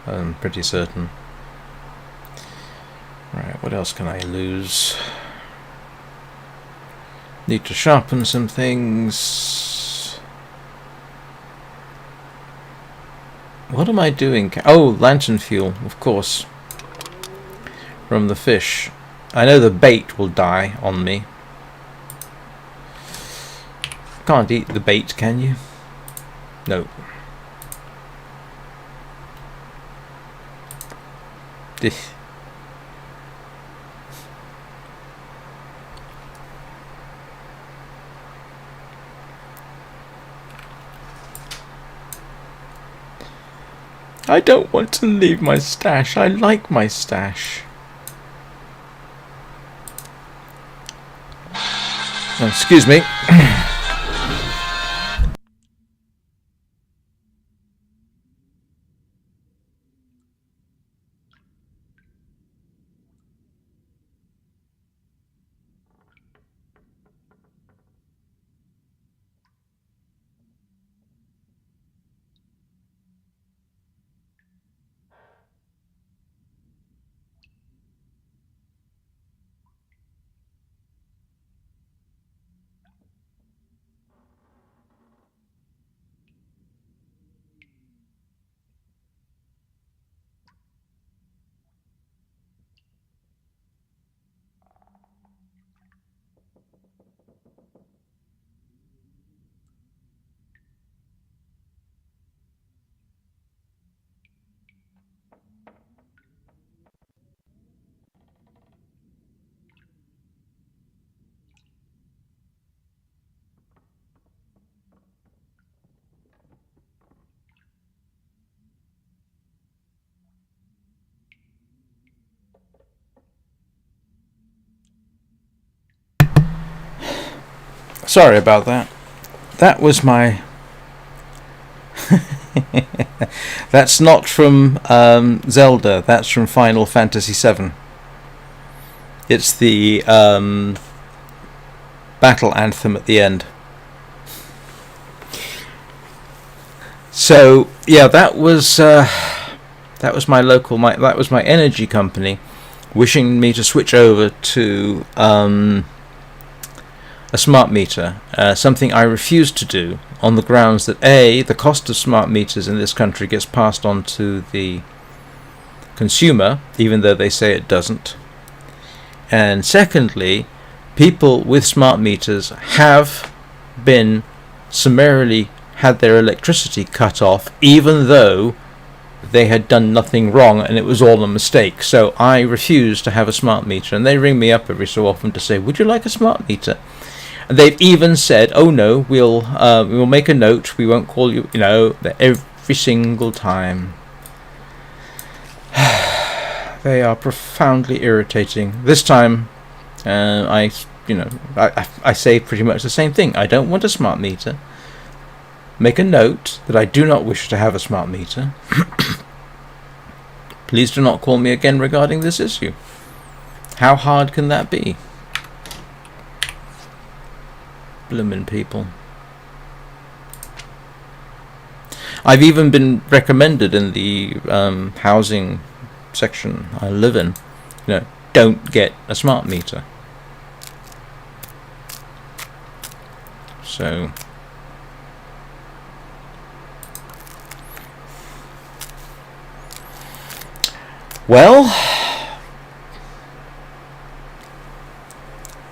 I'm pretty certain. Right, what else can I lose? Need to sharpen some things. What am I doing? Oh, lantern fuel, of course. From the fish. I know the bait will die on me. Can't eat the bait, can you? No. This. I don't want to leave my stash. I like my stash. Oh, excuse me. Sorry about that. That was my... That's not from Zelda. That's from Final Fantasy VII. It's the battle anthem at the end. So yeah, that was my local. That was my energy company, wishing me to switch over to a smart meter, something I refused to do on the grounds that A, the cost of smart meters in this country gets passed on to the consumer, even though they say it doesn't. And secondly, people with smart meters have been summarily had their electricity cut off, even though they had done nothing wrong and it was all a mistake. So I refuse to have a smart meter, and they ring me up every so often to say, would you like a smart meter? And they've even said, oh no, we'll make a note, we won't call you, every single time. They are profoundly irritating. This time I I say pretty much the same thing. I don't want a smart meter. Make a note that I do not wish to have a smart meter. Please do not call me again regarding this issue. How hard can that be? Bloomin' people. I've even been recommended in the housing section I live in, don't get a smart meter. So well,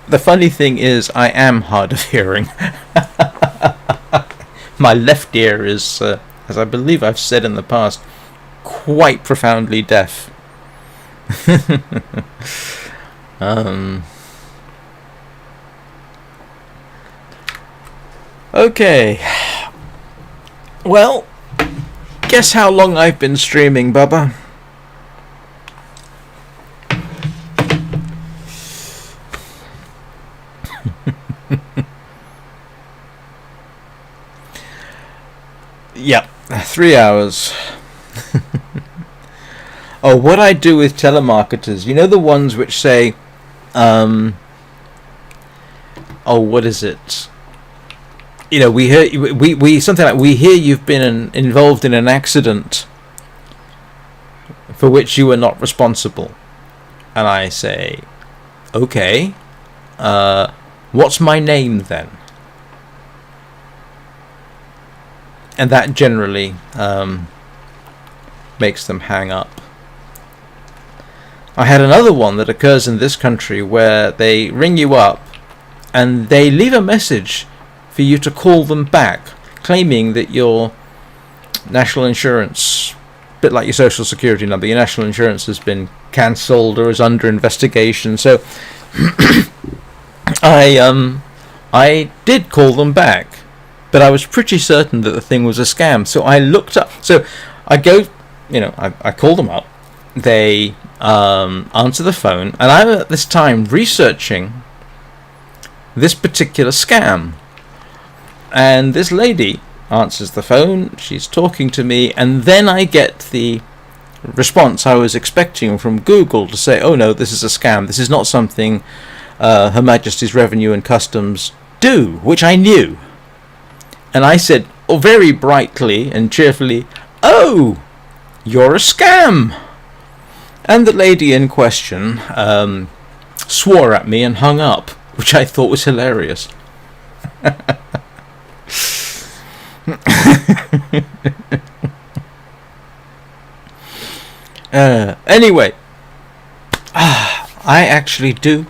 the funny thing is I am hard of hearing. My left ear is, as I believe I've said in the past, quite profoundly deaf. Okay. Well, guess how long I've been streaming, Bubba? Yep, 3 hours. Oh, what I do with telemarketers, the ones which say, what is it? We hear we something like, we hear you've been involved in an accident for which you were not responsible, and I say, okay, what's my name then? And that generally makes them hang up. I had another one that occurs in this country where they ring you up and they leave a message for you to call them back, claiming that your national insurance, a bit like your social security number, your national insurance has been cancelled or is under investigation. So I did call them back, but I was pretty certain that the thing was a scam. So I looked up. So I go, I call them up. They answer the phone, and I'm at this time researching this particular scam. And this lady answers the phone. She's talking to me, and then I get the response I was expecting from Google to say, "Oh no, this is a scam. This is not something Her Majesty's Revenue and Customs do," which I knew. And I said, very brightly and cheerfully, "Oh, you're a scam." And the lady in question swore at me and hung up, which I thought was hilarious. Anyway, I actually do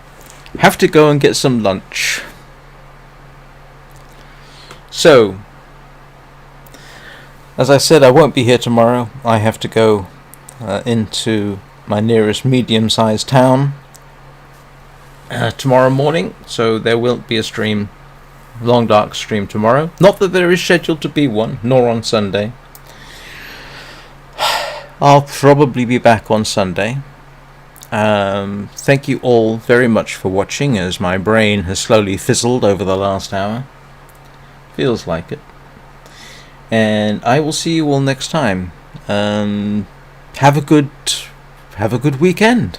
have to go and get some lunch. So, as I said, I won't be here tomorrow. I have to go into my nearest medium-sized town tomorrow morning, so there won't be a stream, Long Dark stream tomorrow. Not that there is scheduled to be one, nor on Sunday. I'll probably be back on Sunday. Thank you all very much for watching, as my brain has slowly fizzled over the last hour. Feels like it. And I will see you all next time. Have a good weekend.